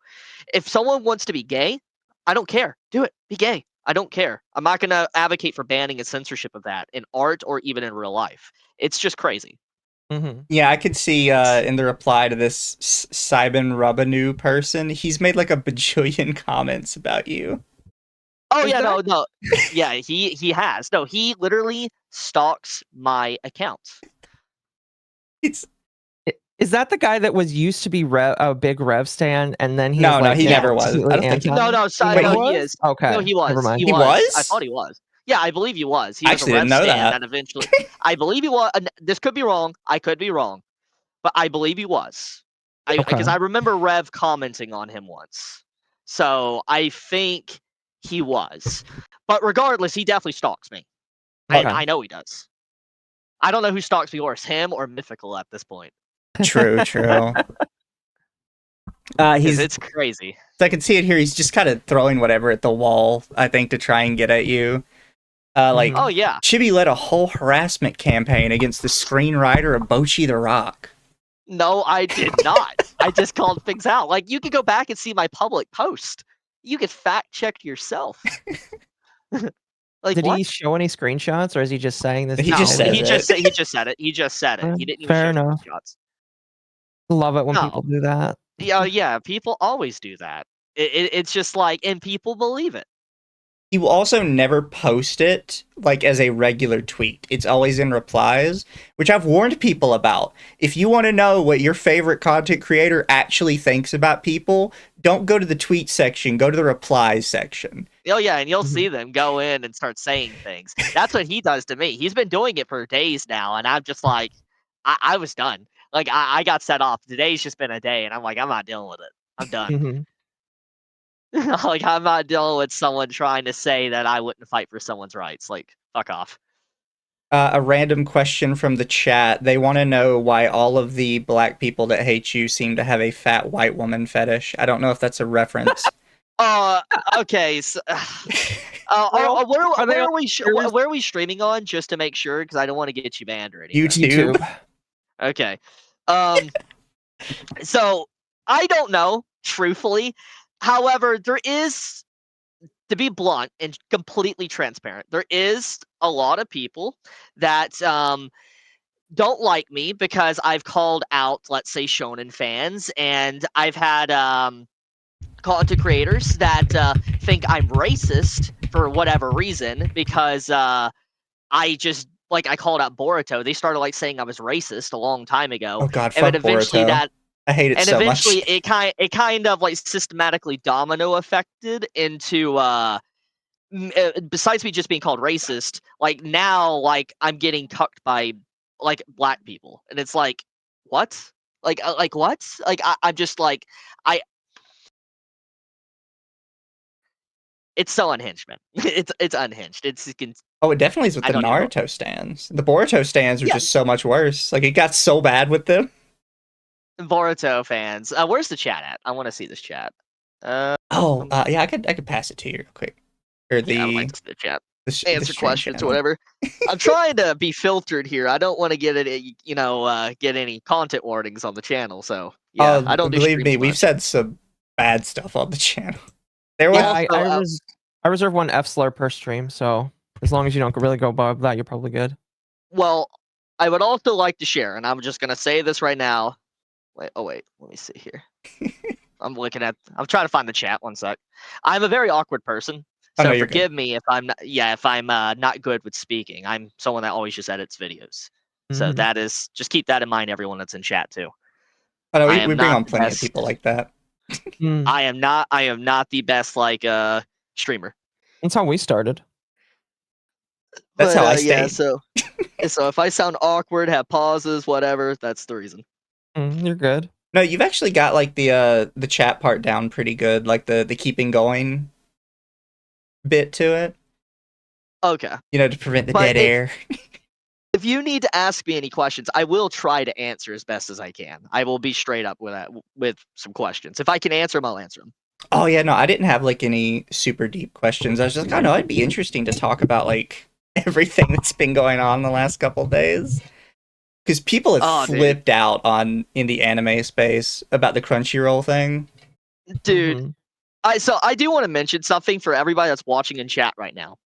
if someone wants to be gay, I don't care. Do it. Be gay. I don't care. I'm not gonna advocate for banning and censorship of that in art or even in real life. It's just crazy. Yeah, I could see in the reply to this Simon Rubanu person, he's made like a bajillion comments about you. Oh yeah, no. Yeah, he has. No, he literally stalks my account. It's Is that the guy that was used to be a big Rev stan, and then he's No, like, he never was. I don't think anti? No, Wait, no, he he was? is. Okay, No, he was. never mind. He was? I thought he was. Yeah, I believe he was. He I was actually a Rev didn't know stan that. eventually, I believe he was. This could be wrong. I could be wrong, but I believe he was. Because I remember Rev commenting on him once. So I think he was. But regardless, he definitely stalks me. Okay. I know he does. I don't know who stalks me worse, him or Mythical at this point. True, true. 'Cause He's. it's crazy. I can see it here. He's just kind of throwing whatever at the wall, I think, to try and get at you. Like, Oh yeah. Chibi led a whole harassment campaign against the screenwriter of Bocchi the Rock. No, I did not. I just called things out. Like, you could go back and see my public post. You could fact check yourself. Like, Did what? he show any screenshots, or is he just saying this? He No, just says he it. just said he just said it. He just said it. He didn't even Fair show enough. screenshots. Love it when No. people do that. Yeah, people always do that. It's just like, and people believe it. He will also never post it like as a regular tweet. It's always in replies, which I've warned people about. If you want to know what your favorite content creator actually thinks about people, don't go to the tweet section, go to the replies section. Oh yeah, and you'll Mhm. see them go in and start saying things. That's what he does to me. He's been doing it for days now, and I'm just like, I was done. Like I got set off. Today's just been a day, and I'm like, I'm not dealing with it. I'm done. Mhm. Like, I'm not dealing with someone trying to say that I wouldn't fight for someone's rights. Like, fuck off. A random question from the chat. They want to know why all of the black people that hate you seem to have a fat white woman fetish. I don't know if that's a reference. Okay. So, Well, where are they all where are we streaming on, just to make sure? Because I don't want to get you banned or anything. YouTube. Okay. So I don't know, truthfully. However, there is, to be blunt and completely transparent, there is a lot of people that don't like me because I've called out, let's say, shonen fans, and I've had content creators that think I'm racist for whatever reason because I just, like, I called out Boruto. They started like saying I was racist a long time ago. Oh god, And fuck then eventually Boruto. I hate it and so eventually much. it kind of like systematically domino affected into besides me just being called racist, like now, like I'm getting cucked by like black people, and it's like, what? Like what? Like I'm just like, it's so unhinged, man. It's unhinged. Oh, it definitely is with I the don't even know. Naruto stands. The Boruto stands are Yeah. just so much worse. Like, it got so bad with them. Boruto fans. Where's the chat at? I want to see this chat. Yeah, I could pass it to you real quick. Or Yeah, I would like to see the chat. the Answer stream questions channel. or whatever. I'm trying to be filtered here. I don't want to get get any content warnings on the channel. So yeah, I don't do believe me, streams we've much. said some bad stuff on the channel. There was Yeah, Also, I reserve one F slur per stream, so as long as you don't really go above that, you're probably good. well, I would also like to share, and I'm just gonna say this right now. Wait, let me see here. I'm trying to find the chat. One sec. I'm a very awkward person, Oh, so no, you're good. forgive me if I'm not, if I'm not good with speaking. I'm someone that always just edits videos. So Mhm. that is, just keep that in mind, everyone that's in chat too. I know I we am bring not on the plenty of best. people like that. Mm. I am not the best streamer. That's how we started. That's how I Yeah, stayed. so if I sound awkward, have pauses, whatever, that's the reason. You're good. No, you've actually got like the chat part down pretty good, like the keeping going bit to it. Okay. You know, to prevent the But dead air. If you need to ask me any questions, I will try to answer as best as I can. I will be straight up with some questions. If I can answer them, I'll answer them. Oh yeah, no, I didn't have like any super deep questions. I was just like, oh no, it'd be interesting to talk about like everything that's been going on the last couple days. Because people have Dude. flipped out in the anime space about the Crunchyroll thing. Dude, Mhm. I do want to mention something for everybody that's watching in chat right now.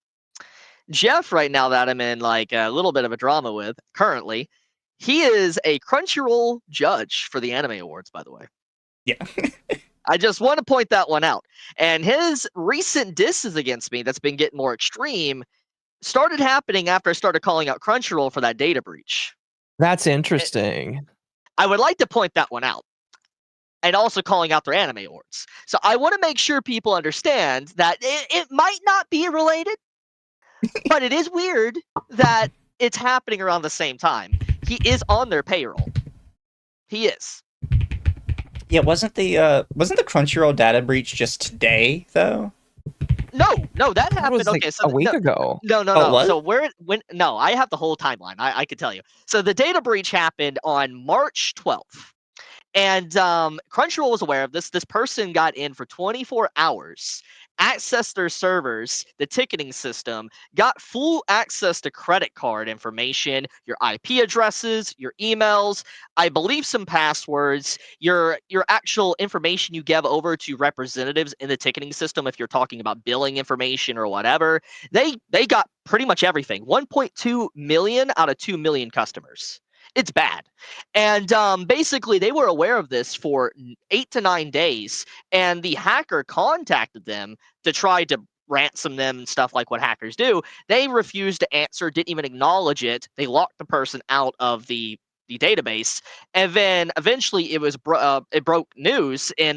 Jeff, right now that I'm in like a little bit of a drama with currently, he is a Crunchyroll judge for the Anime Awards, by the way. Yeah. I just want to point that one out. And his recent disses against me that's been getting more extreme started happening after I started calling out Crunchyroll for that data breach. That's interesting. I would like to point that one out. And also calling out their Anime Awards. So I want to make sure people understand that it might not be related, but it is weird that it's happening around the same time. He is on their payroll. He is. Yeah, wasn't the Crunchyroll data breach just today though? No, that That was happened. like Okay, so a week ago. Oh, what? So no, I have the whole timeline. I could tell you. So the data breach happened on March 12th. And Crunchyroll was aware of this. This person got in for 24 hours, accessed their servers, the ticketing system, got full access to credit card information, your IP addresses, your emails, I believe some passwords, your actual information you give over to representatives in the ticketing system if you're talking about billing information or whatever. They got pretty much everything. 1.2 million out of 2 million customers. It's bad. And basically, they were aware of this for 8 to 9 days, and the hacker contacted them to try to ransom them and stuff like what hackers do. They refused to answer, didn't even acknowledge it. They locked the person out of the database, and then eventually it broke news in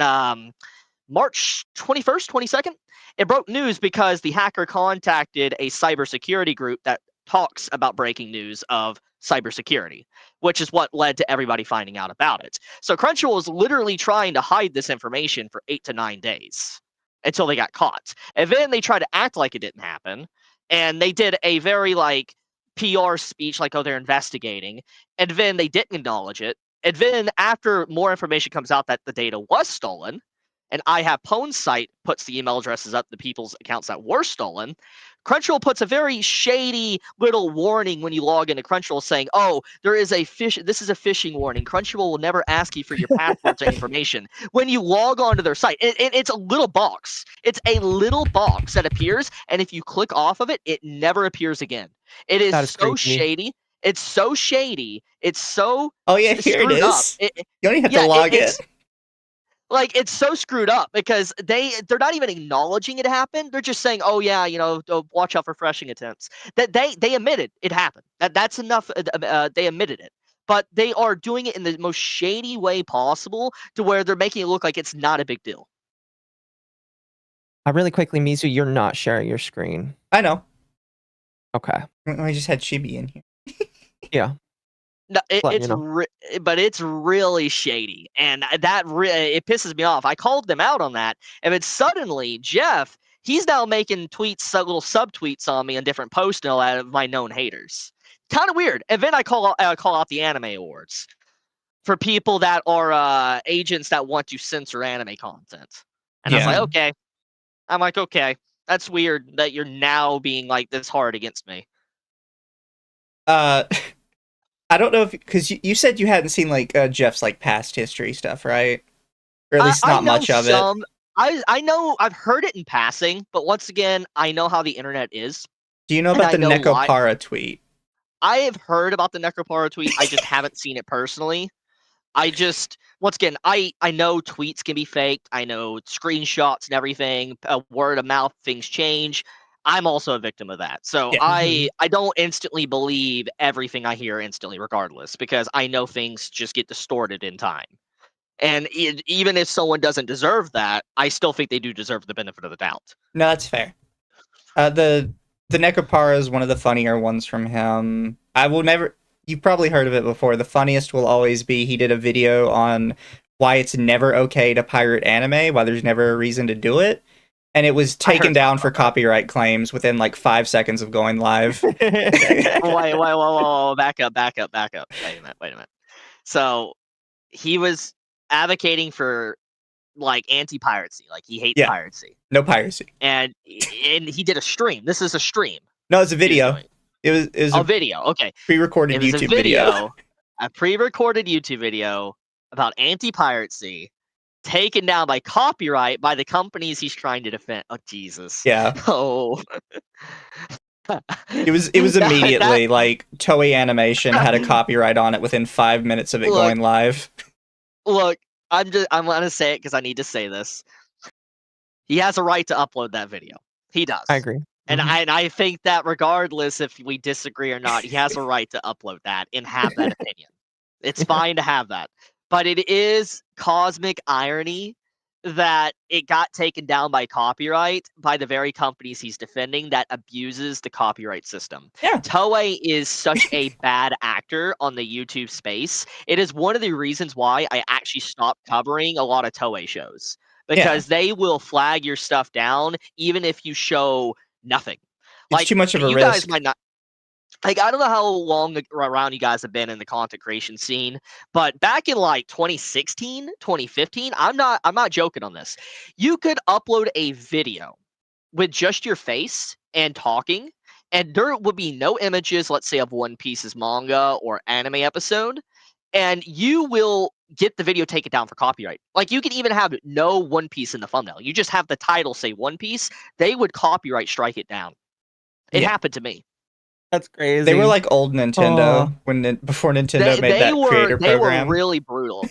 March 21st, 22nd. It broke news because the hacker contacted a cybersecurity group that talks about breaking news of cybersecurity, which is what led to everybody finding out about it. So Crunchyroll was literally trying to hide this information for 8 to 9 days until they got caught. And then they tried to act like it didn't happen. And they did a very like PR speech, like, oh, they're investigating. And then they didn't acknowledge it. And then after more information comes out that the data was stolen, and I Have Pwn's site puts the email addresses up the people's accounts that were stolen, Crunchyroll puts a very shady little warning when you log into Crunchyroll saying, "Oh, this is a phishing warning. Crunchyroll will never ask you for your passwords or information." When you log onto their site, it's a little box. It's a little box that appears, and if you click off of it, it never appears again. It is That is so creepy. shady. It's so shady. It's so Oh yeah, here it screwed up. is. You only have to log in. It's so screwed up because they're not even acknowledging it happened. They're just saying, "Oh yeah, watch out for phishing attempts." That they admitted it happened. That's enough. They admitted it, but they are doing it in the most shady way possible to where they're making it look like it's not a big deal. Really quickly, Mizu, you're not sharing your screen. I know. Okay. I just had Chibi in here. Yeah. No, Letting you know. but it's really shady, and it pisses me off. I called them out on that, and then suddenly Jeff, he's now making tweets, little subtweets on me on different posts and all that of my known haters. Kind of weird. And then I call out the anime awards for people that are agents that want to censor anime content, and I was like, okay. I'm like, okay, that's weird that you're now being like this hard against me. I don't know if because you said you hadn't seen like Jeff's like past history stuff, right? Or at least not much of it. I know I've heard it in passing, but once again, I know how the internet is. Do you know about the Nekopara tweet? I have heard about the Nekopara tweet. I just haven't seen it personally. Once again, I know tweets can be faked. I know screenshots and everything. Word of mouth, things change. I'm also a victim of that. So Yeah. I don't instantly believe everything I hear instantly, regardless, because I know things just get distorted in time. And even if someone doesn't deserve that, I still think they do deserve the benefit of the doubt. No, that's fair. The Nekopara is one of the funnier ones from him. You've probably heard of it before. The funniest will always be he did a video on why it's never okay to pirate anime, why there's never a reason to do it. And it was taken down for copyright claims within like 5 seconds of going live. Wait, back up. Wait a minute. So he was advocating for like anti-piracy, like he hates piracy. No piracy. And he did a stream. This is a stream. No, it's a video. It was a video. Okay. Pre-recorded YouTube video. A pre-recorded YouTube video about anti-piracy taken down by copyright by the companies he's trying to defend. Oh Jesus. Yeah. Oh. It was immediately like Toei Animation had a copyright on it within 5 minutes of it going live. Look, I'm gonna say it because I need to say this. He has a right to upload that video. He does. I agree. And I think that regardless if we disagree or not, he has a right to upload that and have that opinion. It's fine to have that. But it is cosmic irony that it got taken down by copyright by the very companies he's defending that abuses the copyright system. Yeah. Toei is such a bad actor on the YouTube space. It is one of the reasons why I actually stopped covering a lot of Toei shows, because they will flag your stuff down even if you show nothing. It's Like, too much of a you risk. guys might not. Like, I don't know how long around you guys have been in the content creation scene, but back in like 2016, 2015, I'm not joking on this. You could upload a video with just your face and talking, and there would be no images, let's say, of One Piece's manga or anime episode, and you will get the video taken down for copyright. Like, you can even have no One Piece in the thumbnail. You just have the title say One Piece, they would copyright strike it down. It happened to me. That's crazy. They were like old Nintendo before Nintendo made that creator program. They were really brutal.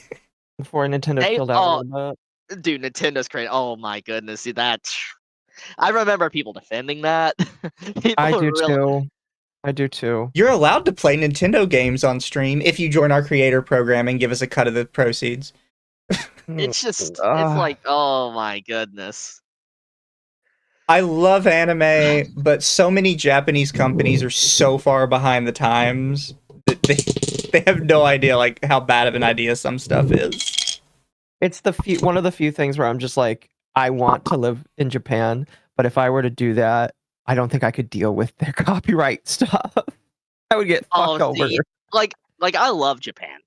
Before Nintendo killed out a little bit. Dude, Nintendo's crazy. Oh my goodness, see that. I remember people defending that. I do too. You're allowed to play Nintendo games on stream if you join our creator program and give us a cut of the proceeds. It's just, it's like, oh my goodness. I love anime, but so many Japanese companies are so far behind the times that they have no idea like how bad of an idea some stuff is. It's one of the few things where I'm just like, I want to live in Japan, but if I were to do that, I don't think I could deal with their copyright stuff. I would get fucked over. Like I love Japan,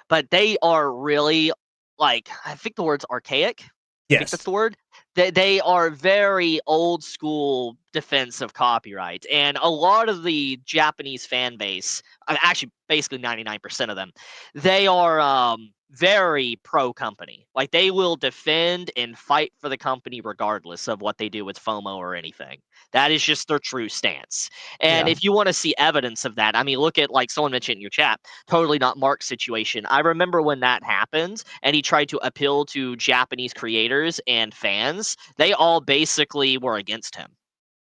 but they are really, like, I think the word's archaic. Yes. I think that's the word. They are very old school defense of copyright, and a lot of the Japanese fan base, actually basically 99% of them, they are very pro company. Like, they will defend and fight for the company regardless of what they do with FOMO or anything. That is just their true stance. And if you want to see evidence of that, I mean, look at, like someone mentioned in your chat, Totally Not Mark's situation. I remember when that happened and he tried to appeal to Japanese creators and fans. They all basically were against him.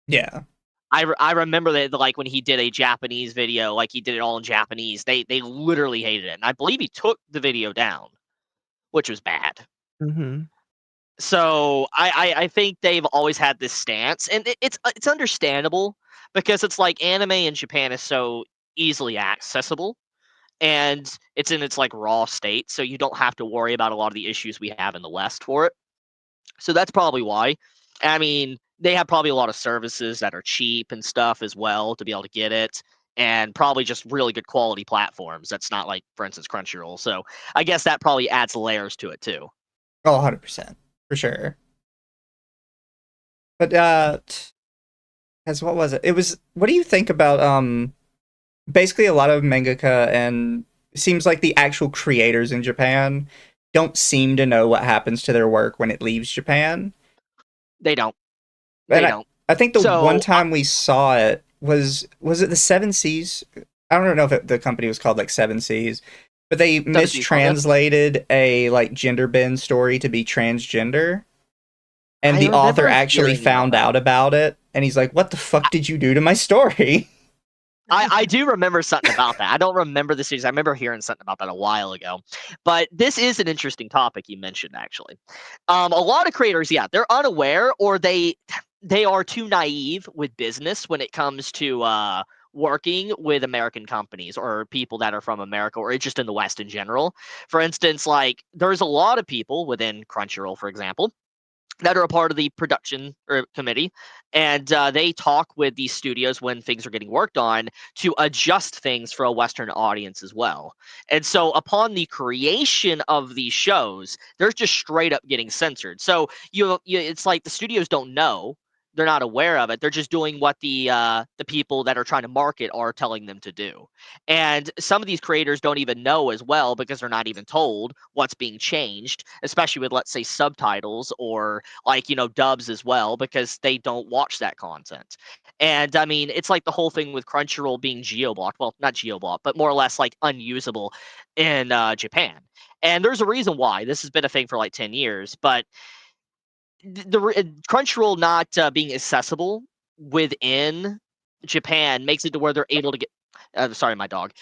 Yeah. I remember that, like, when he did a Japanese video, like he did it all in Japanese, they literally hated it. And I believe he took the video down, which was bad. Mm-hmm. So I think they've always had this stance, and it's understandable, because it's like anime in Japan is so easily accessible, and it's in its like raw state, so you don't have to worry about a lot of the issues we have in the West for it. So that's probably why. I mean, they have probably a lot of services that are cheap and stuff as well to be able to get it, and probably just really good quality platforms. That's not like, for instance, Crunchyroll. So I guess that probably adds layers to it too. Oh, 100%. For sure. But, as what was it? It was, what do you think about, basically a lot of mangaka, and it seems like the actual creators in Japan don't seem to know what happens to their work when it leaves Japan. They don't. They don't. I think the one time we saw it was it the Seven Seas? I don't know if the company was called like Seven Seas, but they mistranslated a like gender bend story to be transgender, and the author actually found out about it, and he's like, "What the fuck did you do to my story?" I do remember something about that. I don't remember the series. I remember hearing something about that a while ago. But this is an interesting topic you mentioned, actually. A lot of creators, they're unaware, or they are too naive with business when it comes to working with American companies or people that are from America, or just in the West in general. For instance, like, there's a lot of people within Crunchyroll, for example, that are a part of the production committee, and they talk with these studios when things are getting worked on to adjust things for a Western audience as well. And so upon the creation of these shows, they're just straight up getting censored. So it's like the studios don't know. They're not aware of it. They're just doing what the people that are trying to market are telling them to do. And some of these creators don't even know as well, because they're not even told what's being changed, especially with, let's say, subtitles or like, dubs as well, because they don't watch that content. And I mean, it's like the whole thing with Crunchyroll being geo-blocked. Well, not geo-blocked, but more or less like unusable in Japan. And there's a reason why. This has been a thing for like 10 years, but the Crunchyroll not being accessible within Japan makes it to where they're able to get. Sorry, my dog.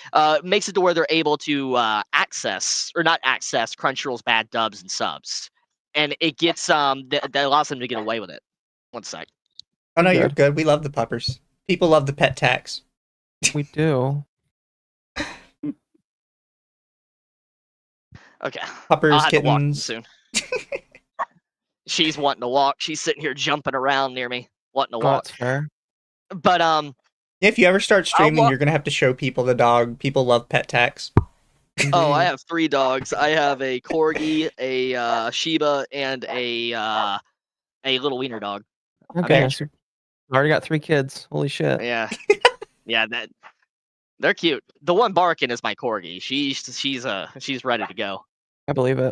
Makes it to where they're able to access or not access Crunchyroll's bad dubs and subs. and it gets that allows them to get away with it. One sec. Oh no, you're Good. good. We love the puppers. People love the pet tax. We do. Okay. Puppers, I'll have to walk them kittens. soon. She's wanting to walk. She's sitting here jumping around near me, wanting to Oh, walk. that's fair. But If you ever start streaming, wa- you're gonna have to show people the dog. People love pet tax. oh, I Indeed. have 3 dogs. I have a corgi, a Shiba, and a little wiener dog. Okay, mean- so I already got 3 kids. Holy shit. Yeah, yeah, they're cute. The one barking is my corgi. She's ready to go. I believe it.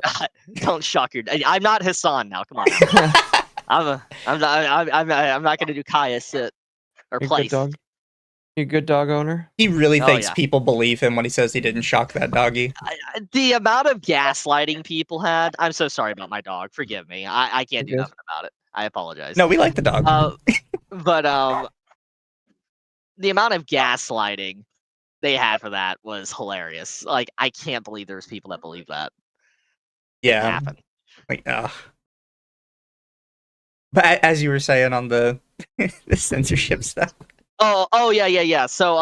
Don't shock your. I'm not Hassan now. Come on. Now. I'm not gonna do Kaya sit or You place. good dog? You good dog owner? He really Oh, thinks yeah. people believe him when he says he didn't shock that doggy. The amount of gaslighting people had. I'm so sorry about my dog. Forgive me. I can't do You're good. nothing about it. I apologize. No, we like the dog. But the amount of gaslighting they had for that was hilarious. Like, I can't believe there's people that believe that yeah. happened. Like, but as you were saying on the the censorship stuff. Oh yeah. So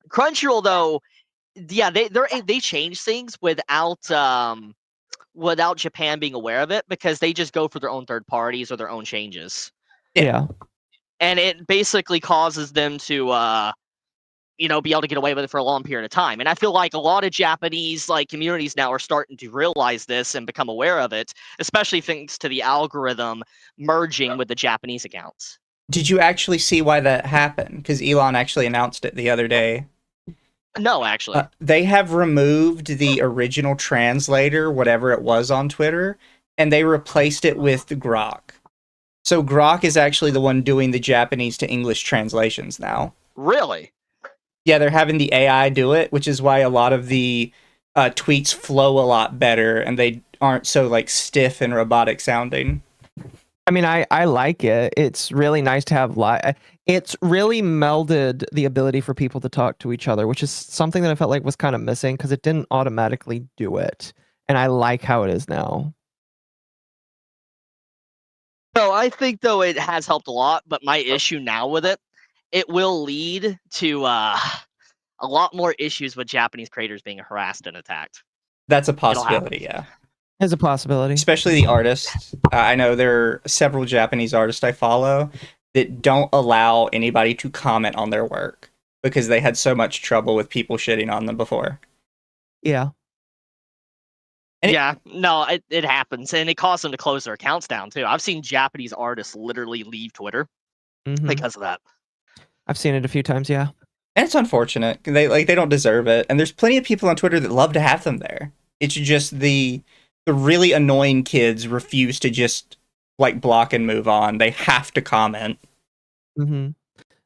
Crunchyroll though, yeah, they changed things without Japan being aware of it, because they just go for their own third parties or their own changes. Yeah. And it basically causes them to be able to get away with it for a long period of time. And I feel like a lot of Japanese communities now are starting to realize this and become aware of it, especially thanks to the algorithm merging with the Japanese accounts. Did you actually see why that happened? Because Elon actually announced it the other day. No, actually. They have removed the original translator, whatever it was on Twitter, and they replaced it with Grok. So Grok is actually the one doing the Japanese to English translations now. Really? Yeah, they're having the AI do it, which is why a lot of the tweets flow a lot better, and they aren't so stiff and robotic sounding. I mean, I like it. It's really nice to have it's really melded the ability for people to talk to each other, which is something that I felt like was kind of missing because it didn't automatically do it. And I like how it is now. So I think though it has helped a lot, but my issue now with it will lead to a lot more issues with Japanese creators being harassed and attacked. That's a possibility, yeah. There's a possibility. Especially the artists. I know there are several Japanese artists I follow that don't allow anybody to comment on their work because they had so much trouble with people shitting on them before. Yeah. Yeah, no, it happens, and it caused them to close their accounts down too. I've seen Japanese artists literally leave Twitter because of that. I've seen it a few times, yeah. And it's unfortunate. They don't deserve it. And there's plenty of people on Twitter that love to have them there. It's just the really annoying kids refuse to just block and move on. They have to comment.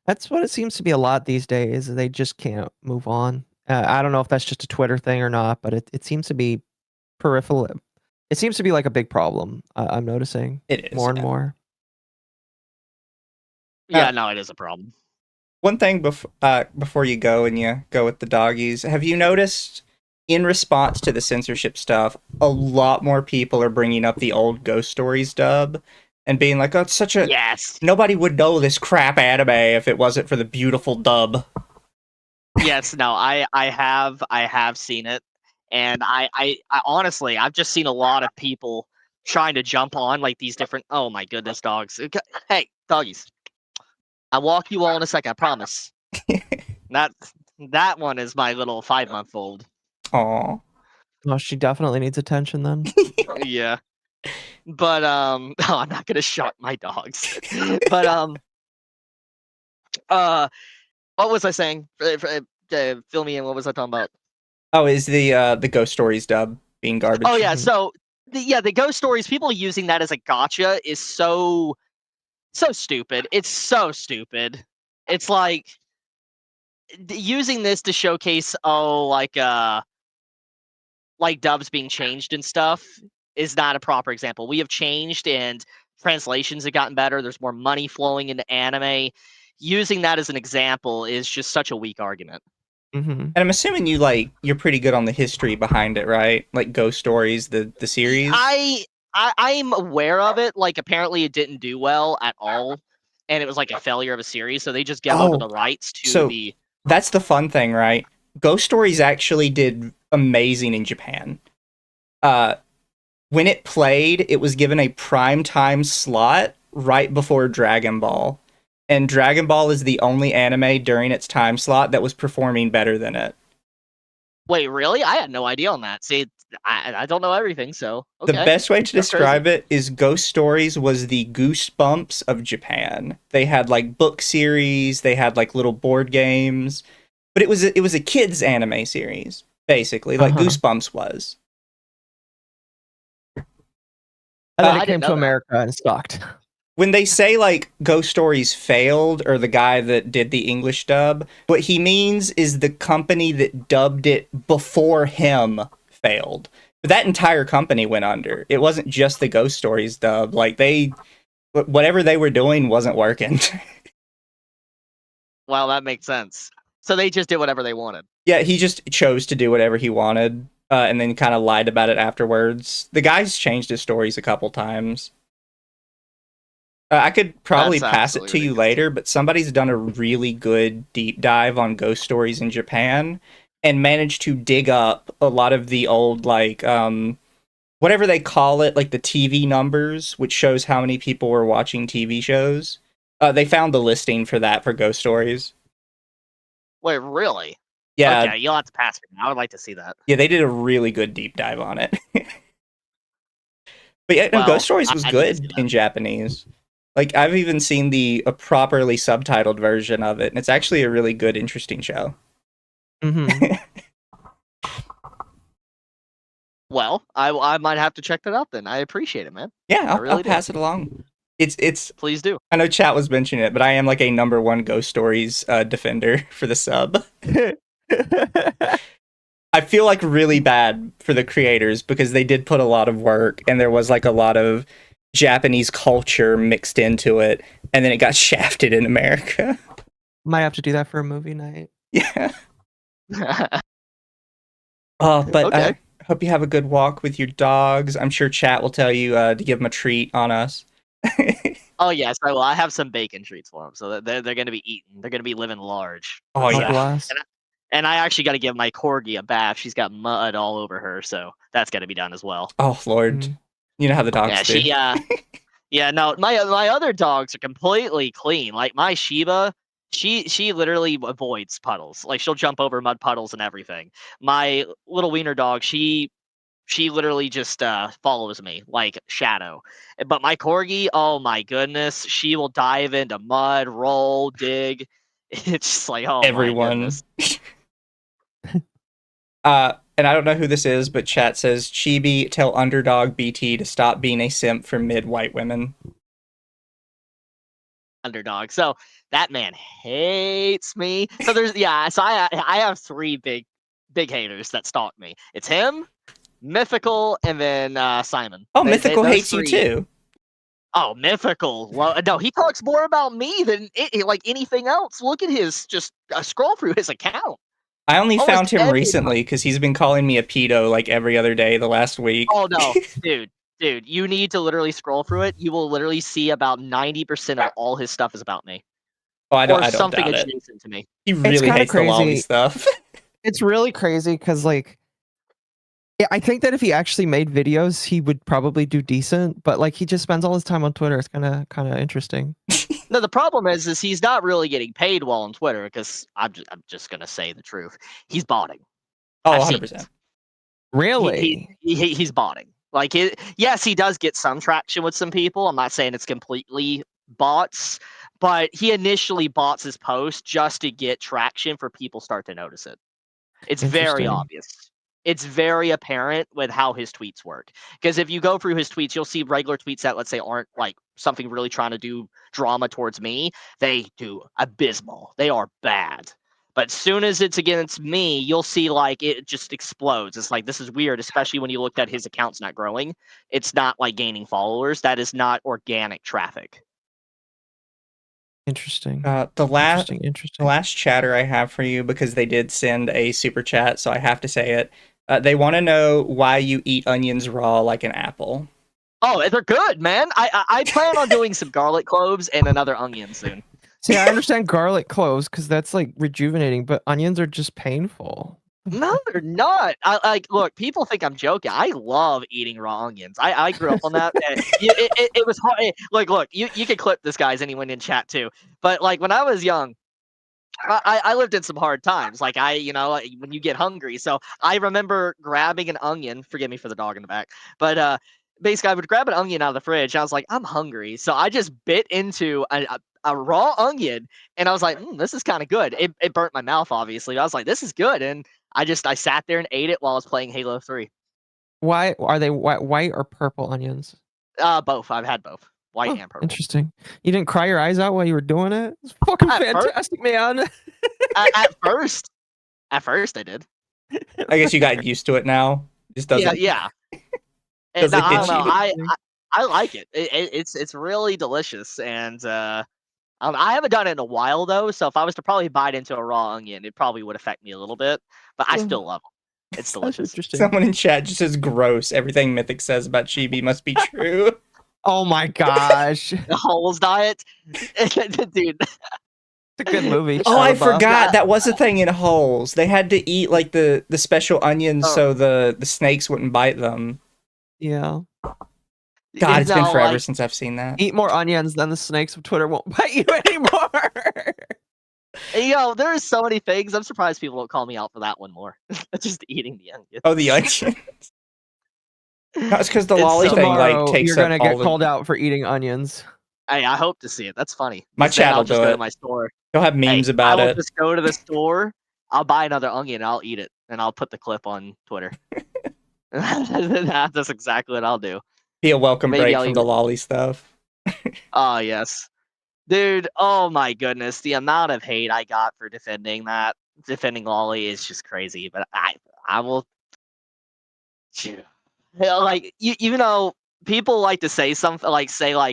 That's what it seems to be a lot these days. They just can't move on. I don't know if that's just a Twitter thing or not, but it seems to be peripheral. It seems to be a big problem. I'm noticing It is more and more. Yeah, no, it is a problem. One thing before you go and you go with the doggies, have you noticed in response to the censorship stuff, a lot more people are bringing up the old Ghost Stories dub and being like, oh, it's such a... Yes. Nobody would know this crap anime if it wasn't for the beautiful dub. Yes, no, I have seen it, and I honestly, I've just seen a lot of people trying to jump on these different... Oh my goodness, dogs. Hey, doggies. I'll walk you all in a second, I promise. That one is my little 5-month-old. Aw. Oh, she definitely needs attention then. Yeah. But no, I'm not gonna shock my dogs. But what was I saying? Fill me in. What was I talking about? Oh, is the Ghost Stories dub being garbage? Oh yeah, so the Ghost Stories, people using that as a gotcha is so stupid. It's so stupid. It's like using this to showcase dubs being changed and stuff is not a proper example. We have changed and translations have gotten better. There's more money flowing into anime. Using that as an example is just such a weak argument. And I'm assuming you're pretty good on the history behind it, right? Like Ghost Stories, the series. I I'm aware of it. Like, apparently it didn't do well at all, and it was like a failure of a series. So they just gave over the rights to so the. that's the fun thing, right? Ghost Stories actually did amazing in Japan. When it played, it was given a prime time slot right before Dragon Ball. And Dragon Ball is the only anime during its time slot that was performing better than it. Wait, really? I had no idea on that. See, I don't know everything, so okay. The best way to That's describe crazy. it is Ghost Stories was the Goosebumps of Japan. They had like book series, they had like little board games, but it was a kids anime series basically, like Goosebumps was. And then I it didn't came know to that. America and sucked. When they say like Ghost Stories failed, or the guy that did the English dub, what he means is the company that dubbed it before him failed. But that entire company went under. It wasn't just the Ghost Stories dub. Like whatever they were doing wasn't working. Well, that makes sense. So they just did whatever they wanted. Yeah, he just chose to do whatever he wanted, and then kind of lied about it afterwards. The guy's changed his stories a couple times. I could probably That's pass it to absolutely you later, but somebody's done a really good deep dive on ghost stories in Japan and managed to dig up a lot of the old, like, whatever they call it, like the TV numbers, which shows how many people were watching TV shows. They found the listing for that for ghost stories. Wait, really? Yeah, Okay, you'll have to pass me. I would like to see that. yeah, they did a really good deep dive on it. But yeah, no, Well, Ghost Stories was I need to see good that. in Japanese. Like, I've even seen a properly subtitled version of it, and it's actually a really good, interesting show. Mm-hmm. Well, I might have to check that out then. I appreciate it, man. Yeah, I'll really do. pass it along. It's. Please do. I know chat was mentioning it, but I am like a #1 Ghost Stories defender for the sub. I feel like really bad for the creators because they did put a lot of work, and there was like a lot of Japanese culture mixed into it, and then it got shafted in America. Might have to do that for a movie night. Yeah. But Okay. I hope you have a good walk with your dogs. I'm sure chat will tell you to give them a treat on us. Oh yes, I will. I have some bacon treats for them, so that they're going to be eating. They're going to be living large. Oh, God yeah. bless. And I actually got to give my corgi a bath. She's got mud all over her, so that's got to be done as well. Oh, Lord. Mm. You know how the dogs Yeah, do. she. Yeah, no, my other dogs are completely clean. Like my Shiba, she literally avoids puddles. Like she'll jump over mud puddles and everything. My little wiener dog, she literally just follows me like shadow. But my corgi, oh my goodness, she will dive into mud, roll, dig. It's just like, oh my Everyone. goodness. And I don't know who this is, but chat says, Chibi, tell underdog BT to stop being a simp for mid-white women. Underdog. So that man hates me. So I have 3 big haters that stalk me. It's him, Mythical, and then Simon. Oh, Mythical those hates you 3. too. Oh, Mythical. Well, no, he talks more about me than like anything else. Look at his scroll through his account. I only Almost found him everybody. recently because he's been calling me a pedo like every other day the last week. Oh no, dude, you need to literally scroll through it. You will literally see about 90% of all his stuff is about me. Oh, I don't something doubt it. adjacent to me. He really kinda hates the lolly crazy. stuff. It's really crazy because, like, yeah, I think that if he actually made videos, he would probably do decent. But like, he just spends all his time on Twitter. It's kind of interesting. No, the problem is he's not really getting paid well on Twitter because I'm just gonna say the truth. He's botting. Oh, I've seen 100%. it. Really? He's botting. Like, yes, he does get some traction with some people. I'm not saying it's completely bots, but he initially bots his post just to get traction for people start to notice it. It's very Interesting. obvious. It's very apparent with how his tweets work. Because if you go through his tweets, you'll see regular tweets that, let's say, aren't like something really trying to do drama towards me. They do abysmal. They are bad. But as soon as it's against me, you'll see like it just explodes. It's like, this is weird, especially when you look at his account's not growing. It's not like gaining followers. That is not organic traffic. Interesting. The last Interesting. chatter I have for you, because they did send a super chat, so I have to say it. They want to know why you eat onions raw like an apple. Oh, they're good, man. I plan on doing some garlic cloves and another onion soon. See, I understand garlic cloves because that's like rejuvenating, but onions are just painful. No, they're not. Look, people think I'm joking. I love eating raw onions. I grew up on that. And it was hard. Look, you can clip this, guys. Anyone in chat too. But like when I was young, I lived in some hard times. Like when you get hungry. So I remember grabbing an onion. Forgive me for the dog in the back. But basically, I would grab an onion out of the fridge. And I was like, I'm hungry. So I just bit into a raw onion, and I was like, this is kind of good. It burnt my mouth, obviously. I was like, this is good, and I sat there and ate it while I was playing Halo 3. Why are they white or purple onions? Both. I've had both, white and purple. Interesting. You didn't cry your eyes out while you were doing it? It's fucking fantastic, man. at first I did. I guess you got used to it now. Just doesn't. Yeah. And Doesn't I hit don't know. you. I like it. It's really delicious, and I haven't done it in a while though. So if I was to probably bite into a raw onion, it probably would affect me a little bit. But I still love them. It's That's delicious. interesting. Someone in chat just says gross. Everything Mythic says about Chibi must be true. Oh my gosh. The Holes diet, dude. It's a good movie. Oh, I Shia LaBeouf. forgot that was a thing in Holes. They had to eat like the special onions Oh. so the snakes wouldn't bite them. Yeah. God, it's been No, forever like, since I've seen that. Eat more onions, then the snakes of Twitter won't bite you anymore. there's so many things. I'm surprised people don't call me out for that one more. Just eating the onions. Oh, the onions. That's because the It's lolly so- thing Tomorrow, like takes you're gonna up get all called the... out for eating onions. Hey, I hope to see it. That's funny. My Instead, chat I'll will just do go it. to my store. You'll have memes Hey, about I will it. just go to the store. I'll buy another onion and I'll eat it, and I'll put the clip on Twitter. That's exactly what I'll do. Be a welcome Maybe break I'll from eat the it. lolly stuff. Oh yes, dude. Oh my goodness, the amount of hate I got for defending Lolly is just crazy. But I will. Like people like to say something like,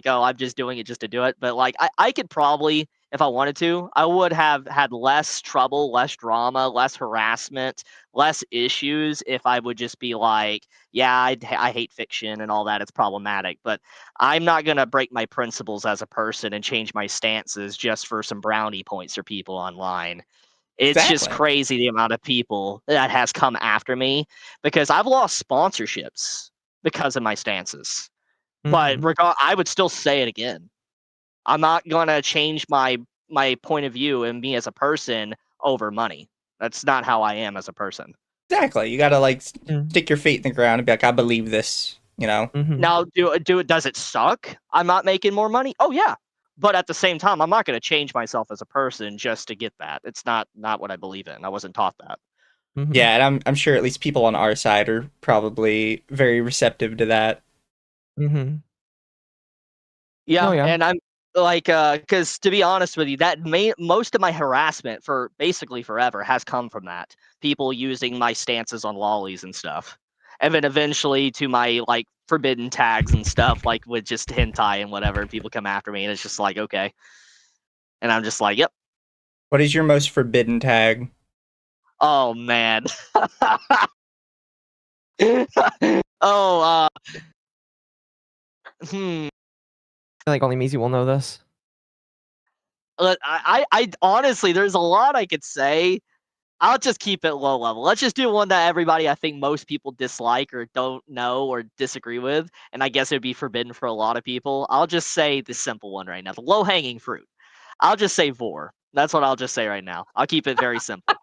oh, I'm just doing it just to do it. But like I could probably, if I wanted to, I would have had less trouble, less drama, less harassment, less issues if I would just be like, yeah, I hate fiction and all that. It's problematic. But I'm not going to break my principles as a person and change my stances just for some brownie points for people online. It's just Exactly. crazy the amount of people that has come after me because I've lost sponsorships because of my stances. But I would still say it again. I'm not gonna change my point of view and me as a person over money. That's not how I am as a person. Exactly. You gotta like Mhm. stick your feet in the ground and be like, I believe this. You know. Mhm. Now, do it? Does it suck? I'm not making more money. Oh yeah, but at the same time, I'm not gonna change myself as a person just to get that. It's not what I believe in. I wasn't taught that. Mhm. Yeah, and I'm sure at least people on our side are probably very receptive to that. Mhm. Yeah, Oh, yeah. and I'm like, because to be honest with you, most of my harassment for basically forever has come from that. People using my stances on lollies and stuff. And then eventually to my like forbidden tags and stuff, like with just hentai and whatever, people come after me and it's just like, okay. And I'm just like, yep. What is your most forbidden tag? Oh man. Oh, Like only Mizu will know this. I honestly, there's a lot I could say. I'll just keep it low level. Let's just do one that everybody, I think most people dislike or don't know or disagree with. And I guess it would be forbidden for a lot of people. I'll just say the simple one right now, the low hanging fruit. I'll just say vor. That's what I'll just say right now. I'll keep it very simple.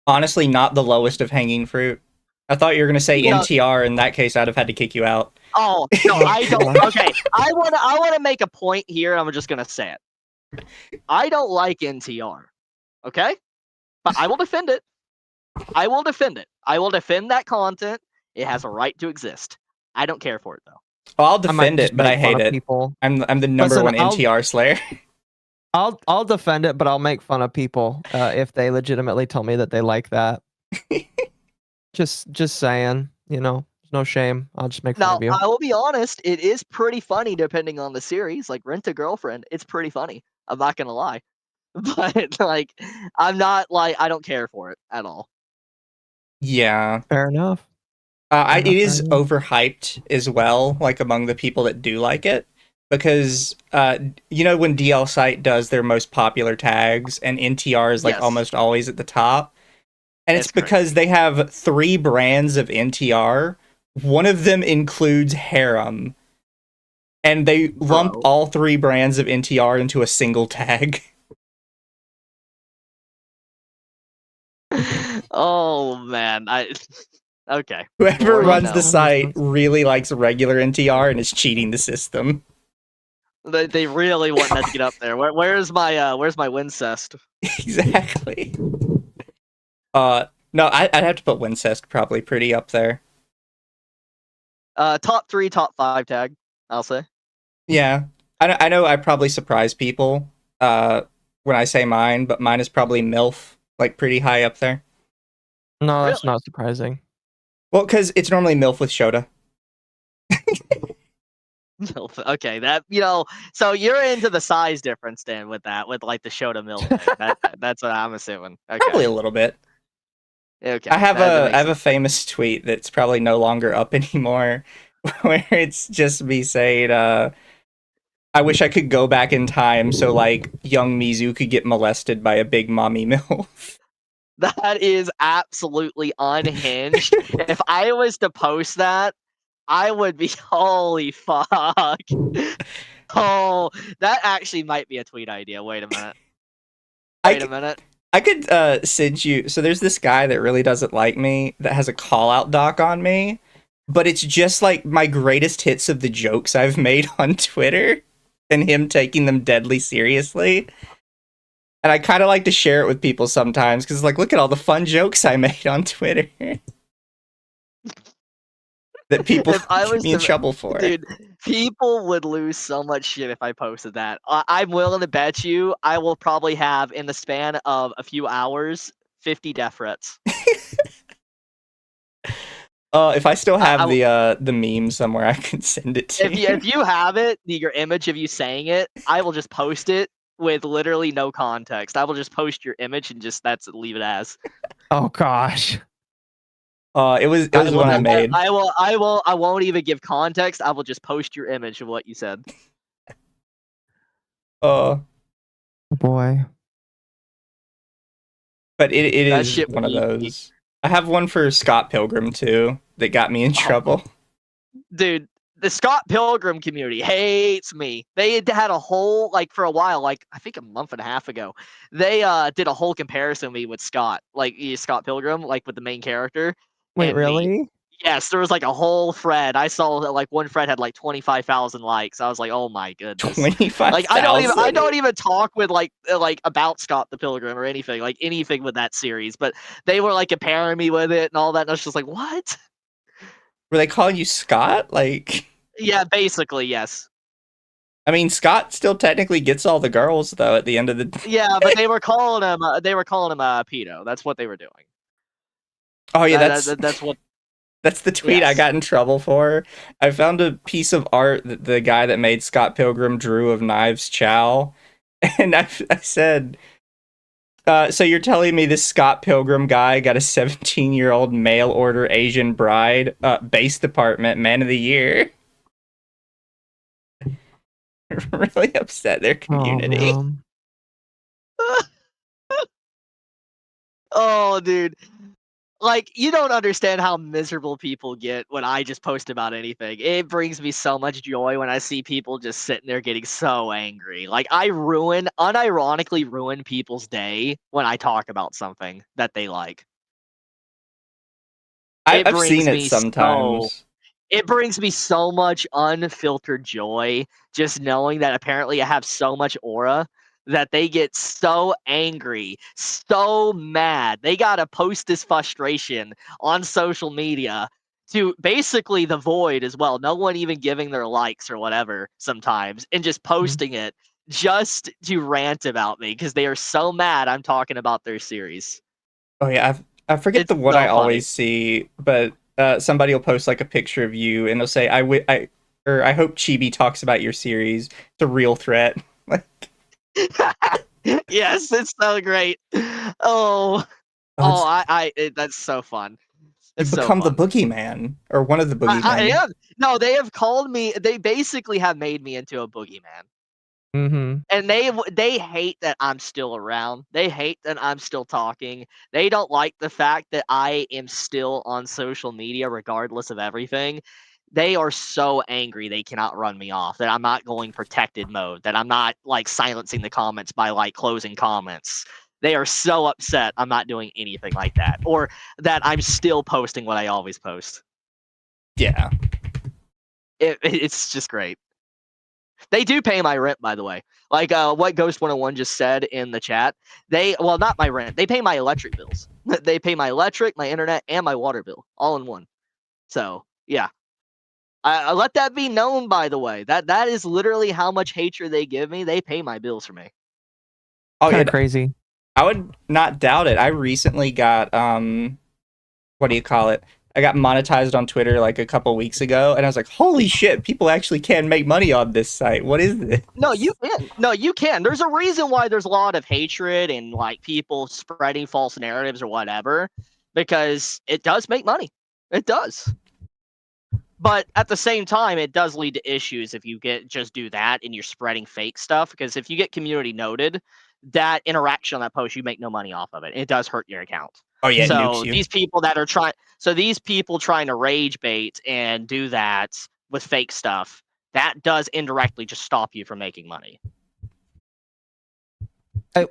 Honestly, not the lowest of hanging fruit. I thought you were gonna say You know- NTR. In that case, I'd have had to kick you out. Oh no, I don't. Okay, I wanna make a point here. I'm just gonna say it. I don't like NTR. Okay, but I will defend it. I will defend it. I will defend that content. It has a right to exist. I don't care for it though. Oh, I'll I might defend just it, but make I fun hate of it. people. I'm the number Listen, one NTR slayer. I'll defend it, but I'll make fun of people if they legitimately tell me that they like that. just saying, there's no shame. I'll just make fun Now, of you. I will be honest, it is pretty funny depending on the series. Like Rent a Girlfriend, it's pretty funny. I'm not gonna lie. But like I'm not like I don't care for it at all. Yeah. Fair enough. It is overhyped as well, like among the people that do like it, because you know when DL Site does their most popular tags and NTR is like Yes. almost always at the top, and it's It's because crazy. they have 3 brands of NTR. One of them includes harem, and they lump Bro. all 3 brands of NTR into a single tag. Oh man, okay. Whoever More you runs the know. site really likes regular NTR and is cheating the system. They really want that to get up there. Where's my Wincest? Exactly. No, I'd have to put Wincest probably pretty up there. Top 3, top 5 tag, I'll say. Yeah, I know I probably surprise people when I say mine, but mine is probably MILF, like pretty high up there. No, that's Really? not surprising. Well, because it's normally MILF with Shota. Okay, that so you're into the size difference then with that, with like the Shota Mill thing. That's what I'm assuming. Probably Okay. a little bit. Okay. I have that a I makes have a sense. famous tweet that's probably no longer up anymore, where it's just me saying, I wish I could go back in time so like young Mizu could get molested by a big mommy MILF. That is absolutely unhinged. If I was to post that, I would be holy fuck. Oh, that actually might be a tweet idea. Wait a minute. I, Wait a minute. I could send you. So there's this guy that really doesn't like me that has a call out doc on me, but it's just like my greatest hits of the jokes I've made on Twitter and him taking them deadly seriously. And I kind of like to share it with people sometimes because, like, look at all the fun jokes I made on Twitter that people If I get was me in to, trouble for. dude, people would lose so much shit if I posted that. I'm willing to bet you I will probably have, in the span of a few hours, 50 death threats. If I still have I, the meme somewhere, I can send it to you. if you have it, your image of you saying it, I will just post it with literally no context. I will just post your image and just leave it as. Oh gosh. It was one I made. I won't even give context. I will just post your image of what you said. Boy. But it That is shit one would of eat me. those. I have one for Scott Pilgrim too that got me in trouble. Dude, the Scott Pilgrim community hates me. They had a whole, like, for a while, like I think a month and a half ago, they did a whole comparison of me with Scott, like Scott Pilgrim, like with the main character. Wait, And me. really? Yes, there was like a whole thread. I saw that like one thread had like 25,000 likes. I was like, oh my goodness. 25,000. Like I don't even talk with like about Scott the Pilgrim or anything, like anything with that series. But they were like comparing me with it and all that. And I was just like, what? Were they calling you Scott? Like, Yeah, basically, yes. I mean, Scott still technically gets all the girls though. At the end of the Yeah, but they were calling him pedo. That's what they were doing. oh yeah, That's what. that's the tweet I Yes. got in trouble for. I found a piece of art that the guy that made Scott Pilgrim drew of Knives Chow, and I said, so you're telling me this Scott Pilgrim guy got a 17-year-old mail order Asian bride, base department man of the year? Really upset their community. Oh, Oh, dude. Like, you don't understand how miserable people get when I just post about anything. It brings me so much joy when I see people just sitting there getting so angry. Like, unironically ruin people's day when I talk about something that they like. I've seen it So sometimes. it brings me so much unfiltered joy just knowing that apparently I have so much aura that they get so angry, so mad. They got to post this frustration on social media to basically the void as well. No one even giving their likes or whatever sometimes, and just posting it just to rant about me because they are so mad I'm talking about their series. Oh yeah, I forget It's the one so I funny. always see, but somebody will post like a picture of you and they'll say, I hope Chibi talks about your series. It's a real threat." Like, Yes, it's so great. Oh, oh, that's so fun. You've so become the fun. boogeyman, or one of the boogeymen. I am. No, they have called me. They basically have made me into a boogeyman. Mm-hmm. And they hate that I'm still around. They hate that I'm still talking. They don't like the fact that I am still on social media regardless of everything. They are so angry they cannot run me off, that I'm not going protected mode, that I'm not like silencing the comments by like closing comments. They are so upset I'm not doing anything like that, or that I'm still posting what I always post. Yeah. It's just great. They do pay my rent, by the way. Like what Ghost 101 just said in the chat. Well, not my rent. They pay my electric bills. They pay my electric, my internet, and my water bill all in one. So yeah, I let that be known. By the way, that is literally how much hatred they give me. They pay my bills for me. Oh, Kind yeah. of crazy. I would not doubt it. I recently got what do you call it? I got monetized on Twitter like a couple weeks ago, and I was like, "Holy shit! People actually can make money on this site. What is this?" No, you can. No, you can. There's a reason why there's a lot of hatred and like people spreading false narratives or whatever, because it does make money. It does. But at the same time, it does lead to issues if you just do that and you're spreading fake stuff. Because if you get community noted, that interaction on that post, you make no money off of it. It does hurt your account. Oh yeah, it nukes So you. these people trying to rage bait and do that with fake stuff, that does indirectly just stop you from making money.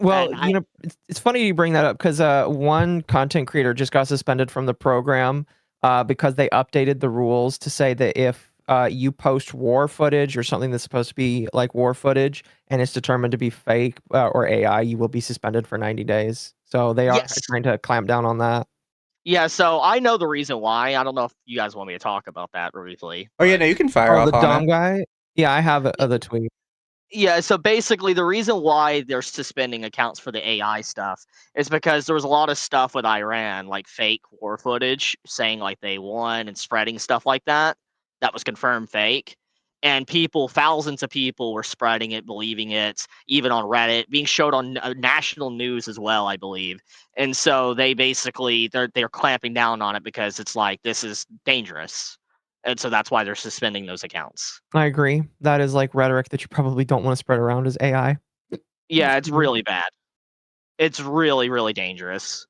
Well, And it's funny you bring that up, because one content creator just got suspended from the program because they updated the rules to say that if you post war footage or something that's supposed to be like war footage and it's determined to be fake or AI, you will be suspended for 90 days. So they are yes. trying to clamp down on that. Yeah, so I know the reason why. I don't know if you guys want me to talk about that briefly. Oh yeah, but- no, you can fire Oh, off the on dumb it. guy? Yeah, I have the tweet. Yeah, so basically the reason why they're suspending accounts for the AI stuff is because there was a lot of stuff with Iran, like fake war footage saying like they won and spreading stuff like that. That was confirmed fake. And thousands of people were spreading it, believing it, even on Reddit, being showed on national news as well, I believe. And so they're clamping down on it because it's like, this is dangerous. And so that's why they're suspending those accounts. I agree. That is like rhetoric that you probably don't want to spread around as AI. Yeah, it's really bad. It's really, really dangerous.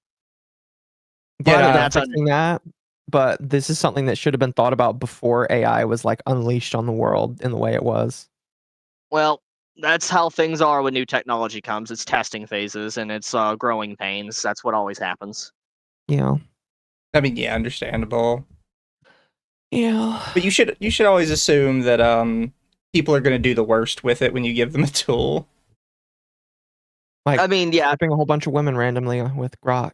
Glad Yeah, that they're fixing that, but this is something that should have been thought about before AI was like unleashed on the world in the way it was. Well, that's how things are when new technology comes. It's testing phases and it's growing pains. That's what always happens. Yeah. I mean, yeah, understandable. Yeah. But you should always assume that people are gonna do the worst with it when you give them a tool. Like I mean, yeah. flipping a whole bunch of women randomly with Grok.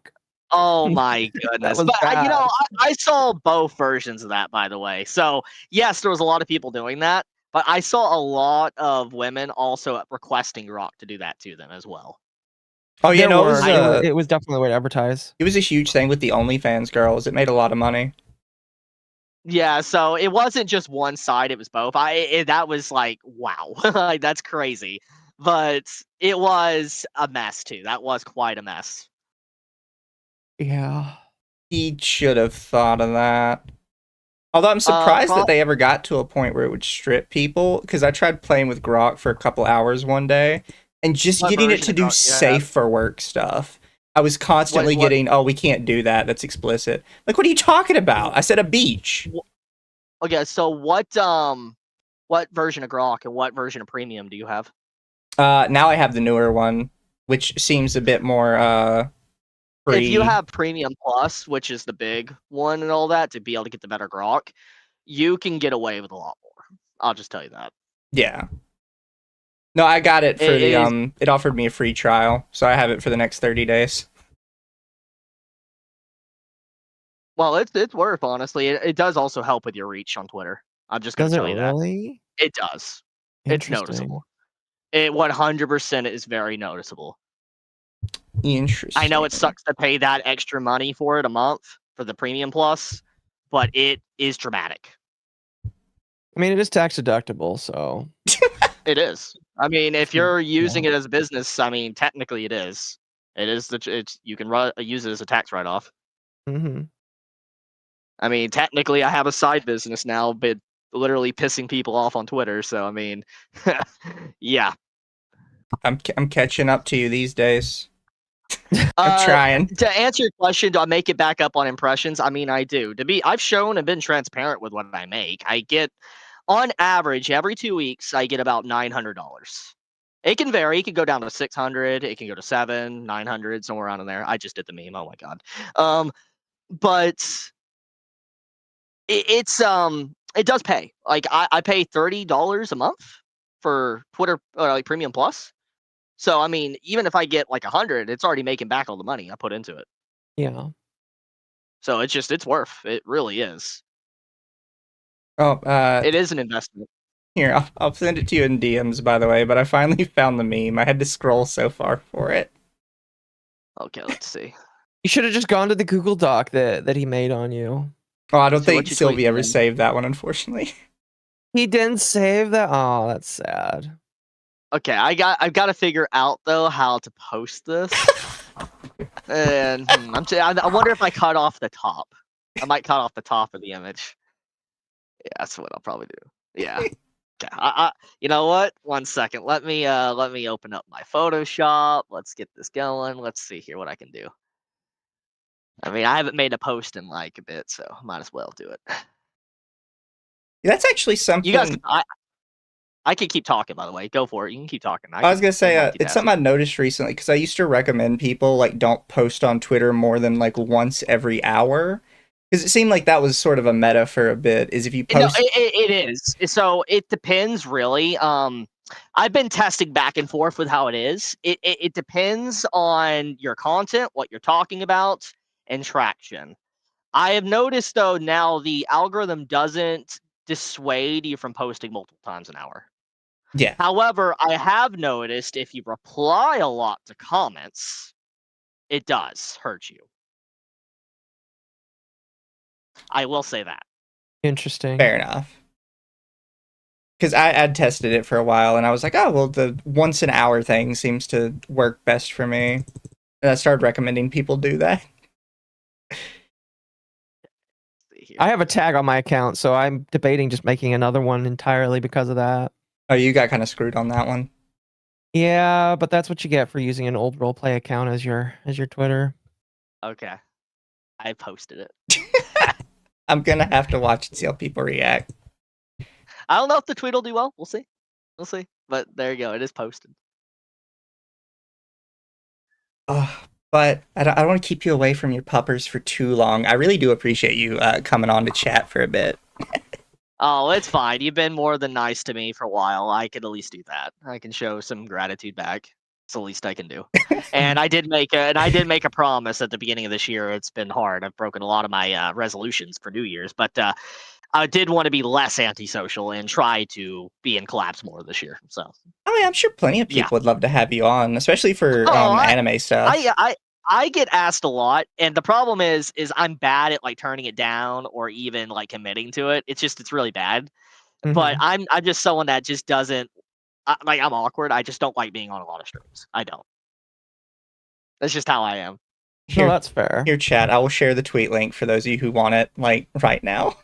Oh my goodness. was But bad. I saw both versions of that, by the way. So yes, there was a lot of people doing that, but I saw a lot of women also requesting Grok to do that to them as well. Oh yeah, no, It was definitely a way to advertise. it was a huge thing with the OnlyFans girls. It made a lot of money. Yeah, so it wasn't just one side; it was both. That was like, wow, like that's crazy. But it was a mess too. That was quite a mess. Yeah. He should have thought of that. Although I'm surprised that they ever got to a point where it would strip people, because I tried playing with Grok for a couple hours one day, and just What getting it version to of do Grok do you have? safe for work stuff. I was constantly What- getting, "Oh, we can't do that. That's explicit." Like, what are you talking about? I said a beach. Okay, so what version of Grok and what version of Premium do you have? Now I have the newer one, which seems a bit more free. If you have Premium Plus, which is the big one and all that, to be able to get the better Grok, you can get away with a lot more. I'll just tell you that. Yeah. No, I got it for it offered me a free trial, so I have it for the next 30 days. Well, it's worth, honestly. It does also help with your reach on Twitter. I'm just gonna Does it tell you that. really? It does. It's noticeable. It 100% is very noticeable. Interesting. I know it sucks to pay that extra money for it a month for the Premium Plus, but it is dramatic. I mean, it is tax deductible, so It is. I mean, if you're using it as a business, I mean, technically it is. It is you can use it as a tax write-off. Mm-hmm. I mean, technically, I have a side business now, but literally pissing people off on Twitter. So I mean, yeah. I'm catching up to you these days. I'm trying. To answer your question, do I make it back up on impressions? I mean, I do. I've shown and been transparent with what I make. I get, on average, every 2 weeks, I get about $900. It can vary. It can go down to 600. It can go to 700, 900, somewhere around in there. I just did the meme. Oh my god. But it does pay. Like I pay $30 a month for Twitter like Premium Plus. So I mean, even if I get like 100, it's already making back all the money I put into it. Yeah. So it's worth. It really is. Oh, It is an investment. here, I'll send it to you in DMs, by the way, but I finally found the meme. I had to scroll so far for it. Okay, let's see. You should have just gone to the Google Doc that he made on you. Oh, I don't So think what you Sylvie tweeting ever then? saved that one, unfortunately. He didn't save that. Oh, that's sad. Okay, I've got to figure out though how to post this. And I wonder if I cut off the top. I might cut off the top of the image. Yeah, that's what I'll probably do. Yeah. Okay. You know what? 1 second. Let me open up my Photoshop. Let's get this going. Let's see here what I can do. I mean, I haven't made a post in like a bit, so might as well do it. That's actually something. You guys, I can keep talking. By the way, go for it. You can keep talking. I was gonna say it's something I noticed recently because I used to recommend people like don't post on Twitter more than like once every hour because it seemed like that was sort of a meta for a bit. Is if you post, No, it is. So it depends really. I've been testing back and forth with how it is. It depends on your content, what you're talking about, and traction. I have noticed though now the algorithm doesn't dissuade you from posting multiple times an hour. yeah, However, I have noticed if you reply a lot to comments, it does hurt you. I will say that. Interesting. fair enough. Because I'd tested it for a while and I was like, oh well, the once an hour thing seems to work best for me, and I started recommending people do that. I have a tag on my account, so I'm debating just making another one entirely because of that. Oh, you got kind of screwed on that one. Yeah, but that's what you get for using an old roleplay account as your Twitter. Okay. I posted it. I'm gonna have to watch and see how people react. I don't know if the tweet will do well. We'll see. We'll see. But there you go. It is posted. But I don't want to keep you away from your puppers for too long. I really do appreciate you coming on to chat for a bit. Oh, it's fine. You've been more than nice to me for a while. I can at least do that. I can show some gratitude back. It's the least I can do. And I did make a promise at the beginning of this year. It's been hard. I've broken a lot of my resolutions for New Year's, but I did want to be less antisocial and try to be in collabs more this year. So I mean, I'm sure plenty of people would love to have you on, especially for anime stuff. I get asked a lot, and the problem is I'm bad at like turning it down or even like committing to it. It's really bad. But I'm just someone that just doesn't like. I'm awkward. I just don't like being on a lot of streams. I don't. That's just how I am. No, that's fair. Here, chat. I will share the tweet link for those of you who want it, like right now.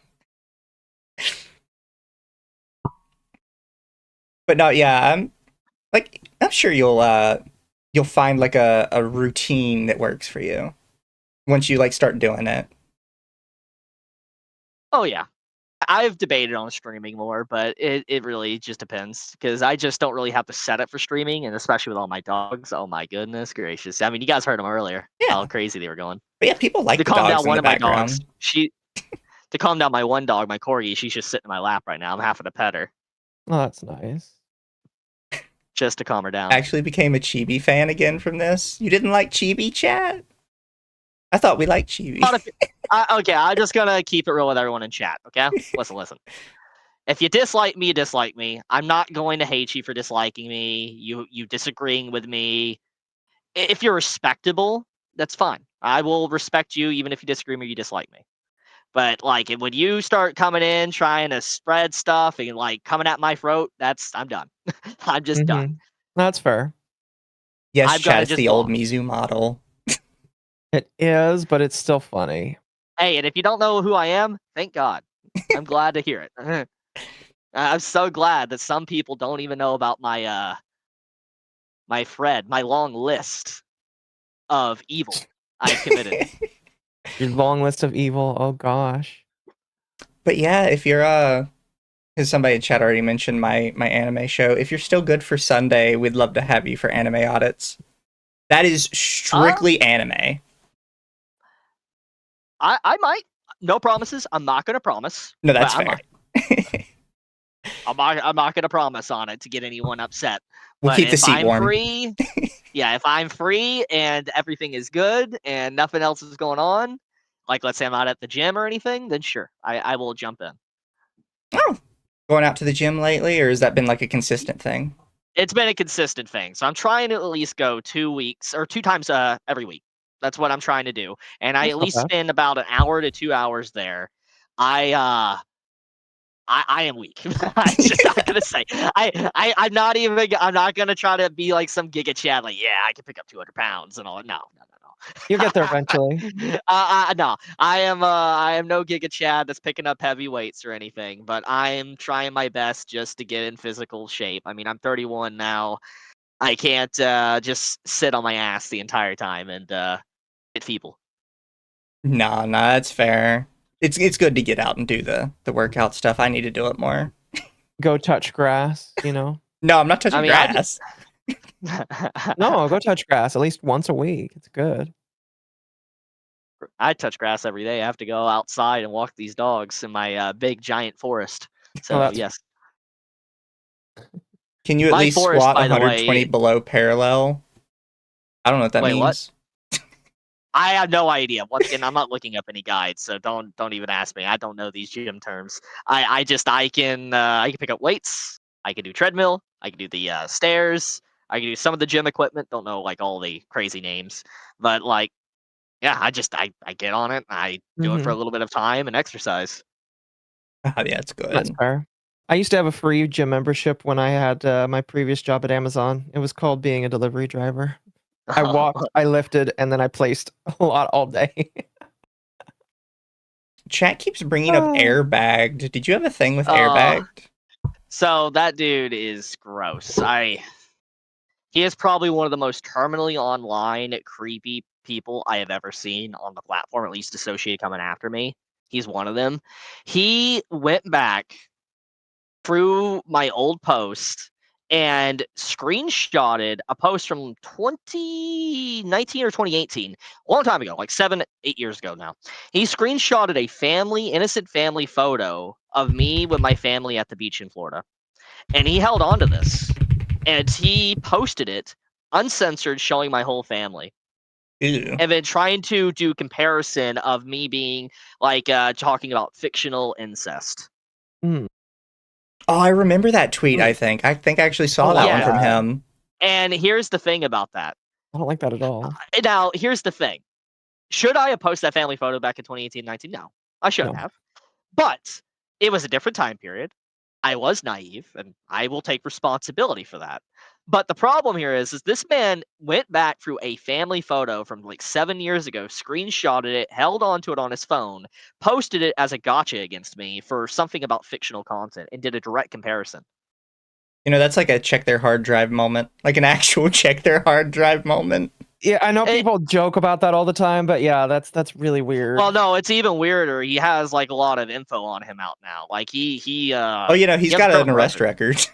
But no, yeah, I'm sure you'll find like a routine that works for you once you like start doing it. Oh yeah. I've debated on streaming more, but it really just depends because I just don't really have to set it for streaming, and especially with all my dogs. Oh my goodness gracious! I mean, you guys heard them earlier. Yeah. How crazy they were going. But yeah, people like To the calm dogs down in one the of my background. dogs, to calm down my one dog, my corgi, she's just sitting in my lap right now. I'm having to pet her Oh, that's nice. just to calm her down. Actually became a Chibi fan again from this. You didn't like Chibi, chat? I thought we liked Chibi. Okay, I'm just gonna keep it real with everyone in chat. Okay, listen. If you dislike me, you dislike me. I'm not going to hate you for disliking me. You disagreeing with me. If you're respectable, that's fine. I will respect you even if you disagree with me or you dislike me. But like when you start coming in trying to spread stuff and like coming at my throat, I'm done. I'm just done. That's fair. Yes, I've gotta chat, it's just the old block. Mizu model. It is, but it's still funny. Hey, and if you don't know who I am, thank God. I'm glad to hear it. I'm so glad that some people don't even know about my my long list of evil I've committed. Your long list of evil. Oh gosh. But yeah, if you're because somebody in chat already mentioned my anime show. If you're still good for Sunday, we'd love to have you for anime audits. That is strictly anime. I might. No promises. I'm not gonna promise. No, that's but I fair. might. I'm not gonna promise on it to get anyone upset. We'll But keep the if seat I'm warm. free, yeah, if I'm free and everything is good and nothing else is going on, like let's say I'm out at the gym or anything, then sure, I will jump in. Oh, going out to the gym lately, or has that been like a consistent thing? It's been a consistent thing, so I'm trying to at least go 2 weeks or 2 times every week. That's what I'm trying to do, and I That's at not least bad. spend about an hour to 2 hours there. I am weak. I'm just not gonna say. I'm not gonna try to be like some Giga Chad. Like, yeah, I can pick up 200 pounds and all. No, no, no, no. You'll get there eventually. No, I am no Giga Chad that's picking up heavy weights or anything. But I am trying my best just to get in physical shape. I mean, I'm 31 now. I can't just sit on my ass the entire time and get feeble. Nah, that's fair. It's good to get out and do the workout stuff. I need to do it more. Go touch grass, you know? No, I'm not touching I mean, grass. No, go touch grass at least once a week. It's good. I touch grass every day. I have to go outside and walk these dogs in my big giant forest. So that's- yes, Can you at my least forest, squat by the 120 way. below parallel? I don't know what that Wait, what? means. I have no idea. Once again, I'm not looking up any guides, so don't even ask me. I don't know these gym terms. I can pick up weights. I can do treadmill. I can do the stairs. I can do some of the gym equipment. Don't know like all the crazy names, but like yeah, I get on it. I do it for a little bit of time and exercise. Oh, yeah, it's That's good. fair. I used to have a free gym membership when I had my previous job at Amazon. It was called being a delivery driver. I walked, I lifted, and then I placed a lot all day. Chat keeps bringing up Oh. airbagged. Did you have a thing with airbagged? So that dude is gross. He is probably one of the most terminally online creepy people I have ever seen on the platform, at least associated coming after me. He's one of them. He went back through my old post and screenshotted a post from 2019 or 2018, a long time ago, like 7, 8 years ago now. He screenshotted a innocent family photo of me with my family at the beach in Florida. And he held on to this and he posted it uncensored, showing my whole family. Ew. And then trying to do comparison of me being like talking about fictional incest. Mm. Oh, I remember that tweet, I think. I actually saw that one from him. And here's the thing about that. I don't like that at all. Now, here's the thing. Should I have posted that family photo back in 2018-19? No, I shouldn't have. But it was a different time period. I was naive, and I will take responsibility for that. But the problem here is this man went back through a family photo from like 7 years ago, screenshotted it, held onto it on his phone, posted it as a gotcha against me for something about fictional content, and did a direct comparison. You know, that's like a check their hard drive moment. Like an actual check their hard drive moment. Yeah, I know people joke about that all the time, but yeah, that's really weird. Well, no, it's even weirder. He has like a lot of info on him out now. Like he Oh, you know, he's got an arrest record.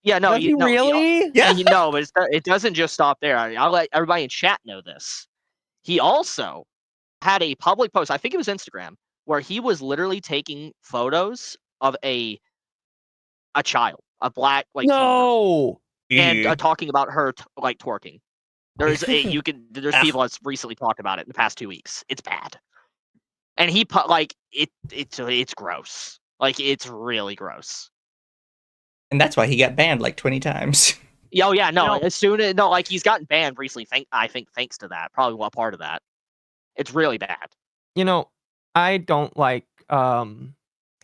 Yeah, no, Does he really? Yeah, but it doesn't just stop there. I'll let everybody in chat know this. He also had a public post, I think it was Instagram, where he was literally taking photos of a child, a black like no, and talking about her like twerking. There's people that's recently talked about it in the past 2 weeks. It's bad, and he put like it's gross. Like it's really gross. And that's why he got banned like 20 times. Oh yeah, no. As soon as like he's gotten banned recently. I think thanks to that, probably one part of that. It's really bad. You know, I don't like lolly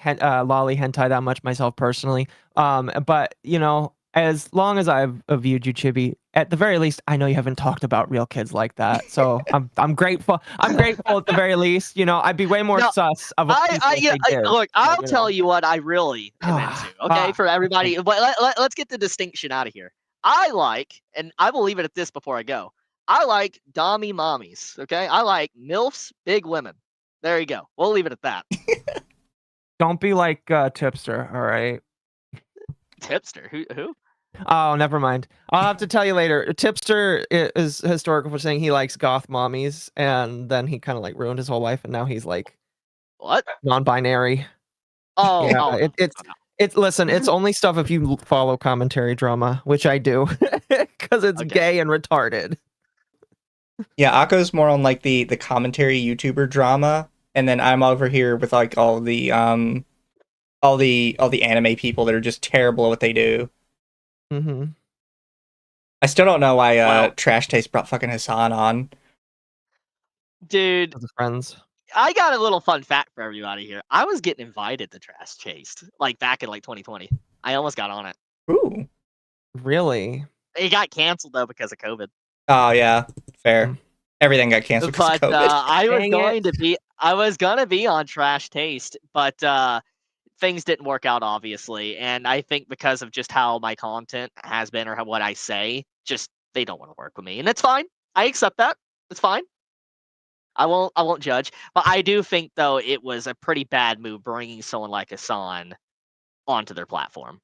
hentai that much myself personally. But you know, as long as I've viewed you, Chibi, at the very least, I know you haven't talked about real kids like that. So I'm grateful. I'm grateful at the very least. You know, I'd be way more No, sus of a people if yeah, they did. look, but, I'll you tell know. you what I really am into. Okay, for everybody, okay. but let's get the distinction out of here. I like, and I will leave it at this before I go. I like dommy mommies. Okay, I like milfs, big women. There you go. We'll leave it at that. Don't be like Tipster. All right. Tipster, who? Oh, never mind. I'll have to tell you later. Tipster is historical for saying he likes goth mommies, and then he kind of like ruined his whole life, and now he's like What? non-binary. Oh, Yeah, oh, no. it's listen. It's only stuff if you follow commentary drama, which I do, because it's gay and retarded. Yeah, Akko's more on like the commentary YouTuber drama, and then I'm over here with like all the anime people that are just terrible at what they do. Mm-hmm. I still don't know why Well- Trash Taste brought fucking Hassan on. Dude, As friends. I got a little fun fact for everybody here. I was getting invited to Trash Chased, like back in like 2020. I almost got on it. Ooh. Really? It got canceled though because of COVID. Oh yeah, fair. Mm. Everything got canceled because of But COVID. I was gonna be on Trash Taste, but things didn't work out obviously, and I think because of just how my content has been or what I say, just they don't want to work with me, and it's fine. I accept that. It's fine. I won't judge, but I do think though it was a pretty bad move bringing someone like Hassan onto their platform.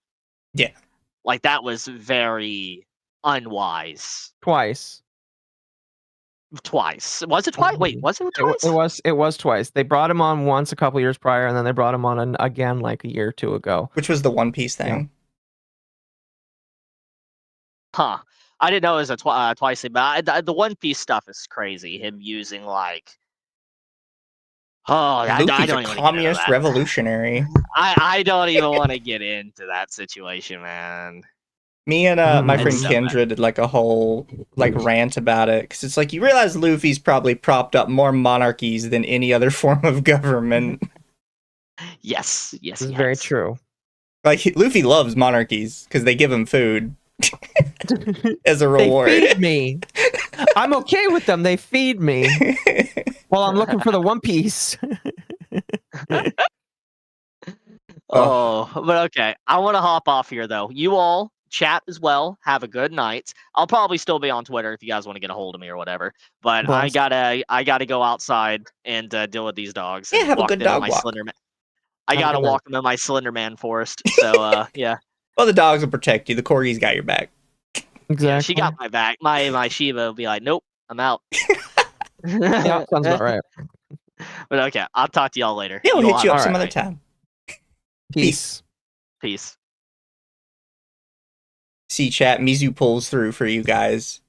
Yeah. Like that was very unwise. Twice. Twice. Was it twice? Wait, was it twice? It was twice. They brought him on once a couple years prior, and then they brought him on again like a year or two ago. Which was the One Piece thing. Huh. I didn't know it was a twice thing, but the One Piece stuff is crazy. Him using like, I Luffy's don't a even communist revolutionary. I don't even want to get into that situation, man. Me and my friend It's so Kendra did like a whole like rant about it because it's like you realize Luffy's probably propped up more monarchies than any other form of government. Yes, This is very true. Like Luffy loves monarchies because they give him food as a reward. They feed me. I'm okay with them. They feed me. Well, I'm looking for the One Piece. Oh, but okay. I want to hop off here though. You all chat as well. Have a good night. I'll probably still be on Twitter if you guys want to get a hold of me or whatever. But Bless. I gotta go outside and deal with these dogs. Yeah, and have a walk good them in dog my walk. Slender Man. I Have a gotta good night. walk them in my Slender Man forest. So yeah. Well, the dogs will protect you. The corgis got your back. Exactly. Yeah, she got my back. My Shiva will be like, nope, I'm out. Yeah, sounds about right. But okay, I'll talk to y'all later. Yeah, we'll You all hit you have up a some good other night. time. Peace. Peace. See, chat. Mizu pulls through for you guys.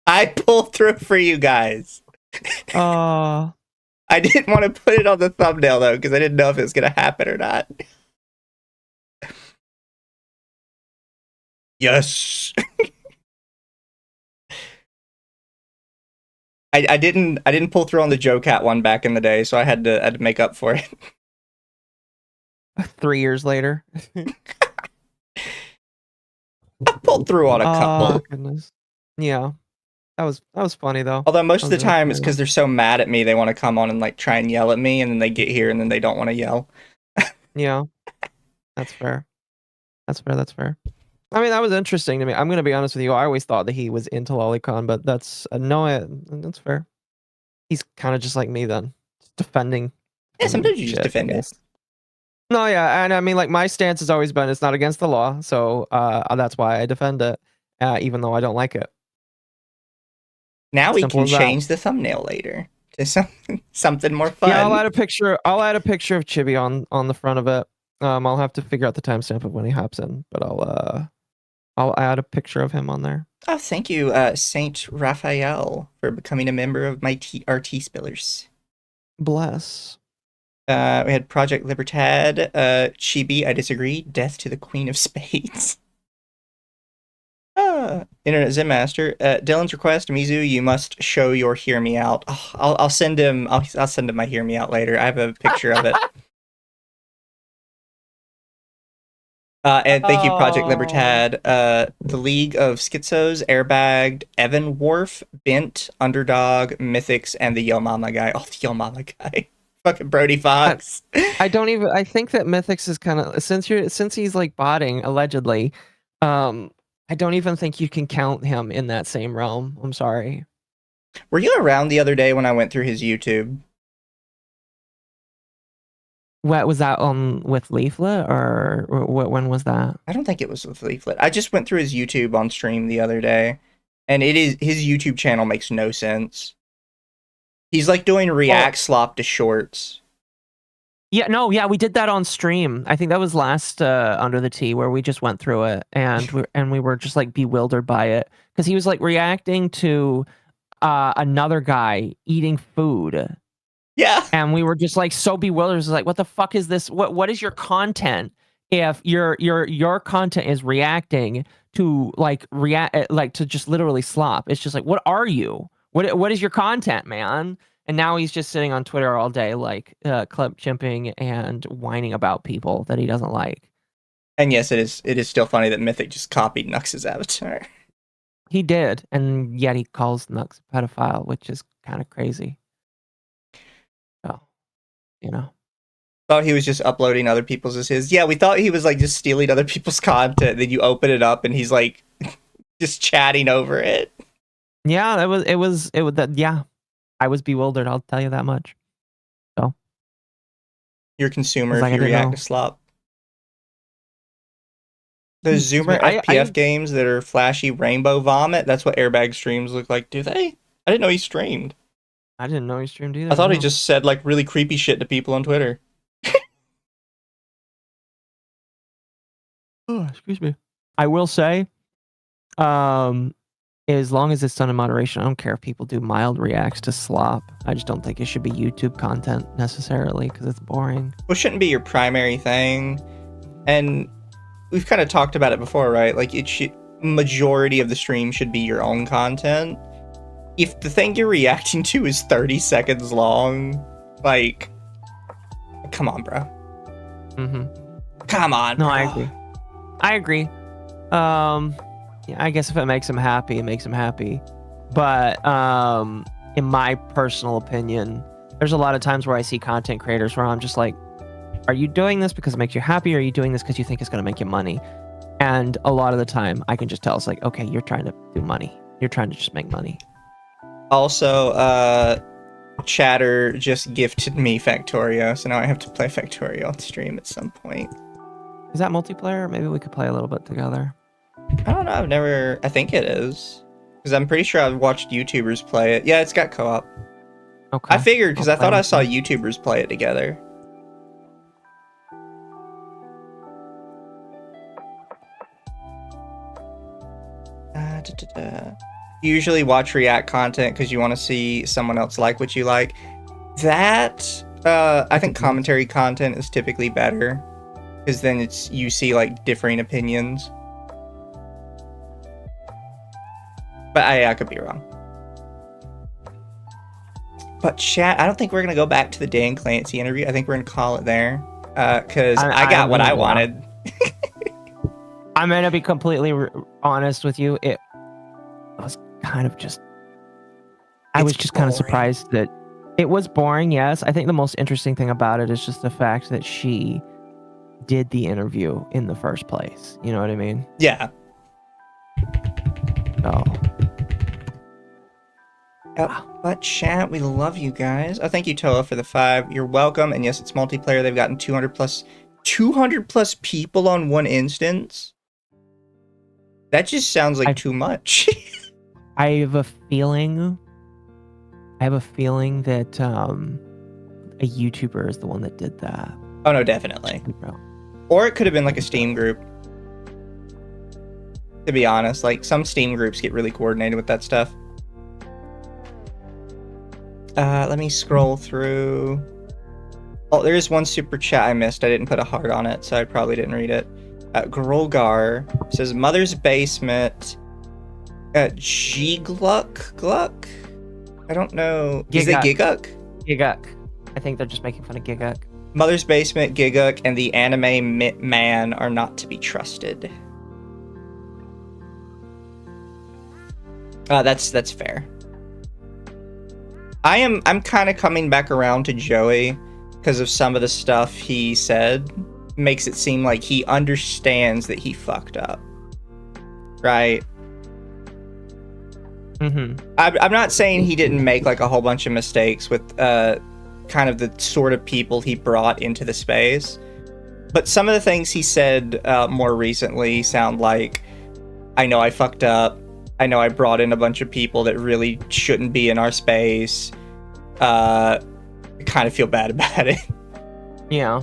I pulled through for you guys. Oh. I didn't want to put it on the thumbnail though because I didn't know if it was gonna happen or not. Yes. I didn't pull through on the Joe Cat one back in the day, so I had to make up for it. 3 years later. I pulled through on a Oh couple. goodness. Yeah. That was funny though. Although most of the That was really time it's funny. because they're so mad at me they want to come on and like try and yell at me, and then they get here and then they don't want to yell. Yeah. That's fair. That's fair. I mean, that was interesting to me. I'm gonna be honest with you. I always thought that he was into Lolicon, but that's that's fair. He's kind of just like me then, just defending. Yeah, sometimes you just shit, defend I it. guess. No, yeah, and I mean, like my stance has always been it's not against the law, so that's why I defend it, even though I don't like it. Now we Simple can as that. change the thumbnail later to something more fun. Yeah, I'll add a picture. I'll add a picture of Chibi on the front of it. I'll have to figure out the timestamp of when he hops in, but I'll add a picture of him on there. Oh, thank you, Saint Raphael, for becoming a member of my RT Spillers. Bless. We had Project Libertad, Chibi, I disagree, Death to the Queen of Spades. Internet Zen Master, Dylan's request, Mizu, you must show your Hear Me Out. Oh, I'll send him. I'll send him my Hear Me Out later. I have a picture of it. And thank you, Project Oh. Libertad. The League of Schizos, Airbagged, Evan Worf, Bent, Underdog, Mythics, and the Yo Mama guy. Oh, the Yo Mama guy. Fucking Brody Fox. I don't even. I think that Mythics is kind of since he's like botting allegedly. I don't even think you can count him in that same realm. I'm sorry. Were you around the other day when I went through his YouTube? What was that on with Leaflet or what? When was that? I don't think it was with Leaflet. I just went through his YouTube on stream the other day, and his YouTube channel makes no sense. He's like doing React slop to shorts. Yeah, no, yeah, we did that on stream. I think that was last Under the Tea where we just went through it and we were just like bewildered by it because he was like reacting to another guy eating food. Yeah. And we were just like so bewildered. It was like, what the fuck is this? What is your content? If your content is reacting to like to just literally slop, it's just like, what are you? What is your content, man? And now he's just sitting on Twitter all day, like club chimping and whining about people that he doesn't like. And yes, it is still funny that Mythic just copied Nux's avatar. He did, and yet he calls Nux a pedophile, which is kind of crazy. So, you know. Thought he was just uploading other people's as his. Yeah, we thought he was like just stealing other people's content. Then you open it up and he's like just chatting over it. Yeah, it was that. Yeah, I was bewildered. I'll tell you that much. So, you're a consumer like, if you react to slop. Those Zoomer FPF games that are flashy rainbow vomit. That's what Airbag streams look like. Do they? I didn't know he streamed. I didn't know he streamed either. I thought he just said like really creepy shit to people on Twitter. Oh, excuse me. I will say, as long as it's done in moderation, I don't care if people do mild reacts to slop. I just don't think it should be YouTube content necessarily because it's boring. Well, it shouldn't be your primary thing. And we've kind of talked about it before, right? Like majority of the stream should be your own content. If the thing you're reacting to is 30 seconds long, like, come on, bro. Come on, no, bro. I agree. Yeah, I guess if it makes him happy, it makes him happy. But in my personal opinion, there's a lot of times where I see content creators where I'm just like, are you doing this because it makes you happy, or are you doing this because you think it's going to make you money? And a lot of the time, I can just tell it's like, okay, you're trying to do money. You're trying to just make money. Also, Chatter just gifted me Factorio, so now I have to play Factorio on stream at some point. Is that multiplayer? Maybe we could play a little bit together. I don't know. I think it is. Because I'm pretty sure I've watched YouTubers play it. Yeah, it's got co-op. Okay. I figured, because I thought I saw YouTubers play it together. You usually watch React content because you want to see someone else like what you like. That, I think commentary content is typically better. Because then you see like differing opinions. But I could be wrong. But chat, I don't think we're going to go back to the Dan Clancy interview. I think we're going to call it there. Because I got what I wanted. I'm going to be completely honest with you. It was kind of just... I was just kind of surprised that it was boring, yes. I think the most interesting thing about it is just the fact that she did the interview in the first place. You know what I mean? Yeah. Oh. But chat, we love you guys. Oh, thank you, Toa, for the 5. You're welcome. And yes, it's multiplayer. They've gotten 200 plus people on one instance. That just sounds like too much. I have a feeling that a YouTuber is the one that did that. Oh no, definitely. Or it could have been like a Steam group. To be honest, like some Steam groups get really coordinated with that stuff. Let me scroll through. Oh, there is one super chat I missed. I didn't put a heart on it, so I probably didn't read it. Grolgar says Mother's Basement. Gluck? I don't know. Is it Giguk? Giguk. I think they're just making fun of Giguk. Mother's Basement, Giguk, and the anime man are not to be trusted. That's fair. I'm kind of coming back around to Joey because of some of the stuff he said. Makes it seem like he understands that he fucked up, right? I'm not saying he didn't make like a whole bunch of mistakes with kind of the sort of people he brought into the space, but some of the things he said more recently sound like, I know I fucked up. I know I brought in a bunch of people that really shouldn't be in our space. I kind of feel bad about it. Yeah.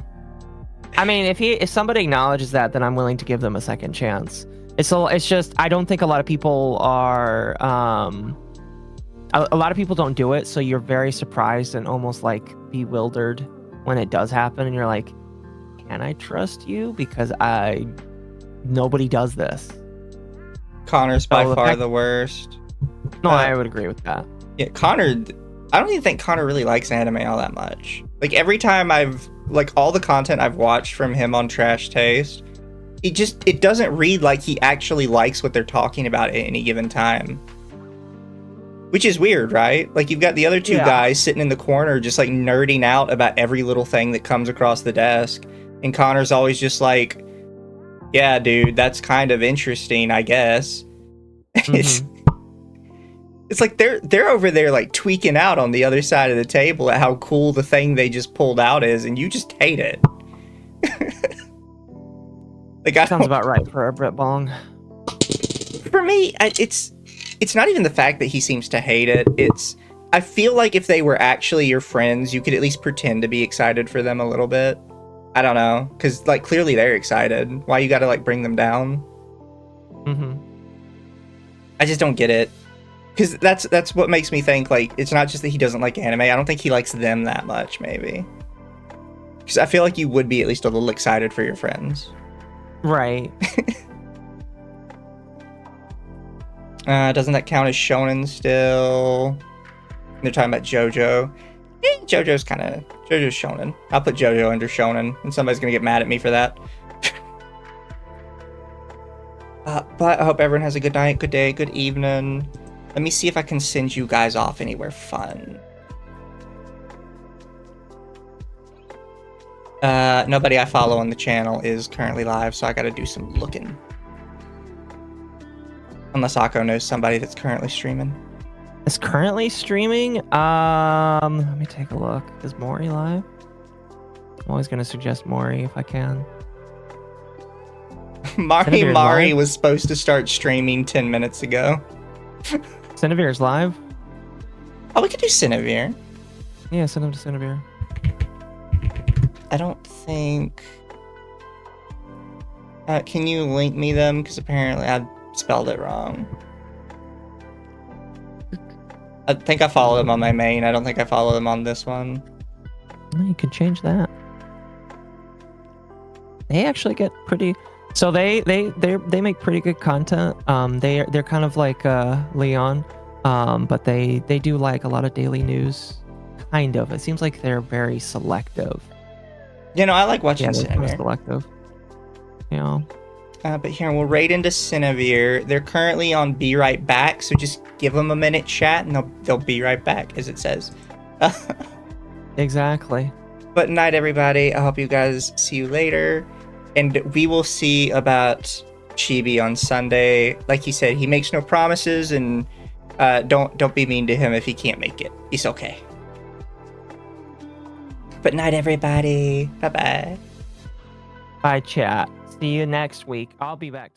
I mean, if somebody acknowledges that, then I'm willing to give them a second chance. It's just I don't think a lot of people are a lot of people don't do it, so you're very surprised and almost like bewildered when it does happen, and you're like, can I trust you? Because nobody does this. Connor's by far the worst. No, I would agree with that. Yeah, Connor, I don't even think Connor really likes anime all that much. Like every time all the content I've watched from him on Trash Taste, it doesn't read like he actually likes what they're talking about at any given time. Which is weird, right? Like you've got the other two guys sitting in the corner just like nerding out about every little thing that comes across the desk. And Connor's always just like, yeah, dude, that's kind of interesting, I guess. It's like they're over there like tweaking out on the other side of the table at how cool the thing they just pulled out is, and you just hate it. Like sounds about right for a Brett Bong. For me, it's not even the fact that he seems to hate it. I feel like if they were actually your friends, you could at least pretend to be excited for them a little bit. I don't know, because like clearly they're excited. Why you gotta like bring them down? I just don't get it. Because that's what makes me think like it's not just that he doesn't like anime. I don't think he likes them that much, maybe. Because I feel like you would be at least a little excited for your friends. Right. Doesn't that count as shonen still? They're talking about JoJo. Yeah, JoJo's shonen. I'll put JoJo under shonen, and somebody's gonna get mad at me for that. But I hope everyone has a good night, good day, good evening. Let me see if I can send you guys off anywhere fun. Nobody I follow on the channel is currently live, so I gotta do some looking. Unless Occo knows somebody that's currently streaming. Is currently streaming? Let me take a look. Is Maury live? I'm always gonna suggest Maury if I can. Mari was supposed to start streaming 10 minutes ago. Cinevere's live? Oh, we could do Cinevere. Yeah, send him to Cinevere. I don't think... can you link me them? Because apparently I spelled it wrong. I think I follow them on my main. I don't think I follow them on this one. You could change that. They actually get pretty... So they make pretty good content. They're kind of like Leon, but they do like a lot of daily news. Kind of. It seems like they're very selective. You know, I like watching Cinevere. Cinevere. Selective. You know. But here, we'll raid into Cinevere. They're currently on Be Right Back, so just give them a minute, chat, and they'll be right back, as it says. Exactly. But night, everybody. I hope you guys see you later. And we will see about Chibi on Sunday. Like he said, he makes no promises, and don't be mean to him if he can't make it. It's okay. But night, everybody. Bye-bye. Bye, chat. See you next week. I'll be back.